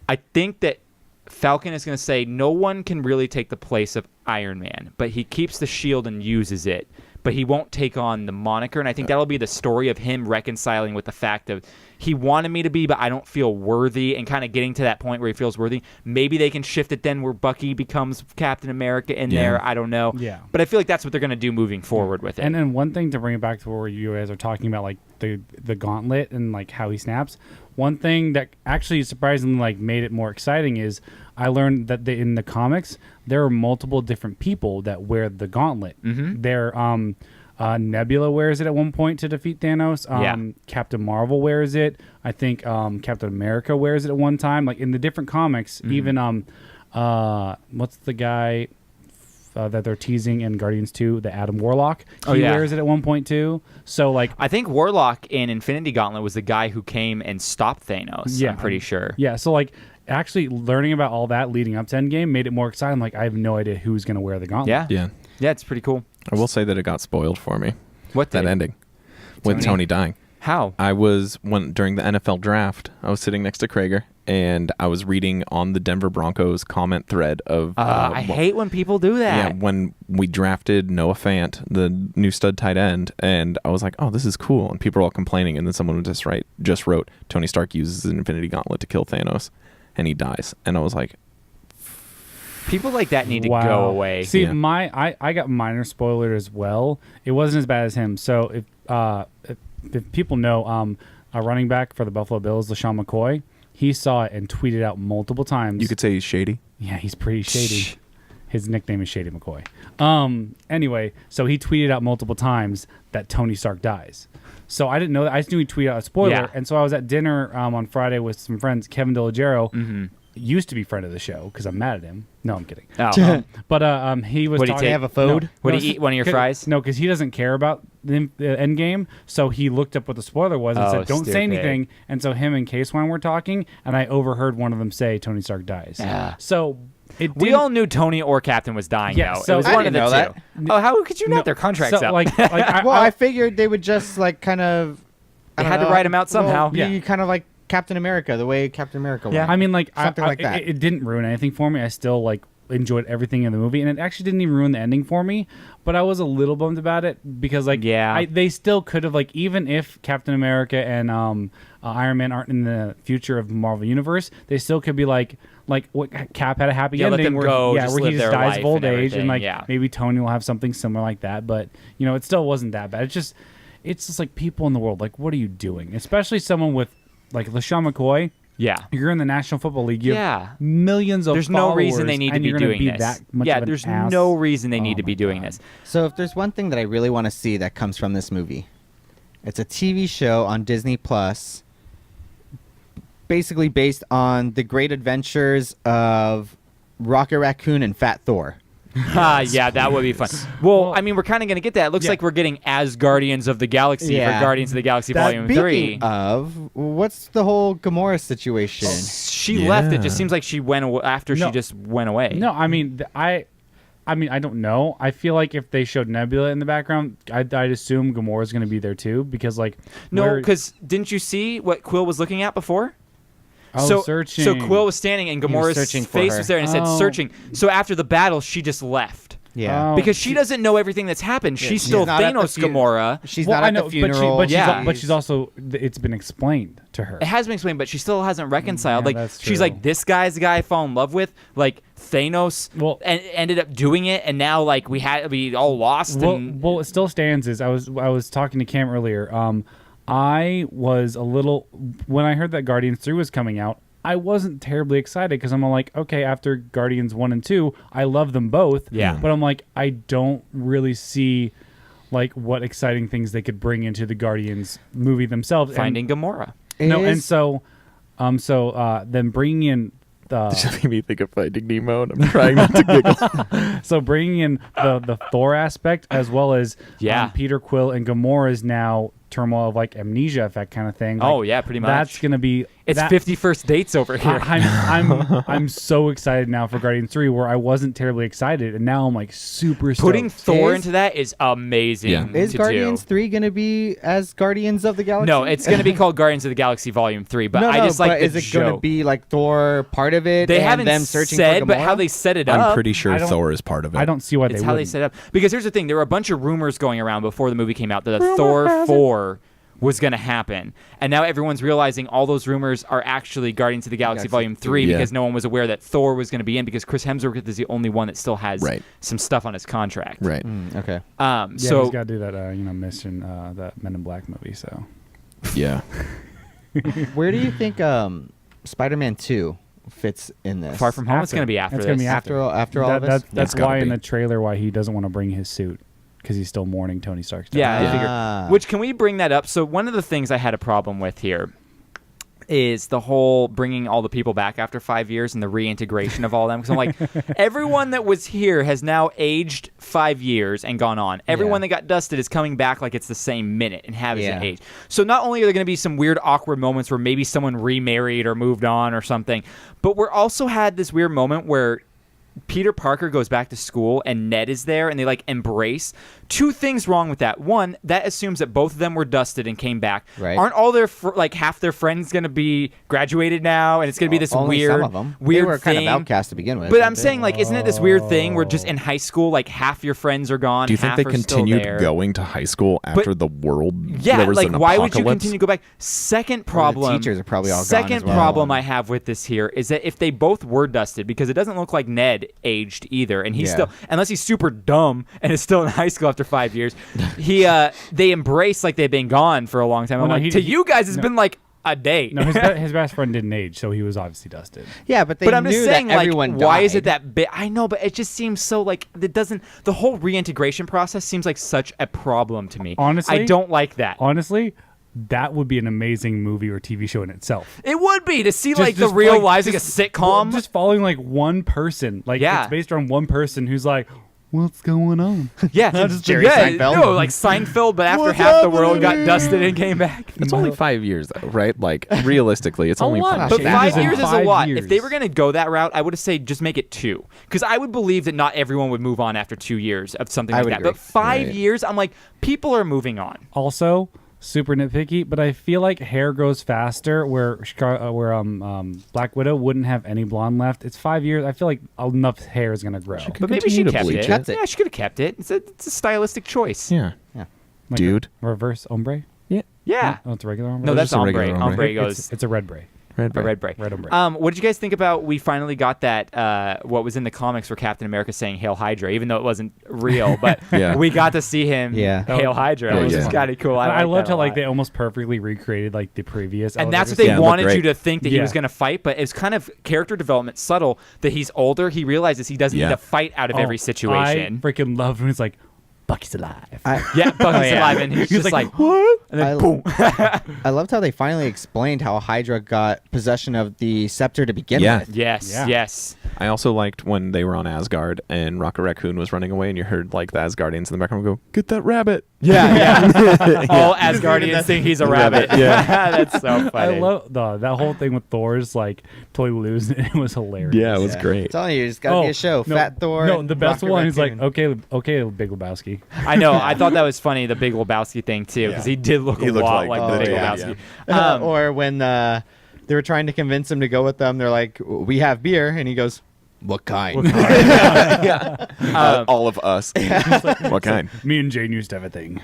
Speaker 3: I think that Falcon is going to say no one can really take the place of Iron Man, but he keeps the shield and uses it, but he won't take on the moniker. And I think that'll be the story of him reconciling with the fact of he wanted me to be, but I don't feel worthy, and kind of getting to that point where he feels worthy. Maybe they can shift it then where Bucky becomes Captain America in there. I don't know.
Speaker 6: Yeah.
Speaker 3: But I feel like that's what they're going to do moving forward with it.
Speaker 6: And then one thing to bring it back to where you guys are talking about, like the gauntlet and like how he snaps. One thing that actually surprisingly like made it more exciting is I learned that in the comics there are multiple different people that wear the gauntlet. There, Nebula wears it at one point to defeat Thanos. Captain Marvel wears it. I think Captain America wears it at one time. Like in the different comics, even what's the guy that they're teasing in Guardians 2, the Adam Warlock? He wears it at one point too. So like
Speaker 3: I think Warlock in Infinity Gauntlet was the guy who came and stopped Thanos.
Speaker 6: Yeah.
Speaker 3: I'm pretty sure.
Speaker 6: Yeah, so like actually learning about all that leading up to Endgame made it more exciting. Like I have no idea who's going to wear the gauntlet.
Speaker 3: Yeah. Yeah, it's pretty cool.
Speaker 4: I will say that it got spoiled for me.
Speaker 3: What
Speaker 4: That
Speaker 3: did?
Speaker 4: ending with Tony dying.
Speaker 3: How?
Speaker 4: I was during the NFL draft. I was sitting next to Krager, and I was reading on the Denver Broncos comment thread of.
Speaker 3: I hate when people do that.
Speaker 4: Yeah, when we drafted Noah Fant, the new stud tight end, and I was like, "Oh, this is cool," and people were all complaining, and then someone just wrote, "Tony Stark uses an Infinity Gauntlet to kill Thanos, and he dies," and I was like,
Speaker 3: People like that need to
Speaker 6: Wow.
Speaker 3: go away.
Speaker 6: See,
Speaker 4: Yeah.
Speaker 6: I got minor spoiler as well. It wasn't as bad as him. So if people know, a running back for the Buffalo Bills, LaShawn McCoy, he saw it and tweeted out multiple times.
Speaker 4: "You could say he's shady."
Speaker 6: Yeah, he's pretty shady. His nickname is Shady McCoy. Anyway, so he tweeted out multiple times that Tony Stark dies. So I didn't know that. I just knew he tweeted out a spoiler.
Speaker 3: Yeah.
Speaker 6: And so I was at dinner on Friday with some friends. Kevin DeLogero used to be friend of the show because I'm mad at him. No, I'm kidding.
Speaker 3: Oh.
Speaker 6: But he was
Speaker 3: What do you
Speaker 6: talking.
Speaker 3: take?
Speaker 7: Have a food?
Speaker 6: No,
Speaker 3: Would
Speaker 6: no,
Speaker 3: he eat one of your fries?
Speaker 6: No, because he doesn't care about the end game. So he looked up what the spoiler was and
Speaker 3: Oh,
Speaker 6: said, "Don't say
Speaker 3: stupid.
Speaker 6: anything." And so him and K-Swine were talking, and I overheard one of them say, "Tony Stark dies."
Speaker 3: Yeah.
Speaker 6: So it
Speaker 3: We
Speaker 6: didn't-
Speaker 3: all knew Tony or Captain was dying,
Speaker 6: Yeah,
Speaker 3: though.
Speaker 6: so
Speaker 3: it was
Speaker 6: I
Speaker 3: one of
Speaker 7: didn't
Speaker 3: the
Speaker 7: know
Speaker 3: two.
Speaker 7: that.
Speaker 3: Oh, how could you not?
Speaker 6: No,
Speaker 3: Their contracts
Speaker 6: so,
Speaker 3: up.
Speaker 6: Like
Speaker 7: Well, I figured they would just like kind of.
Speaker 3: They had to write him out somehow.
Speaker 7: Well, you kind of like Captain America, the way Captain America.
Speaker 3: Yeah.
Speaker 7: went.
Speaker 6: I mean, like
Speaker 7: Something like that.
Speaker 6: It didn't ruin anything for me. I still like enjoyed everything in the movie, and it actually didn't even ruin the ending for me. But I was a little bummed about it because, like,
Speaker 3: Yeah.
Speaker 6: they still could have, like, even if Captain America and Iron Man aren't in the future of the Marvel Universe, they still could be like what Cap had a happy
Speaker 3: Yeah, let
Speaker 6: ending
Speaker 3: them
Speaker 6: where,
Speaker 3: go,
Speaker 6: yeah,
Speaker 3: just
Speaker 6: where
Speaker 3: live
Speaker 6: he just
Speaker 3: their
Speaker 6: dies
Speaker 3: life
Speaker 6: of old
Speaker 3: and
Speaker 6: age,
Speaker 3: everything,
Speaker 6: and like
Speaker 3: yeah.
Speaker 6: maybe Tony will have something similar like that. But it still wasn't that bad. It's just like people in the world, like, what are you doing? Especially someone with like LaShawn McCoy.
Speaker 3: Yeah.
Speaker 6: You're in the National Football League. You
Speaker 3: Yeah.
Speaker 6: have millions of
Speaker 3: There's no reason they
Speaker 6: followers,
Speaker 3: need to
Speaker 6: and
Speaker 3: be
Speaker 6: you're gonna
Speaker 3: doing
Speaker 6: be
Speaker 3: this.
Speaker 6: that much
Speaker 3: Yeah,
Speaker 6: of an
Speaker 3: there's
Speaker 6: ass.
Speaker 3: no reason they
Speaker 6: Oh
Speaker 3: need to
Speaker 6: my
Speaker 3: be doing
Speaker 6: God.
Speaker 3: this.
Speaker 7: So if there's one thing that I really want to see that comes from this movie, it's a TV show on Disney Plus, basically based on the great adventures of Rocket Raccoon and Fat Thor.
Speaker 3: Yeah, that would be fun. Well, I mean, we're kind of going to get that. It looks
Speaker 6: Yeah.
Speaker 3: like we're getting as Guardians of the Galaxy for
Speaker 7: Yeah.
Speaker 3: Guardians of the Galaxy Volume
Speaker 7: Speaking
Speaker 3: 3.
Speaker 7: of, what's the whole Gamora situation?
Speaker 3: She left. It
Speaker 4: Yeah.
Speaker 3: just seems like she went after she
Speaker 6: No.
Speaker 3: just went away.
Speaker 6: No, I mean, I don't know. I feel like if they showed Nebula in the background, I'd assume Gamora's going to be there too, because like
Speaker 3: No,
Speaker 6: where-
Speaker 3: because didn't you see what Quill was looking at before?
Speaker 6: searching.
Speaker 3: So Quill was standing and
Speaker 7: was
Speaker 3: Gamora's
Speaker 7: searching for
Speaker 3: face
Speaker 7: her.
Speaker 3: was there and it said
Speaker 6: Oh.
Speaker 3: searching. So after the battle, she just left.
Speaker 7: Yeah.
Speaker 3: because she doesn't know everything that's happened. She's still
Speaker 7: not at the
Speaker 3: Thanos Gamora.
Speaker 7: She's
Speaker 6: Well,
Speaker 7: not
Speaker 6: I
Speaker 7: at
Speaker 6: know,
Speaker 7: the funeral.
Speaker 6: but she's also. It's been explained to her.
Speaker 3: It has been explained, but she still hasn't reconciled.
Speaker 6: Yeah,
Speaker 3: like
Speaker 6: that's
Speaker 3: she's
Speaker 6: true.
Speaker 3: like, this guy's the guy I fall in love with. Like Thanos ended up doing it, and now like we all lost.
Speaker 6: Well, it still stands. Is I was talking to Cam earlier. I was a little when I heard that Guardians 3 was coming out. I wasn't terribly excited because I'm like, okay, after Guardians 1 and 2, I love them both.
Speaker 3: Yeah.
Speaker 6: But I'm like, I don't really see like what exciting things they could bring into the Guardians movie themselves.
Speaker 3: Finding Gamora.
Speaker 6: And so then bringing in
Speaker 4: Just made me think of Finding Nemo, and I'm trying not to giggle.
Speaker 6: so bringing in the Thor aspect as well as Peter Quill and Gamora's now turmoil of like amnesia effect kind of thing. Like,
Speaker 3: Oh yeah, pretty much.
Speaker 6: That's gonna be
Speaker 3: It's 51st dates over here.
Speaker 6: I'm so excited now for Guardians 3 where I wasn't terribly excited and now I'm like super stoked.
Speaker 3: Putting Thor into that is amazing.
Speaker 4: Yeah.
Speaker 7: Is
Speaker 3: to
Speaker 7: Guardians
Speaker 3: do.
Speaker 7: 3 going to be as Guardians of the Galaxy?
Speaker 3: No, it's going to be called Guardians of the Galaxy Volume 3, but
Speaker 7: no,
Speaker 3: I just like
Speaker 7: but
Speaker 3: the
Speaker 7: is it going to
Speaker 3: joke.
Speaker 7: be like Thor part of it?
Speaker 3: They
Speaker 7: and
Speaker 3: haven't
Speaker 7: them searching
Speaker 3: said,
Speaker 7: for
Speaker 3: but
Speaker 7: Gamora?
Speaker 3: how they set it up.
Speaker 4: I'm pretty sure
Speaker 6: I don't-
Speaker 4: Thor is part of it.
Speaker 6: I don't see why
Speaker 3: It's
Speaker 6: they
Speaker 3: how
Speaker 6: wouldn't.
Speaker 3: they set it up. Because here's the thing: there were a bunch of rumors going around before the movie came out that a Thor 4 was going to happen, and now everyone's realizing all those rumors are actually Guardians of the Galaxy Volume 3
Speaker 4: Yeah.
Speaker 3: because no one was aware that Thor was going to be in because Chris Hemsworth is the only one that still has some stuff on his contract.
Speaker 4: Right.
Speaker 7: Okay.
Speaker 6: Yeah,
Speaker 3: So
Speaker 6: he's got to do that mission that Men in Black movie. So
Speaker 4: Yeah.
Speaker 7: Where do you think Spider-Man 2 fits in this?
Speaker 3: Far From Home, it's going to be after
Speaker 6: It's
Speaker 3: this.
Speaker 6: gonna be
Speaker 7: after all of this?
Speaker 6: That's
Speaker 4: It's gotta
Speaker 6: why in
Speaker 4: be.
Speaker 6: the trailer why he doesn't want to bring his suit because he's still mourning Tony Stark's death.
Speaker 3: Yeah, I
Speaker 7: Ah.
Speaker 3: figure. Which, can we bring that up? So one of the things I had a problem with here is the whole bringing all the people back after 5 years and the reintegration of all them. Because I'm like, everyone that was here has now aged 5 years and gone on. Everyone that got dusted is coming back like it's the same minute and has an age. So not only are there going to be some weird, awkward moments where maybe someone remarried or moved on or something, but we're also had this weird moment where Peter Parker goes back to school and Ned is there and they like embrace. Two things wrong with that. One, that assumes that both of them were dusted and came back.
Speaker 7: Right.
Speaker 3: Aren't all their like half their friends going to be graduated now and it's going to be this
Speaker 7: Only
Speaker 3: weird
Speaker 7: some of them.
Speaker 3: weird
Speaker 7: they were
Speaker 3: thing.
Speaker 7: kind of outcast to begin with.
Speaker 3: But I'm
Speaker 7: weren't they?
Speaker 3: saying like isn't it this weird thing where just in high school like half your friends are gone,
Speaker 4: Do you think
Speaker 3: half
Speaker 4: they
Speaker 3: are still
Speaker 4: continued
Speaker 3: there?
Speaker 4: going to high school after the world?
Speaker 3: Yeah,
Speaker 4: there was
Speaker 3: like
Speaker 4: an
Speaker 3: why would you
Speaker 4: apocalypse?
Speaker 3: continue to go back? Second problem.
Speaker 7: teachers are probably all gone
Speaker 3: Second
Speaker 7: as well.
Speaker 3: problem I have with this here is that if they both were dusted, because it doesn't look like Ned aged either, and he's
Speaker 7: Yeah.
Speaker 3: still unless he's super dumb and is still in high school after 5 years, they embrace like they've been gone for a long time. I'm
Speaker 6: Well, no,
Speaker 3: like,
Speaker 6: he-
Speaker 3: you guys, it's been like a day.
Speaker 6: No, his best friend didn't age, so he was obviously dusted.
Speaker 7: Yeah, but they
Speaker 3: But I'm
Speaker 7: knew
Speaker 3: just saying,
Speaker 7: that everyone
Speaker 3: like, why is it
Speaker 7: died.
Speaker 3: that bit? I know, but it just seems so like it doesn't. The whole reintegration process seems like such a problem to me.
Speaker 6: Honestly,
Speaker 3: I don't like that.
Speaker 6: Honestly, that would be an amazing movie or TV show in itself.
Speaker 3: It would be to see
Speaker 6: Just-
Speaker 3: like the
Speaker 6: just,
Speaker 3: real
Speaker 6: like,
Speaker 3: lives, like a
Speaker 6: just-
Speaker 3: sitcom.
Speaker 6: Just following like one person. Like
Speaker 3: Yeah.
Speaker 6: it's based on one person who's like, what's going on?
Speaker 3: Yeah,
Speaker 6: Just
Speaker 7: Jerry
Speaker 3: yeah,
Speaker 7: Seinfeld.
Speaker 3: no, like Seinfeld, but after
Speaker 7: What's
Speaker 3: half the world got
Speaker 7: happening?
Speaker 3: dusted and came back.
Speaker 4: It's only 5 years, though, right? Like realistically, it's
Speaker 3: A
Speaker 4: only
Speaker 3: lot,
Speaker 4: 5
Speaker 3: but
Speaker 6: Changes
Speaker 4: years.
Speaker 3: 5
Speaker 6: in
Speaker 3: years is a
Speaker 6: 5
Speaker 3: lot.
Speaker 6: years.
Speaker 3: If they were going to go that route, I would have said just make it 2, because I would believe that not everyone would move on after 2 years of something
Speaker 7: I
Speaker 3: like
Speaker 7: would
Speaker 3: that.
Speaker 7: agree.
Speaker 3: But 5
Speaker 4: Right.
Speaker 3: years, I'm like, people are moving on.
Speaker 6: Also, super nitpicky, but I feel like hair grows faster. Where Black Widow wouldn't have any blonde left. It's 5 years. I feel like enough hair is gonna grow.
Speaker 3: But maybe she
Speaker 4: continue to
Speaker 3: kept
Speaker 4: bleach
Speaker 3: it.
Speaker 4: it.
Speaker 7: Kept it.
Speaker 3: Yeah, she could have kept it. It's a stylistic choice.
Speaker 4: Yeah.
Speaker 6: Like
Speaker 4: Dude.
Speaker 6: a reverse ombre.
Speaker 3: Yeah.
Speaker 6: Oh, it's a regular ombre.
Speaker 3: No, that's
Speaker 4: just a regular
Speaker 3: ombre.
Speaker 4: ombre.
Speaker 3: Ombre goes.
Speaker 6: It's a red bray.
Speaker 4: Red
Speaker 3: A
Speaker 4: Bray.
Speaker 3: red bray.
Speaker 6: Red ombre.
Speaker 3: What did you guys think about? We finally got that. What was in the comics for Captain America saying "Hail Hydra," even though it wasn't real, but
Speaker 4: Yeah.
Speaker 3: we got to see him
Speaker 7: Yeah.
Speaker 3: "Hail Hydra,"
Speaker 4: Yeah,
Speaker 3: which is
Speaker 4: yeah.
Speaker 3: kind of cool.
Speaker 6: I
Speaker 3: liked
Speaker 6: loved
Speaker 3: that a
Speaker 6: how like
Speaker 3: lot.
Speaker 6: they almost perfectly recreated like the previous.
Speaker 3: And
Speaker 6: Elevator
Speaker 3: that's what they
Speaker 6: scene.
Speaker 4: Yeah, it looked
Speaker 3: wanted you
Speaker 4: great.
Speaker 3: to think that he
Speaker 6: Yeah.
Speaker 3: was going to fight, but it's kind of character development subtle that he's older. He realizes he doesn't
Speaker 4: Yeah.
Speaker 3: need to fight out of
Speaker 6: Oh,
Speaker 3: every situation.
Speaker 6: I freaking loved when he's like, Bucky's alive.
Speaker 3: Yeah, Bucky's
Speaker 7: yeah.
Speaker 3: alive, and he's just like,
Speaker 6: what?
Speaker 3: and then
Speaker 7: I-
Speaker 3: boom.
Speaker 7: I loved how they finally explained how Hydra got possession of the scepter to begin
Speaker 4: Yeah.
Speaker 7: with.
Speaker 3: Yes,
Speaker 6: Yeah.
Speaker 3: yes.
Speaker 4: I also liked when they were on Asgard and Rocket Raccoon was running away, and you heard like the Asgardians in the background go, "Get that rabbit!"
Speaker 3: Yeah, yeah. All Asgardians think he's a rabbit.
Speaker 4: Yeah.
Speaker 3: That's so funny.
Speaker 6: I love that whole thing with Thor's like totally losing it. It was hilarious.
Speaker 4: Yeah, it was
Speaker 7: Yeah.
Speaker 4: great.
Speaker 7: I'm telling you, it's got to be a show.
Speaker 6: no,
Speaker 7: Fat Thor.
Speaker 6: No,
Speaker 7: and
Speaker 6: the best
Speaker 7: Rocket
Speaker 6: one is like,
Speaker 7: Raccoon.
Speaker 6: okay, Big Lebowski.
Speaker 3: I know. I thought that was funny, the Big Lebowski thing too, because he did look
Speaker 4: He
Speaker 3: a
Speaker 4: looked
Speaker 3: lot
Speaker 4: like
Speaker 3: like the
Speaker 7: the
Speaker 3: Big
Speaker 7: Big
Speaker 3: Lebowski.
Speaker 4: yeah.
Speaker 3: Um,
Speaker 7: Or when they were trying to convince him to go with them, they're like, "We have beer," and he goes, What kind?
Speaker 4: All of us. What kind?
Speaker 6: Me and Jane used to have a thing.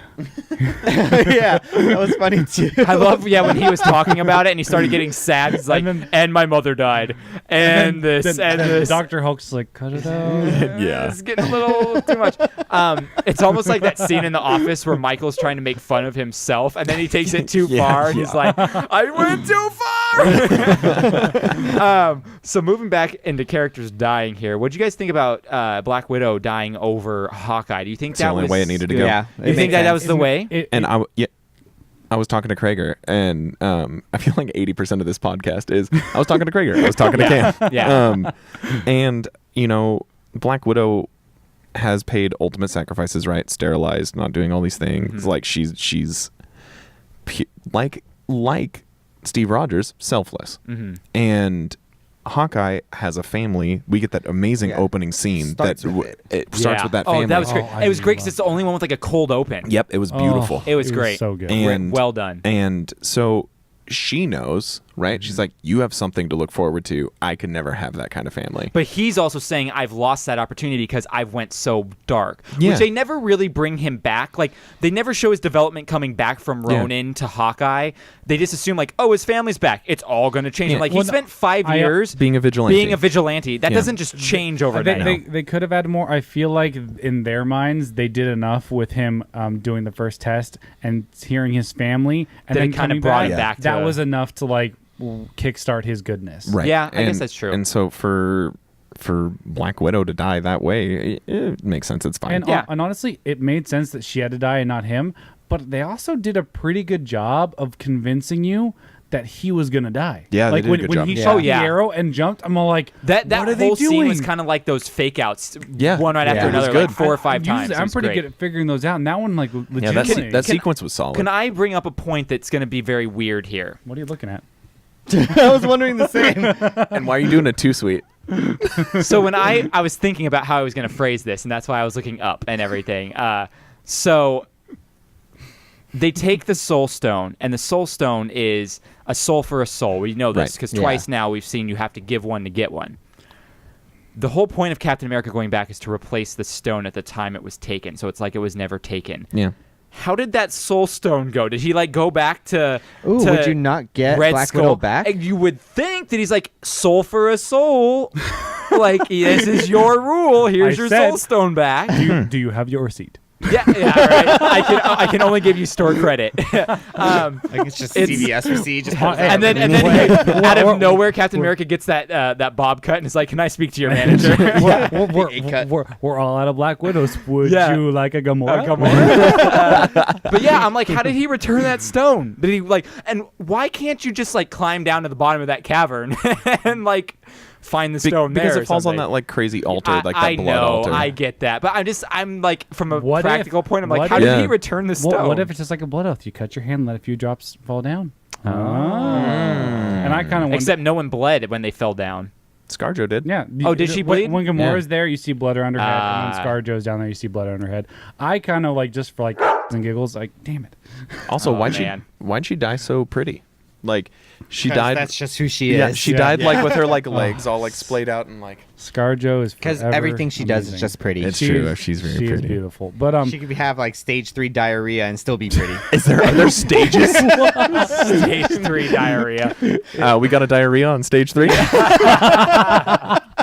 Speaker 7: Yeah, that was funny too.
Speaker 3: I love, when he was talking about it and he started getting sad. He's like, and my mother died, and this, and this.
Speaker 6: Dr. Hulk's like, cut it out.
Speaker 4: Yeah.
Speaker 3: It's getting a little too much. It's almost like that scene in The Office where Michael's trying to make fun of himself, and then he takes it too far. And he's like, I went too far. So moving back into characters dying here, what do you guys think about Black Widow dying over Hawkeye? Do you think
Speaker 4: It's the
Speaker 3: that
Speaker 4: only
Speaker 3: was
Speaker 4: way it needed to go.
Speaker 7: Yeah,
Speaker 3: Do you think that was the way?
Speaker 4: And I was talking to Krager, and I feel like 80% of this podcast is I was talking to Krager, I was talking to Cam.
Speaker 3: Yeah.
Speaker 4: And Black Widow has paid ultimate sacrifices, right? Sterilized, not doing all these things.
Speaker 3: Mm-hmm.
Speaker 4: Like she's like Steve Rogers, selfless.
Speaker 3: Mm-hmm.
Speaker 4: And Hawkeye has a family. We get that amazing opening scene
Speaker 7: Starts with
Speaker 4: it starts with that family.
Speaker 3: Oh, that was great.
Speaker 6: Oh,
Speaker 3: It was great because
Speaker 6: love
Speaker 3: it's the only one with like a cold open.
Speaker 4: Yep, it was beautiful.
Speaker 3: It was great.
Speaker 6: So good.
Speaker 4: And
Speaker 3: well done.
Speaker 4: And so she knows, right? She's like, you have something to look forward to. I could never have that kind of family.
Speaker 3: But he's also saying, I've lost that opportunity because I've went so dark.
Speaker 4: Yeah.
Speaker 3: Which they never really bring him back. Like, they never show his development coming back from Ronin to Hawkeye. They just assume, like, oh, his family's back. It's all going to change.
Speaker 4: Yeah.
Speaker 3: Like,
Speaker 6: Well,
Speaker 3: he spent 5 years
Speaker 4: being a vigilante.
Speaker 3: That
Speaker 4: Yeah.
Speaker 3: doesn't just change overnight.
Speaker 6: They could have had more. I feel like in their minds they did enough with him doing the first test and hearing his family, and
Speaker 3: That
Speaker 6: then
Speaker 3: it kinda
Speaker 6: coming
Speaker 3: brought him back to
Speaker 6: That
Speaker 3: a-
Speaker 6: was enough to like kickstart his goodness.
Speaker 4: Right.
Speaker 3: Yeah, I guess that's true.
Speaker 4: And so for Black Widow to die that way, it makes sense. It's fine.
Speaker 6: And, and honestly, it made sense that she had to die and not him. But they also did a pretty good job of convincing you that he was gonna die.
Speaker 4: Yeah, they
Speaker 6: like
Speaker 4: did a
Speaker 6: when,
Speaker 4: good
Speaker 6: when
Speaker 4: job.
Speaker 6: he
Speaker 4: Yeah.
Speaker 6: shot
Speaker 3: Oh, yeah.
Speaker 6: the arrow and jumped, I'm all like,
Speaker 3: that
Speaker 6: what are they
Speaker 3: whole scene
Speaker 6: doing?
Speaker 3: was kind of like those fake outs.
Speaker 4: Yeah.
Speaker 3: One right after
Speaker 4: Yeah. It was
Speaker 3: another, like
Speaker 4: good.
Speaker 3: 4 or 5 times.
Speaker 6: Usually,
Speaker 3: It
Speaker 6: I'm
Speaker 3: was
Speaker 6: pretty
Speaker 3: great.
Speaker 6: good at figuring those out. And that one, like,
Speaker 4: yeah,
Speaker 6: legitimately.
Speaker 4: that sequence was solid.
Speaker 3: Can I bring up a point that's going to be very weird here?
Speaker 6: What are you looking at?
Speaker 7: I was wondering the same.
Speaker 4: And why are you doing it too sweet?
Speaker 3: So when I was thinking about how I was going to phrase this, and that's why I was looking up and everything. So they take the Soul Stone, and the Soul Stone is a soul for a soul. We know this
Speaker 4: Right.
Speaker 3: because twice now we've seen you have to give one to get one. The whole point of Captain America going back is to replace the stone at the time it was taken. So it's like it was never taken.
Speaker 4: Yeah.
Speaker 3: How did that Soul Stone go? Did he like go back to?
Speaker 7: Ooh,
Speaker 3: to
Speaker 7: would you not get
Speaker 3: Red
Speaker 7: Black
Speaker 3: Skull
Speaker 7: Widow back?
Speaker 3: And you would think that he's like soul for a soul. Like this is your rule. Here's
Speaker 6: I
Speaker 3: your
Speaker 6: said-
Speaker 3: Soul Stone back.
Speaker 6: Do you have your receipt?
Speaker 3: Yeah, right. I can only give you store credit.
Speaker 7: Like it's just
Speaker 3: It's-
Speaker 7: CVS receipt. Just
Speaker 3: and then out of nowhere, Captain America gets that bob cut and is like, "Can I speak to your manager?"
Speaker 6: We're all out of Black Widows. Would
Speaker 3: Yeah.
Speaker 6: you like a Gamora?
Speaker 3: But yeah, I'm like, how did he return that stone? Did he like? And why can't you just like climb down to the bottom of that cavern and like find the stone there?
Speaker 4: Because
Speaker 3: or
Speaker 4: it falls on
Speaker 3: something?
Speaker 4: that like crazy altar, like that
Speaker 3: I
Speaker 4: blood
Speaker 3: know,
Speaker 4: altar.
Speaker 3: I get that, but I'm like, from a
Speaker 6: What
Speaker 3: practical
Speaker 6: if-
Speaker 3: point, I'm like,
Speaker 6: what
Speaker 3: how
Speaker 4: if-
Speaker 3: did he
Speaker 4: Yeah.
Speaker 3: return the stone?
Speaker 6: What if it's just like a blood oath? You cut your hand, let a few drops fall down. And I kind of wonder.
Speaker 3: Except no one bled when they fell down.
Speaker 4: ScarJo did.
Speaker 6: Yeah.
Speaker 3: Oh, did she bleed?
Speaker 6: When Gamora's
Speaker 4: Yeah.
Speaker 6: there, you see blood around her head, and
Speaker 3: Ah.
Speaker 6: when ScarJo's down there, you see blood around her head. I kind of like, just for like and giggles, like, damn it.
Speaker 4: Also,
Speaker 3: Oh,
Speaker 4: why'd
Speaker 3: man.
Speaker 4: she die so pretty? Like she
Speaker 7: 'Cause
Speaker 4: died.
Speaker 7: That's just who she
Speaker 4: yeah,
Speaker 7: is.
Speaker 4: she died like with her like legs all like splayed out and like.
Speaker 6: ScarJo is
Speaker 7: Because
Speaker 6: forever
Speaker 7: everything she does is
Speaker 6: amazing.
Speaker 7: just pretty.
Speaker 4: It's
Speaker 6: She
Speaker 4: true.
Speaker 6: is-
Speaker 4: She's very
Speaker 6: she
Speaker 4: pretty.
Speaker 6: is beautiful. But
Speaker 7: She could have like stage 3 diarrhea and still be pretty.
Speaker 4: Are there stages?
Speaker 3: Stage 3 diarrhea.
Speaker 4: We got a diarrhea on stage 3.
Speaker 6: what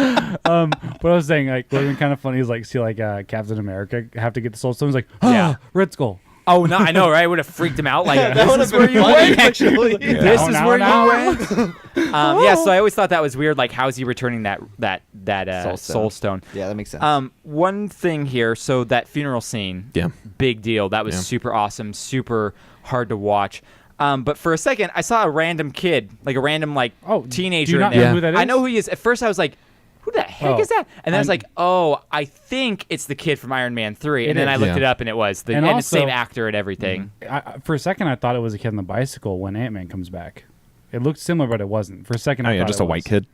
Speaker 6: I was saying, like, what would be kind of funny is like see like Captain America have to get the Soul Stone. He's like,
Speaker 3: Yeah.
Speaker 6: Red Skull.
Speaker 3: Oh no, I know, right? It would have freaked him out. Like,
Speaker 7: That
Speaker 3: this
Speaker 7: would've
Speaker 3: is where
Speaker 7: been
Speaker 3: you
Speaker 7: funny,
Speaker 3: went.
Speaker 7: actually.
Speaker 3: This is
Speaker 6: Now,
Speaker 3: where
Speaker 6: now.
Speaker 3: you went. Yeah, so I always thought that was weird. Like, how is he returning that
Speaker 7: Soul
Speaker 3: Soul Stone?
Speaker 7: Yeah, that makes sense.
Speaker 3: One thing here. So that funeral scene.
Speaker 4: Yeah.
Speaker 3: Big deal. That was
Speaker 4: Yeah.
Speaker 3: super awesome. Super hard to watch. But for a second, I saw a random kid, like a random teenager
Speaker 6: do you
Speaker 3: in
Speaker 6: not
Speaker 3: there.
Speaker 6: know who that is?
Speaker 3: I know who he is. At first, I was like, who the heck
Speaker 6: Oh.
Speaker 3: is that? And then I was
Speaker 6: I'm-
Speaker 3: like, oh, I think it's the kid from Iron Man 3. And
Speaker 6: It
Speaker 3: then I
Speaker 6: is.
Speaker 3: looked
Speaker 4: Yeah.
Speaker 3: it up, and it was the
Speaker 6: And
Speaker 3: and the
Speaker 6: also-
Speaker 3: same actor and everything.
Speaker 6: For a second, I thought it was a kid on the bicycle when Ant-Man comes back. It looked similar, but it wasn't. For a second,
Speaker 4: Oh
Speaker 6: I
Speaker 4: yeah,
Speaker 6: thought
Speaker 4: just
Speaker 6: it
Speaker 4: a white
Speaker 6: was.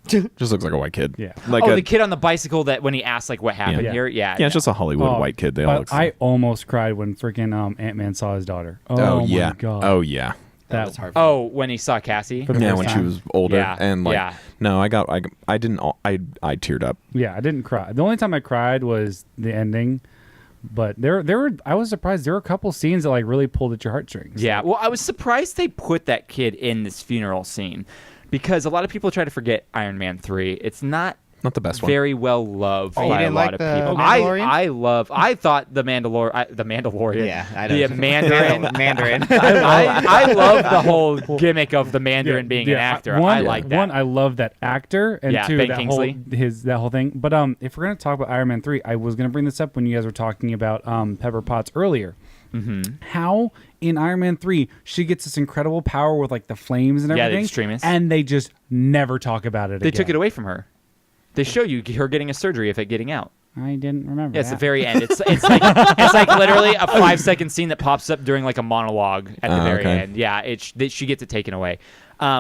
Speaker 4: kid. Just looks like a white kid.
Speaker 6: Yeah.
Speaker 4: Like
Speaker 3: The kid on the bicycle that when he asked like what happened
Speaker 4: Yeah.
Speaker 3: here, yeah,
Speaker 4: yeah, it's just a Hollywood white kid. They all
Speaker 6: But
Speaker 4: look.
Speaker 6: I almost cried when freaking Ant-Man saw his daughter.
Speaker 4: oh
Speaker 6: my
Speaker 4: yeah.
Speaker 6: god.
Speaker 4: Oh yeah.
Speaker 7: That was hard.
Speaker 3: Oh, when he saw Cassie.
Speaker 6: For the
Speaker 4: Yeah,
Speaker 6: first
Speaker 4: when she
Speaker 6: time.
Speaker 4: was older,
Speaker 3: Yeah,
Speaker 4: and like,
Speaker 3: yeah.
Speaker 4: no, I teared up.
Speaker 6: Yeah, I didn't cry. The only time I cried was the ending. But I was surprised. There were a couple scenes that like really pulled at your heartstrings.
Speaker 3: Yeah, well, I was surprised they put that kid in this funeral scene because a lot of people try to forget Iron Man 3. It's not
Speaker 4: Not the best one.
Speaker 3: very well loved
Speaker 7: you
Speaker 3: by a
Speaker 7: didn't
Speaker 3: lot
Speaker 7: like
Speaker 3: of
Speaker 7: the
Speaker 3: people.
Speaker 7: Mandalorian?
Speaker 3: I thought the Mandalorian.
Speaker 7: Yeah, I know.
Speaker 3: The Mandarin.
Speaker 7: Mandarin.
Speaker 3: I love the whole gimmick of the Mandarin being an actor.
Speaker 6: One,
Speaker 3: I like that.
Speaker 6: One, I love that actor, and
Speaker 3: Yeah,
Speaker 6: two,
Speaker 3: Ben
Speaker 6: that
Speaker 3: Kingsley.
Speaker 6: whole thing. But if we're gonna talk about Iron Man 3, I was gonna bring this up when you guys were talking about Pepper Potts earlier. Mm-hmm. How in Iron Man 3 she gets this incredible power with like the flames and
Speaker 3: Yeah, the
Speaker 6: everything,
Speaker 3: extremists.
Speaker 6: and they just never talk about it.
Speaker 3: They
Speaker 6: again.
Speaker 3: took it away from her. They show you her getting a surgery of it getting out.
Speaker 6: I didn't remember.
Speaker 3: Yeah, it's
Speaker 6: that.
Speaker 3: the very end. It's like literally a 5-second scene that pops up during like a monologue at the very
Speaker 4: okay.
Speaker 3: end. Yeah, she gets it taken away,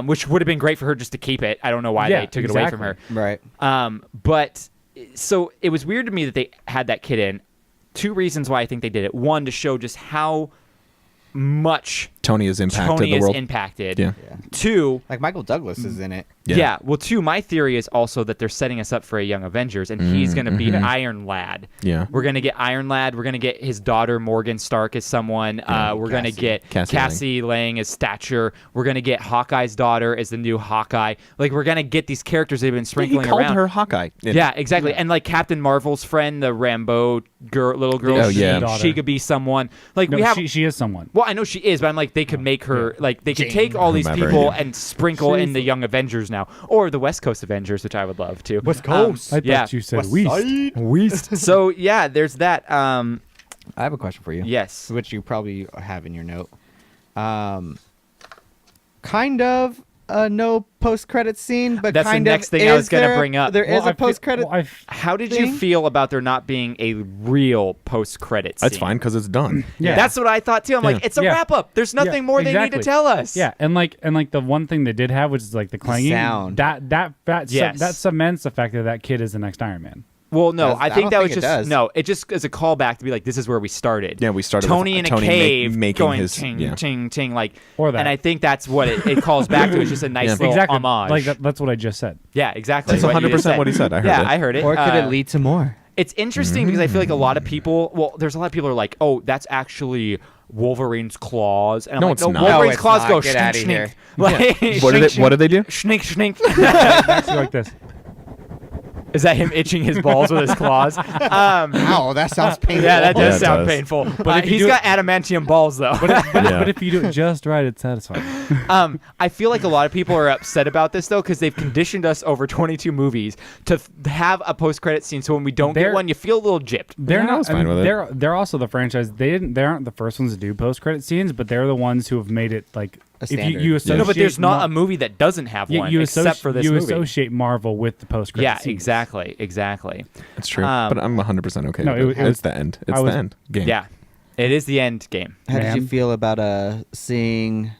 Speaker 3: which would have been great for her just to keep it. I don't know why they took it away from her.
Speaker 7: Right.
Speaker 3: But so it was weird to me that they had that kid in. 2 reasons why I think they did it. 1, to show just how much
Speaker 4: Tony has impacted
Speaker 3: Tony
Speaker 4: the
Speaker 3: is
Speaker 4: world.
Speaker 3: impacted.
Speaker 4: Yeah.
Speaker 3: 2,
Speaker 7: Like Michael Douglas is in it.
Speaker 3: yeah. Well, 2, my theory is also that they're setting us up for a Young Avengers, and he's going to be Iron Lad.
Speaker 4: Yeah.
Speaker 3: We're going to get Iron Lad. We're going to get his daughter, Morgan Stark, as someone. We're going to get
Speaker 4: Cassie
Speaker 3: Lang as Stature. We're going to get Hawkeye's daughter as the new Hawkeye. Like, we're going to get these characters they've been
Speaker 4: He
Speaker 3: sprinkling
Speaker 4: called
Speaker 3: around.
Speaker 4: her Hawkeye.
Speaker 3: Yeah, exactly. And like Captain Marvel's friend, the Rambo little girl,
Speaker 4: Oh, yeah.
Speaker 3: she could be someone. Like
Speaker 6: No,
Speaker 3: we have.
Speaker 6: she is someone.
Speaker 3: Well, I know she is, but I'm like, they could make her, like, they could take all these
Speaker 4: Whomever,
Speaker 3: people
Speaker 4: yeah.
Speaker 3: and sprinkle in the Young Avengers now. Or the West Coast Avengers, which I would love to.
Speaker 6: West Coast. I thought
Speaker 3: yeah.
Speaker 6: you said West.
Speaker 3: So, yeah, there's that.
Speaker 7: I have a question for you.
Speaker 3: Yes.
Speaker 7: Which you probably have in your note. Kind of a no post-credit scene, but
Speaker 3: That's the
Speaker 7: kind
Speaker 3: next
Speaker 7: of
Speaker 3: thing I was
Speaker 7: is
Speaker 3: gonna
Speaker 7: there-
Speaker 3: bring up.
Speaker 7: There is a post-credit.
Speaker 3: How did
Speaker 7: thing?
Speaker 3: you feel about there not being a real post-credit scene?
Speaker 4: That's fine because it's done.
Speaker 6: Yeah.
Speaker 3: That's what I thought, too. I'm like, it's a
Speaker 6: Yeah.
Speaker 3: wrap-up. There's nothing more they need to
Speaker 6: exactly.
Speaker 3: tell us.
Speaker 6: Yeah, and like the one thing they did have, which is like the clanging
Speaker 7: sound.
Speaker 3: Yes.
Speaker 6: that cements the fact that kid is the next Iron Man.
Speaker 3: Well, no, I think
Speaker 7: don't
Speaker 3: that
Speaker 7: think
Speaker 3: was
Speaker 7: it
Speaker 3: just
Speaker 7: does.
Speaker 3: no. It just is a callback to be like, this is where we started.
Speaker 4: Yeah, we started
Speaker 3: Tony
Speaker 4: with
Speaker 3: in a
Speaker 4: Tony
Speaker 3: cave
Speaker 4: making
Speaker 3: going
Speaker 4: his-
Speaker 3: ting,
Speaker 4: yeah.
Speaker 3: ting, ting, like.
Speaker 6: Or that.
Speaker 3: And I think that's what it calls back to. It's just a nice
Speaker 4: Yeah.
Speaker 3: little
Speaker 6: Exactly.
Speaker 3: homage.
Speaker 6: Like that's what I just said.
Speaker 3: Yeah, exactly.
Speaker 4: That's
Speaker 3: what you
Speaker 4: 100%
Speaker 3: just said.
Speaker 4: what he said. I heard
Speaker 3: yeah,
Speaker 4: it.
Speaker 3: I heard it.
Speaker 7: Or could it lead to more?
Speaker 3: It's interesting because I feel like a lot of people. Well, there's a lot of people who are like, oh, that's actually Wolverine's claws. And I'm
Speaker 4: No,
Speaker 3: like,
Speaker 4: it's
Speaker 3: no,
Speaker 4: not.
Speaker 3: Wolverine's
Speaker 7: No, it's
Speaker 3: claws
Speaker 7: not.
Speaker 3: go
Speaker 7: Get
Speaker 3: schnink,
Speaker 7: outta here.
Speaker 3: schnink. Like,
Speaker 4: What did they do?
Speaker 3: Schnink, schnink.
Speaker 6: Actually, like this.
Speaker 3: Is that him itching his balls with his claws?
Speaker 7: Ow, that sounds painful.
Speaker 3: Yeah, that
Speaker 4: Yeah,
Speaker 3: does
Speaker 4: it
Speaker 3: sound
Speaker 4: does.
Speaker 3: painful.
Speaker 6: if
Speaker 3: But
Speaker 6: you
Speaker 3: he's
Speaker 6: do
Speaker 3: got adamantium balls, though.
Speaker 6: But if you do it just right, it's satisfying.
Speaker 3: I feel like a lot of people are upset about this, though, because they've conditioned us over 22 movies to have a post-credit scene. So when we don't get
Speaker 6: They're-
Speaker 3: one, you feel a little gypped.
Speaker 6: They're
Speaker 4: Yeah, I
Speaker 6: not.
Speaker 4: was fine with it.
Speaker 6: They're also the franchise. They aren't the first ones to do post credit scenes, but they're the ones who have made it like
Speaker 7: A
Speaker 6: if you,
Speaker 7: standard.
Speaker 6: you associate.
Speaker 3: No, but there's not
Speaker 6: Mar-
Speaker 3: a movie that doesn't have
Speaker 6: Yeah,
Speaker 3: one,
Speaker 6: you
Speaker 3: except for this
Speaker 6: you
Speaker 3: movie.
Speaker 6: associate Marvel with the post credit.
Speaker 3: Yeah, exactly.
Speaker 4: It's true.
Speaker 3: Um,
Speaker 4: but I'm 100% okay
Speaker 6: no,
Speaker 4: with it.
Speaker 6: it was-
Speaker 4: It's the end. It's
Speaker 6: I was-
Speaker 4: the end game.
Speaker 3: Yeah, it is the end game.
Speaker 7: How did you
Speaker 6: Man.
Speaker 7: feel about seeing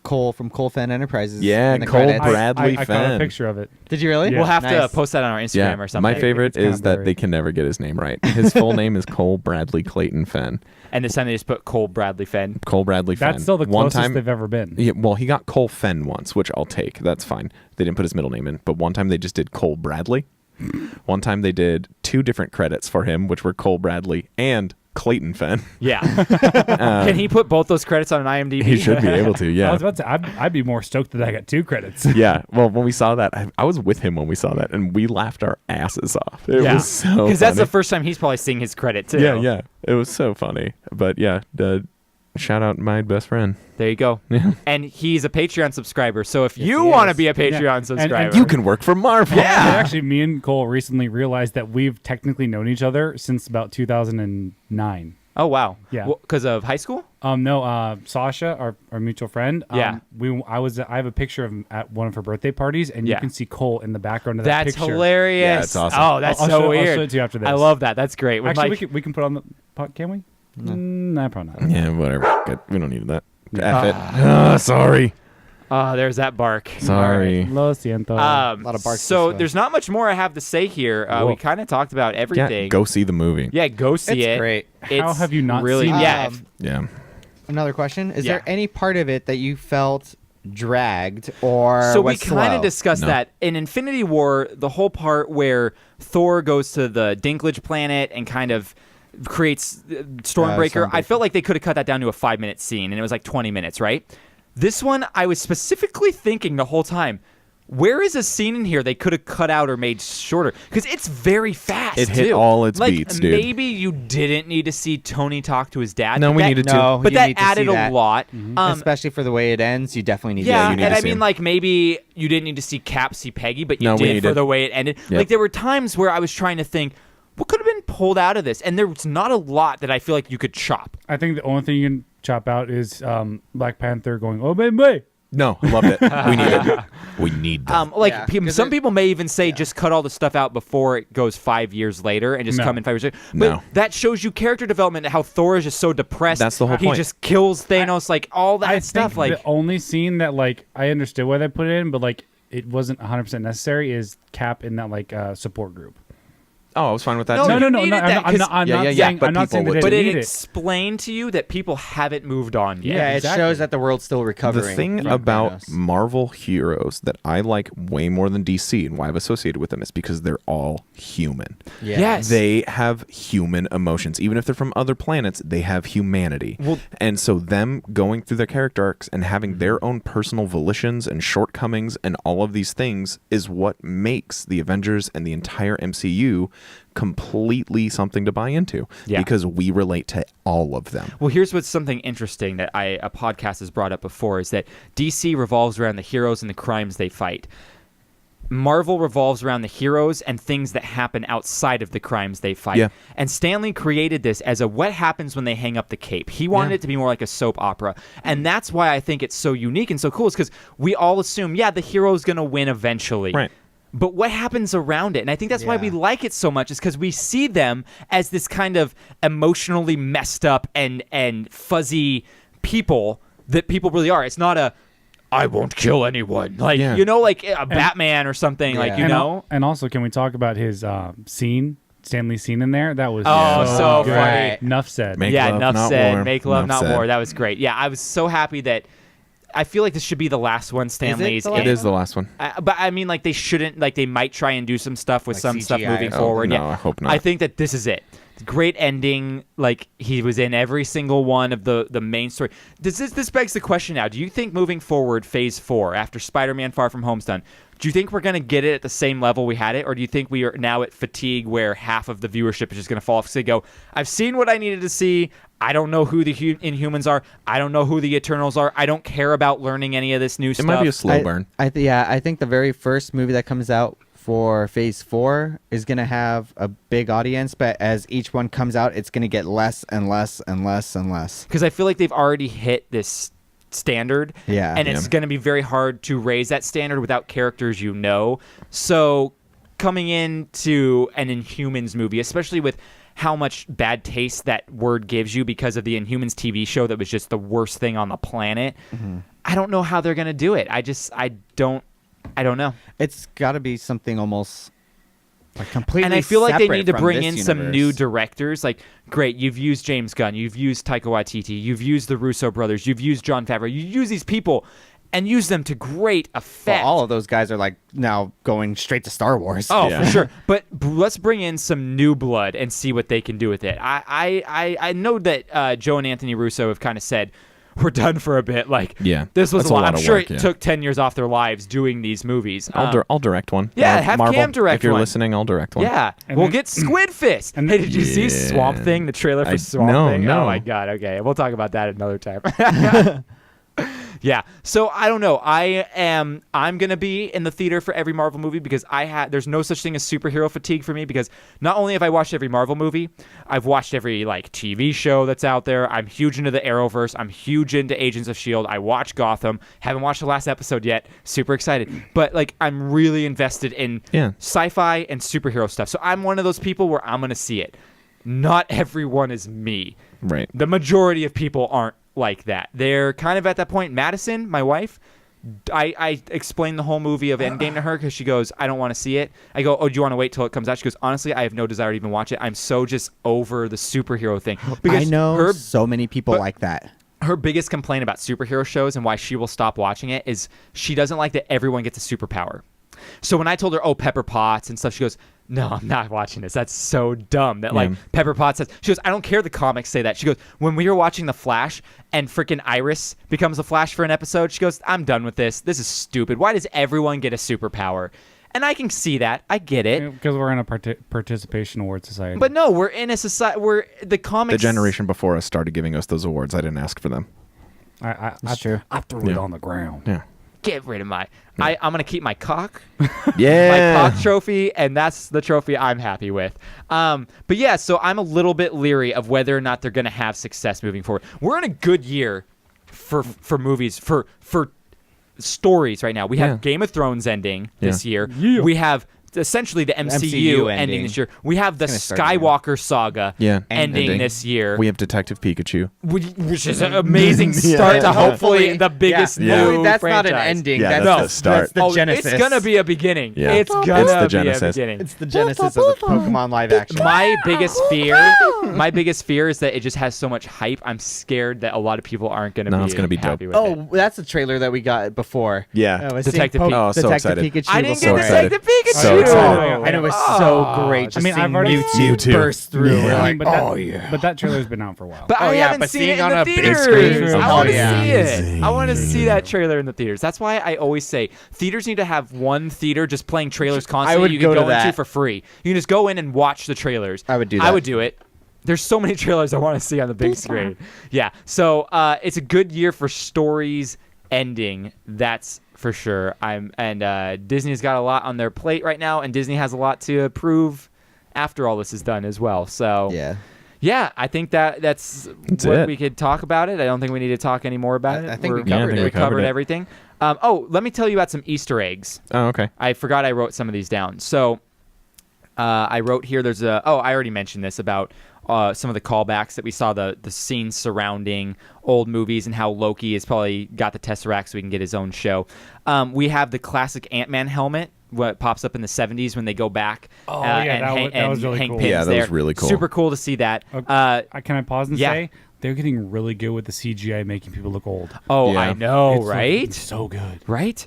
Speaker 7: Cole from Phen Enterprises?
Speaker 4: Yeah,
Speaker 7: in the
Speaker 4: Cole
Speaker 7: credits?
Speaker 4: Bradley
Speaker 6: I caught a
Speaker 4: Phen.
Speaker 6: picture of it.
Speaker 7: Did you really?
Speaker 6: Yeah.
Speaker 3: We'll have to
Speaker 7: Nice.
Speaker 3: post that on our Instagram
Speaker 4: Yeah,
Speaker 3: or something.
Speaker 4: my favorite
Speaker 6: It's kinda
Speaker 4: is that
Speaker 6: blurry.
Speaker 4: they can never get his name right. His full name is Cole Bradley Clayton Fenn.
Speaker 3: And this time they just put Cole Bradley Fenn.
Speaker 4: Cole Bradley Fenn.
Speaker 6: That's still the
Speaker 4: one
Speaker 6: closest
Speaker 4: time,
Speaker 6: they've ever been.
Speaker 4: Yeah, well, he got Cole Fenn once, which I'll take. That's fine. They didn't put his middle name in. But one time they just did Cole Bradley. One time they did 2 different credits for him, which were Cole Bradley and Clayton Fenn.
Speaker 3: Yeah. Can he put both those credits on an IMDb?
Speaker 4: He should be able to,
Speaker 6: I
Speaker 4: yeah.
Speaker 6: was about to. I'd be more stoked that I got 2 credits.
Speaker 4: Yeah, well, when we saw that, I was with him when we saw that, and we laughed our asses off. It was so
Speaker 3: Because that's the
Speaker 4: funny.
Speaker 3: first time he's probably seeing his credit, too.
Speaker 4: Yeah. It was so funny. But yeah, shout out my best friend.
Speaker 3: There you go.
Speaker 4: Yeah.
Speaker 3: And he's a Patreon subscriber. So if you
Speaker 7: he
Speaker 3: want to
Speaker 7: is.
Speaker 3: be a Patreon
Speaker 6: And
Speaker 3: subscriber,
Speaker 4: You can work for Marvel.
Speaker 3: Yeah.
Speaker 6: And actually, me and Cole recently realized that we've technically known each other since about 2009.
Speaker 3: Oh, wow.
Speaker 6: Yeah.
Speaker 3: Because of high school?
Speaker 6: No, Sasha, our mutual friend.
Speaker 3: Yeah.
Speaker 6: I have a picture of him at one of her birthday parties, and
Speaker 3: Yeah.
Speaker 6: you can see Cole in the background of that
Speaker 3: That's
Speaker 6: picture.
Speaker 3: hilarious.
Speaker 4: Yeah, it's awesome.
Speaker 3: Oh, that's
Speaker 6: I'll
Speaker 3: so
Speaker 6: show
Speaker 3: weird.
Speaker 6: it to you after this.
Speaker 3: I love that. That's great. With
Speaker 6: Actually,
Speaker 3: Mike-
Speaker 6: we can put on the pot. Can we? Nah, probably not.
Speaker 4: Yeah, whatever. Good. We don't need that. F it. Sorry.
Speaker 3: Oh, there's that bark.
Speaker 4: Sorry.
Speaker 6: Lo siento.
Speaker 7: lot of barks
Speaker 3: So
Speaker 7: this way.
Speaker 3: there's not much more I have to say here. We
Speaker 6: Whoa.
Speaker 3: kind of talked about everything.
Speaker 4: Yeah, go see the movie.
Speaker 3: Yeah, go see
Speaker 7: It's
Speaker 3: it.
Speaker 7: great.
Speaker 6: How
Speaker 3: It's
Speaker 6: have you not
Speaker 3: really?
Speaker 6: seen it?
Speaker 3: Yeah.
Speaker 7: Um,
Speaker 4: Yeah.
Speaker 7: another question. Is
Speaker 3: Yeah.
Speaker 7: there any part of it that you felt dragged or
Speaker 3: So we
Speaker 7: was
Speaker 3: kind
Speaker 7: slow?
Speaker 3: of discussed
Speaker 4: No.
Speaker 3: that in Infinity War, the whole part where Thor goes to the Dinklage planet and kind of creates Stormbreaker. I felt like they could have cut that down to a 5-minute scene, and it was like 20 minutes, right? This one, I was specifically thinking the whole time, where is a scene in here they could have cut out or made shorter? Because it's very fast.
Speaker 4: It hit
Speaker 3: too.
Speaker 4: all its
Speaker 3: like,
Speaker 4: beats, dude.
Speaker 3: Maybe you didn't need to see Tony talk to his dad.
Speaker 4: No,
Speaker 3: but
Speaker 4: we
Speaker 3: that-
Speaker 4: needed to.
Speaker 7: No,
Speaker 3: But
Speaker 7: you
Speaker 3: that
Speaker 7: need to
Speaker 3: added
Speaker 7: see
Speaker 3: a
Speaker 7: that.
Speaker 3: lot.
Speaker 7: Especially for the way it ends, you definitely need
Speaker 3: Yeah,
Speaker 7: to.
Speaker 4: you need
Speaker 3: and
Speaker 4: to
Speaker 3: I
Speaker 4: see
Speaker 3: mean,
Speaker 4: him.
Speaker 3: like, maybe you didn't need to see Cap see Peggy, but you
Speaker 4: No, we
Speaker 3: did for
Speaker 4: needed-
Speaker 3: the way it ended.
Speaker 4: Yep.
Speaker 3: Like, there were times where I was trying to think, what could have been pulled out of this? And there's not a lot that I feel like you could chop.
Speaker 6: I think the only thing you can chop out is Black Panther going, oh, baby.
Speaker 4: No, I loved it. We need it. We need that.
Speaker 3: Like,
Speaker 7: Yeah,
Speaker 3: some people may even say just cut all the stuff out before it goes 5 years later and just
Speaker 6: No.
Speaker 3: come in 5 years later. But
Speaker 4: No.
Speaker 3: that shows you character development, how Thor is just so depressed.
Speaker 4: That's the whole
Speaker 3: He
Speaker 4: point.
Speaker 3: just kills Thanos, like, all that
Speaker 6: I
Speaker 3: stuff.
Speaker 6: think
Speaker 3: Like,
Speaker 6: the only scene that, like, I understood why they put it in, but, like, it wasn't 100% necessary is Cap in that, like, support group.
Speaker 4: Oh, I was fine with that
Speaker 3: No,
Speaker 4: too.
Speaker 3: you
Speaker 6: No,
Speaker 3: needed
Speaker 6: I'm
Speaker 3: that,
Speaker 6: not, I'm
Speaker 3: 'cause-
Speaker 6: not, I'm
Speaker 4: Yeah,
Speaker 6: not
Speaker 4: yeah, yeah,
Speaker 6: saying,
Speaker 4: but
Speaker 6: I'm not saying
Speaker 4: people
Speaker 6: they
Speaker 4: would
Speaker 3: but
Speaker 6: didn't
Speaker 3: it
Speaker 6: need it.
Speaker 3: explained to you that people haven't moved on yet.
Speaker 7: Yeah,
Speaker 6: exactly.
Speaker 7: it shows that the world's still recovering.
Speaker 4: The thing
Speaker 7: from
Speaker 4: about
Speaker 7: Thanos.
Speaker 4: Marvel heroes that I like way more than DC and why I've associated with them is because they're all human.
Speaker 7: Yeah.
Speaker 3: Yes.
Speaker 4: They have human emotions. Even if they're from other planets, they have humanity. And so them going through their character arcs and having their own personal volitions and shortcomings and all of these things is what makes the Avengers and the entire MCU completely something to buy into.
Speaker 3: Yeah.
Speaker 4: Because we relate to all of them.
Speaker 3: Well, here's what's something interesting that a podcast has brought up before is that DC revolves around the heroes and the crimes they fight. Marvel revolves around the heroes and things that happen outside of the crimes they fight.
Speaker 4: Yeah.
Speaker 3: And Stanley created this as a what happens when they hang up the cape. He wanted it to be more like a soap opera. And that's why I think it's so unique and so cool is because we all assume, the hero's going to win eventually.
Speaker 4: Right.
Speaker 3: But what happens around it? And I think that's why we like it so much is because we see them as this kind of emotionally messed up and fuzzy people that people really are. It's not I won't kill anyone. Like,
Speaker 4: Yeah.
Speaker 3: like a Batman or something, like,
Speaker 7: Yeah.
Speaker 6: And also, can we talk about his Stanley scene in there? That was
Speaker 3: so
Speaker 6: good.
Speaker 3: funny.
Speaker 6: Enough said.
Speaker 4: Make
Speaker 3: yeah,
Speaker 4: love,
Speaker 3: enough
Speaker 4: not
Speaker 3: said.
Speaker 4: war.
Speaker 3: Make love,
Speaker 4: Enough
Speaker 3: not
Speaker 4: said.
Speaker 3: war. That was great. Yeah, I was so happy that I feel like this should be the last one Stanley's
Speaker 7: the
Speaker 3: in.
Speaker 7: last
Speaker 4: It is the last one.
Speaker 3: But I mean, like, they shouldn't, like, they might try and do some stuff with
Speaker 7: Like
Speaker 3: some stuff
Speaker 7: CGI
Speaker 3: moving
Speaker 7: or
Speaker 3: forward.
Speaker 4: something.
Speaker 3: Yeah,
Speaker 4: No, I hope not.
Speaker 3: I think that this is it. Great ending. Like, he was in every single one of the main story. This begs the question now. Do you think moving forward, Phase 4, after Spider-Man Far From Home's done, do you think we're going to get it at the same level we had it? Or do you think we are now at fatigue where half of the viewership is just going to fall off? So they go, I've seen what I needed to see. I don't know who the Inhumans are. I don't know who the Eternals are. I don't care about learning any of this new
Speaker 4: It
Speaker 3: stuff.
Speaker 4: might be a slow burn.
Speaker 7: I think the very first movie that comes out for Phase 4 is going to have a big audience, but as each one comes out, it's going to get less and less and less and less.
Speaker 3: Because I feel like they've already hit this standard.
Speaker 7: Yeah.
Speaker 3: And it's going to be very hard to raise that standard without characters you know. So coming into an Inhumans movie, especially with how much bad taste that word gives you because of the Inhumans TV show that was just the worst thing on the planet, I don't know how they're going to do it. I don't know.
Speaker 7: It's got to be something almost like completely.
Speaker 3: And I feel like they
Speaker 7: separate
Speaker 3: need to
Speaker 7: from
Speaker 3: bring
Speaker 7: this
Speaker 3: in some
Speaker 7: universe.
Speaker 3: new directors. Like, great, you've used James Gunn, you've used Taika Waititi, you've used the Russo brothers, you've used Jon Favreau. You use these people and use them to great effect.
Speaker 7: Well, all of those guys are like now going straight to Star Wars.
Speaker 3: Oh,
Speaker 4: Yeah.
Speaker 3: for sure. But let's bring in some new blood and see what they can do with it. I know that Joe and Anthony Russo have kind of said, we're done for a bit. Like,
Speaker 4: Yeah,
Speaker 3: this was
Speaker 4: that's
Speaker 3: a lot.
Speaker 4: a lot
Speaker 3: I'm
Speaker 4: of
Speaker 3: sure
Speaker 4: work,
Speaker 3: it
Speaker 4: yeah.
Speaker 3: took 10 years off their lives doing these movies.
Speaker 4: I'll direct one.
Speaker 3: yeah, have
Speaker 4: Marvel,
Speaker 3: Cam direct
Speaker 4: If you're
Speaker 3: one.
Speaker 4: listening, I'll direct one.
Speaker 3: Yeah,
Speaker 6: And
Speaker 3: we'll
Speaker 6: then-
Speaker 3: get Squid Fist.
Speaker 6: and
Speaker 3: Hey,
Speaker 6: then-
Speaker 3: did you see
Speaker 4: Yeah.
Speaker 3: Swamp Thing? The trailer for
Speaker 4: I-
Speaker 3: Swamp
Speaker 4: no,
Speaker 3: Thing?
Speaker 4: no.
Speaker 3: Oh my god. Okay, we'll talk about that another time. Yeah. So I don't know. I'm gonna be in the theater for every Marvel movie because there's no such thing as superhero fatigue for me because not only have I watched every Marvel movie, I've watched every like TV show that's out there. I'm huge into the Arrowverse. I'm huge into Agents of S.H.I.E.L.D. I watch Gotham. Haven't watched the last episode yet. Super excited. But like I'm really invested in sci-fi and superhero stuff. So I'm one of those people where I'm gonna see it. Not everyone is me.
Speaker 4: Right.
Speaker 3: The majority of people aren't like that. They're kind of at that point. Madison, my wife, I explained the whole movie of Endgame to her because she goes, I don't want to see it. I go, oh, do you want to wait till it comes out? She goes, honestly, I have no desire to even watch it. I'm so just over the superhero thing.
Speaker 7: I know so many people
Speaker 3: but-
Speaker 7: like that.
Speaker 3: her biggest complaint about superhero shows and why she will stop watching it is she doesn't like that everyone gets a superpower. So when I told her, oh, Pepper Potts and stuff, she goes, no, I'm not watching this. That's so dumb that like Pepper Potts says. She goes, I don't care the comics say that. She goes, when we were watching The Flash and freaking Iris becomes the Flash for an episode, she goes, I'm done with this. This is stupid. Why does everyone get a superpower? And I can see that. I get it.
Speaker 6: Because we're in a participation award society.
Speaker 3: But no, we're in a society where the comics...
Speaker 4: The generation before us started giving us those awards. I didn't ask for them.
Speaker 6: That's
Speaker 5: true.
Speaker 6: I threw it on the ground.
Speaker 4: Yeah.
Speaker 3: Get rid of my... I'm going to keep my cock.
Speaker 4: Yeah.
Speaker 3: My cock trophy, and that's the trophy I'm happy with. But yeah, so I'm a little bit leery of whether or not they're going to have success moving forward. We're in a good year for movies, for stories right now. We have Game of Thrones ending this year.
Speaker 6: Yeah.
Speaker 3: We have essentially the MCU ending this year. We have the Skywalker saga ending this year.
Speaker 4: We have Detective Pikachu.
Speaker 3: Which is an amazing start to hopefully the biggest new
Speaker 5: That's
Speaker 3: franchise.
Speaker 5: not an ending.
Speaker 4: Yeah,
Speaker 5: that's
Speaker 4: the start.
Speaker 5: That's the genesis.
Speaker 3: It's gonna be a beginning.
Speaker 4: Yeah.
Speaker 3: It's
Speaker 4: It's
Speaker 3: gonna
Speaker 4: the
Speaker 3: be
Speaker 4: genesis.
Speaker 3: a beginning.
Speaker 5: It's the genesis of the Pokemon live action.
Speaker 3: My biggest fear is that it just has so much hype. I'm scared that a lot of people aren't gonna
Speaker 4: it's gonna be
Speaker 3: happy
Speaker 4: dope.
Speaker 3: with it.
Speaker 5: That's the trailer that we got before.
Speaker 4: Yeah.
Speaker 3: Detective Pikachu.
Speaker 4: Oh, so
Speaker 5: Detective
Speaker 4: excited.
Speaker 5: Pikachu
Speaker 3: I didn't
Speaker 5: before.
Speaker 3: get
Speaker 4: So excited.
Speaker 3: Detective Pikachu.
Speaker 4: So excited.
Speaker 5: And it was so great. Just
Speaker 6: I've
Speaker 5: seeing
Speaker 6: already
Speaker 5: Mewtwo burst through.
Speaker 4: Yeah.
Speaker 5: We're
Speaker 6: I
Speaker 5: like,
Speaker 6: mean, but that trailer's been out for a while.
Speaker 3: But
Speaker 5: Oh,
Speaker 3: I
Speaker 5: yeah,
Speaker 3: haven't
Speaker 5: but
Speaker 3: seen
Speaker 5: seeing
Speaker 3: it in
Speaker 5: on
Speaker 3: the
Speaker 5: a big
Speaker 3: theaters.
Speaker 6: screen.
Speaker 3: I want to
Speaker 5: yeah.
Speaker 3: see it. I want to see that trailer in the theaters. That's why I always say theaters need to have one theater just playing trailers constantly.
Speaker 5: would
Speaker 3: you can
Speaker 5: go to
Speaker 3: go into
Speaker 5: that.
Speaker 3: for free. You can just go in and watch the trailers.
Speaker 5: I would do
Speaker 3: I
Speaker 5: that.
Speaker 3: would do it. There's so many trailers I want to see on the big screen. Yeah. So it's a good year for stories ending. That's for sure. Disney's got a lot on their plate right now, and Disney has a lot to prove after all this is done as well. So yeah, I think that's what
Speaker 4: it.
Speaker 3: we could talk about it. I don't think we need to talk any more about it.
Speaker 5: I think we
Speaker 4: Yeah, I
Speaker 5: covered
Speaker 4: think
Speaker 5: it.
Speaker 4: we covered it.
Speaker 3: everything. Let me tell you about some Easter eggs.
Speaker 4: Oh, okay.
Speaker 3: I forgot I wrote some of these down. So I wrote here I already mentioned this about some of the callbacks that we saw, the scenes surrounding old movies and how Loki has probably got the Tesseract so he can get his own show. We have the classic Ant-Man helmet, what pops up in the 70s when they go back
Speaker 6: that was really
Speaker 3: hang
Speaker 6: cool.
Speaker 3: pins
Speaker 4: Yeah, that
Speaker 3: there.
Speaker 4: was really cool.
Speaker 3: Super cool to see that.
Speaker 6: Can I pause and
Speaker 3: yeah.
Speaker 6: say they're getting really good with the CGI making people look old.
Speaker 3: Oh,
Speaker 4: Yeah.
Speaker 3: I know,
Speaker 6: It's
Speaker 3: right?
Speaker 6: so good.
Speaker 3: Right?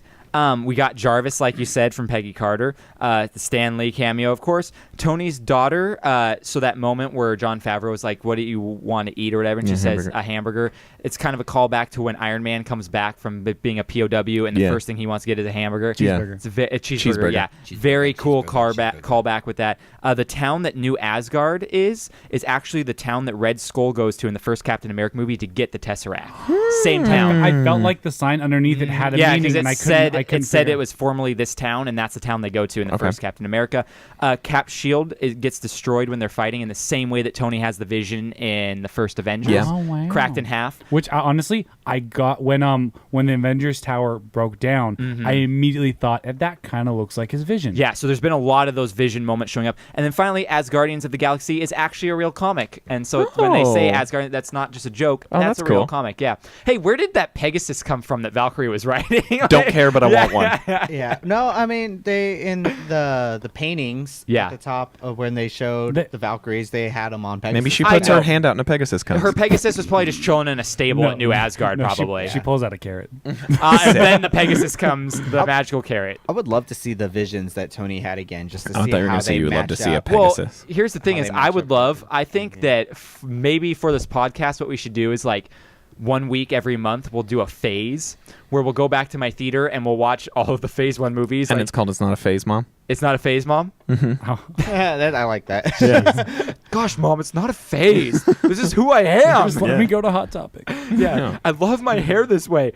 Speaker 3: We got Jarvis, like you said, from Peggy Carter. The Stan Lee cameo, of course. Tony's daughter. So that moment where Jon Favreau was like, what do you want to eat or whatever? And she says,
Speaker 4: hamburger.
Speaker 3: a hamburger. It's kind of a callback to when Iron Man comes back from being a POW and the first thing he wants to get is a hamburger.
Speaker 4: Cheeseburger.
Speaker 3: It's a cheeseburger, yeah. Very cool callback with that. The town that New Asgard is actually the town that Red Skull goes to in the first Captain America movie to get the Tesseract. Same town.
Speaker 6: I felt like the sign underneath it had a
Speaker 3: Yeah,
Speaker 6: meaning,
Speaker 3: because
Speaker 6: and I couldn't
Speaker 3: said
Speaker 6: figure
Speaker 3: it was formerly this town, and that's the town they go to in the
Speaker 4: Okay.
Speaker 3: first Captain America. Cap's shield gets destroyed when they're fighting in the same way that Tony has the Vision in the first Avengers.
Speaker 4: Yeah.
Speaker 6: Oh, wow.
Speaker 3: Cracked in half.
Speaker 6: Which honestly, I got when the Avengers Tower broke down. I immediately thought that kind of looks like his Vision.
Speaker 3: Yeah, so there's been a lot of those Vision moments showing up. And then finally, Asgardians of the Galaxy is actually a real comic. And so when they say Asgard, that's not just a joke.
Speaker 4: Oh,
Speaker 3: that's
Speaker 4: that's
Speaker 3: a real
Speaker 4: cool.
Speaker 3: comic, yeah. Hey, where did that Pegasus come from that Valkyrie was riding?
Speaker 4: Don't care, but I want one.
Speaker 5: Yeah. No, I mean they in the paintings at the top of when they showed the Valkyries, they had them on Pegasus.
Speaker 4: Maybe she
Speaker 3: I
Speaker 4: puts her
Speaker 3: know.
Speaker 4: hand out and a Pegasus comes.
Speaker 3: Her Pegasus was probably just chilling in a stable at New Asgard,
Speaker 6: No,
Speaker 3: probably.
Speaker 6: She pulls out a carrot.
Speaker 3: And then the Pegasus comes, the magical carrot.
Speaker 5: I would love to see the visions that Tony had again, just to
Speaker 4: I
Speaker 5: see
Speaker 4: thought you were
Speaker 5: how
Speaker 4: gonna say
Speaker 5: they
Speaker 4: you would love to
Speaker 5: match
Speaker 4: see a
Speaker 5: up.
Speaker 4: Pegasus.
Speaker 3: Well, here's the thing
Speaker 5: How
Speaker 3: is
Speaker 5: they
Speaker 3: I
Speaker 5: match
Speaker 3: would
Speaker 5: up.
Speaker 3: love, I think that maybe for this podcast, what we should do is like 1 week every month, we'll do a phase where we'll go back to my theater and we'll watch all of the phase 1 movies.
Speaker 4: And
Speaker 3: like,
Speaker 4: it's called It's Not a Phase, Mom.
Speaker 3: It's not a phase, Mom?
Speaker 5: I like that.
Speaker 3: Gosh, Mom, it's not a phase. This is who I am.
Speaker 6: Just let me go to Hot Topic.
Speaker 3: Yeah. I love my hair this way.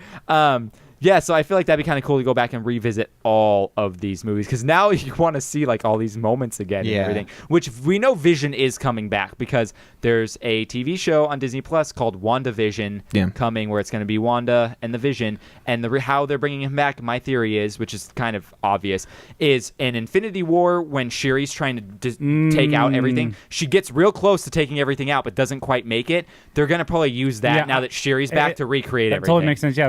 Speaker 3: Yeah, so I feel like that'd be kind of cool to go back and revisit all of these movies because now you want to see like all these moments again and everything. Which we know Vision is coming back because there's a TV show on Disney Plus called WandaVision coming where it's going to be Wanda and the Vision. And how they're bringing him back, my theory is, which is kind of obvious, is in Infinity War when Shuri's trying to take out everything. She gets real close to taking everything out but doesn't quite make it. They're going to probably use that now that Shuri's back to recreate
Speaker 6: that
Speaker 3: everything.
Speaker 6: totally makes sense. Yeah,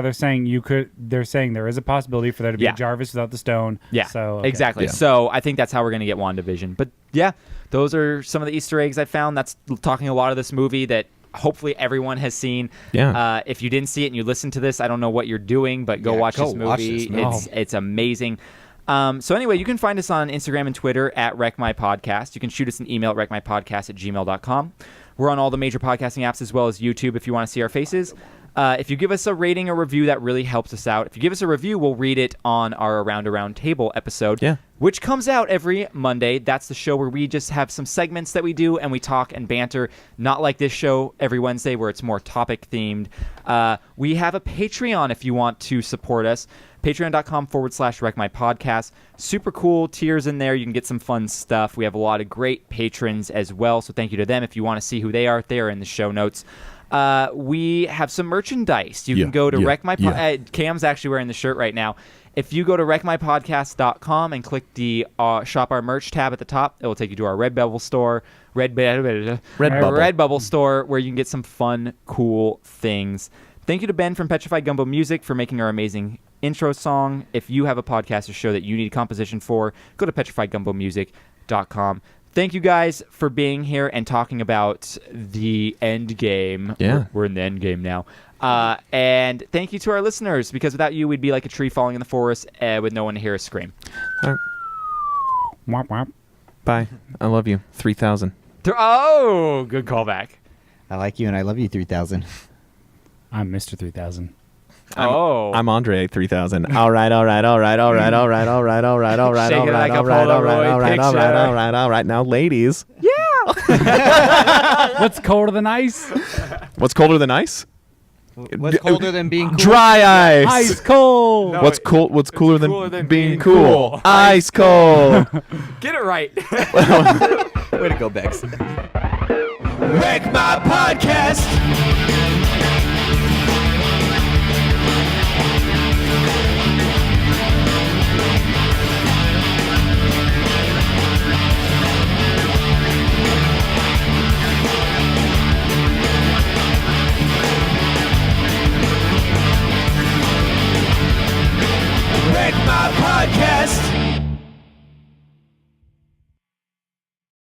Speaker 6: they're saying there is a possibility for there to be a Jarvis without the stone.
Speaker 3: Yeah,
Speaker 6: so okay.
Speaker 3: exactly.
Speaker 4: Yeah.
Speaker 3: So I think that's how we're going to get WandaVision. But yeah, those are some of the Easter eggs I found. That's talking a lot of this movie that hopefully everyone has seen.
Speaker 4: Yeah.
Speaker 3: If you didn't see it and you listen to this, I don't know what you're doing, but go watch this movie. It's amazing. So anyway, you can find us on Instagram and Twitter at RecMyPodcast. You can shoot us an email at recmypodcast@gmail.com. We're on all the major podcasting apps as well as YouTube if you want to see our faces. If you give us a rating or review, that really helps us out. If you give us a review, we'll read it on our Around Table episode, which comes out every Monday. That's the show where we just have some segments that we do and we talk and banter, not like this show every Wednesday where it's more topic-themed. We have a Patreon if you want to support us. Patreon.com/RecMyPodcast. Super cool tiers in there. You can get some fun stuff. We have a lot of great patrons as well, so thank you to them. If you want to see who they are, they are in the show notes. We have some merchandise. You can go to Cam's actually wearing the shirt right now. If you go to recmypodcast.com and click the Shop Our Merch tab at the top, it will take you to our Redbubble store, Redbubble store, where you can get some fun, cool things. Thank you to Ben from Petrified Gumbo Music for making our amazing intro song. If you have a podcast or show that you need composition for, go to petrifiedgumbomusic.com. Thank you guys for being here and talking about the end game.
Speaker 4: Yeah.
Speaker 3: We're in the end game now. And thank you to our listeners, because without you, we'd be like a tree falling in the forest with no one to hear us scream.
Speaker 4: All right.
Speaker 6: Womp womp.
Speaker 4: Bye. I love you. 3,000.
Speaker 3: Oh, good callback.
Speaker 7: I like you and I love you 3,000.
Speaker 6: I'm Mr. 3000.
Speaker 4: I'm Andre 3000. All right. Now, ladies.
Speaker 6: Yeah. What's colder than ice?
Speaker 4: What's colder than ice?
Speaker 7: What's colder than being cool?
Speaker 4: Dry ice.
Speaker 6: Ice cold.
Speaker 3: No,
Speaker 4: What's cooler than being cool? Ice cold.
Speaker 3: Get it right.
Speaker 7: Way to go, Bex.
Speaker 1: Wreck My Podcast.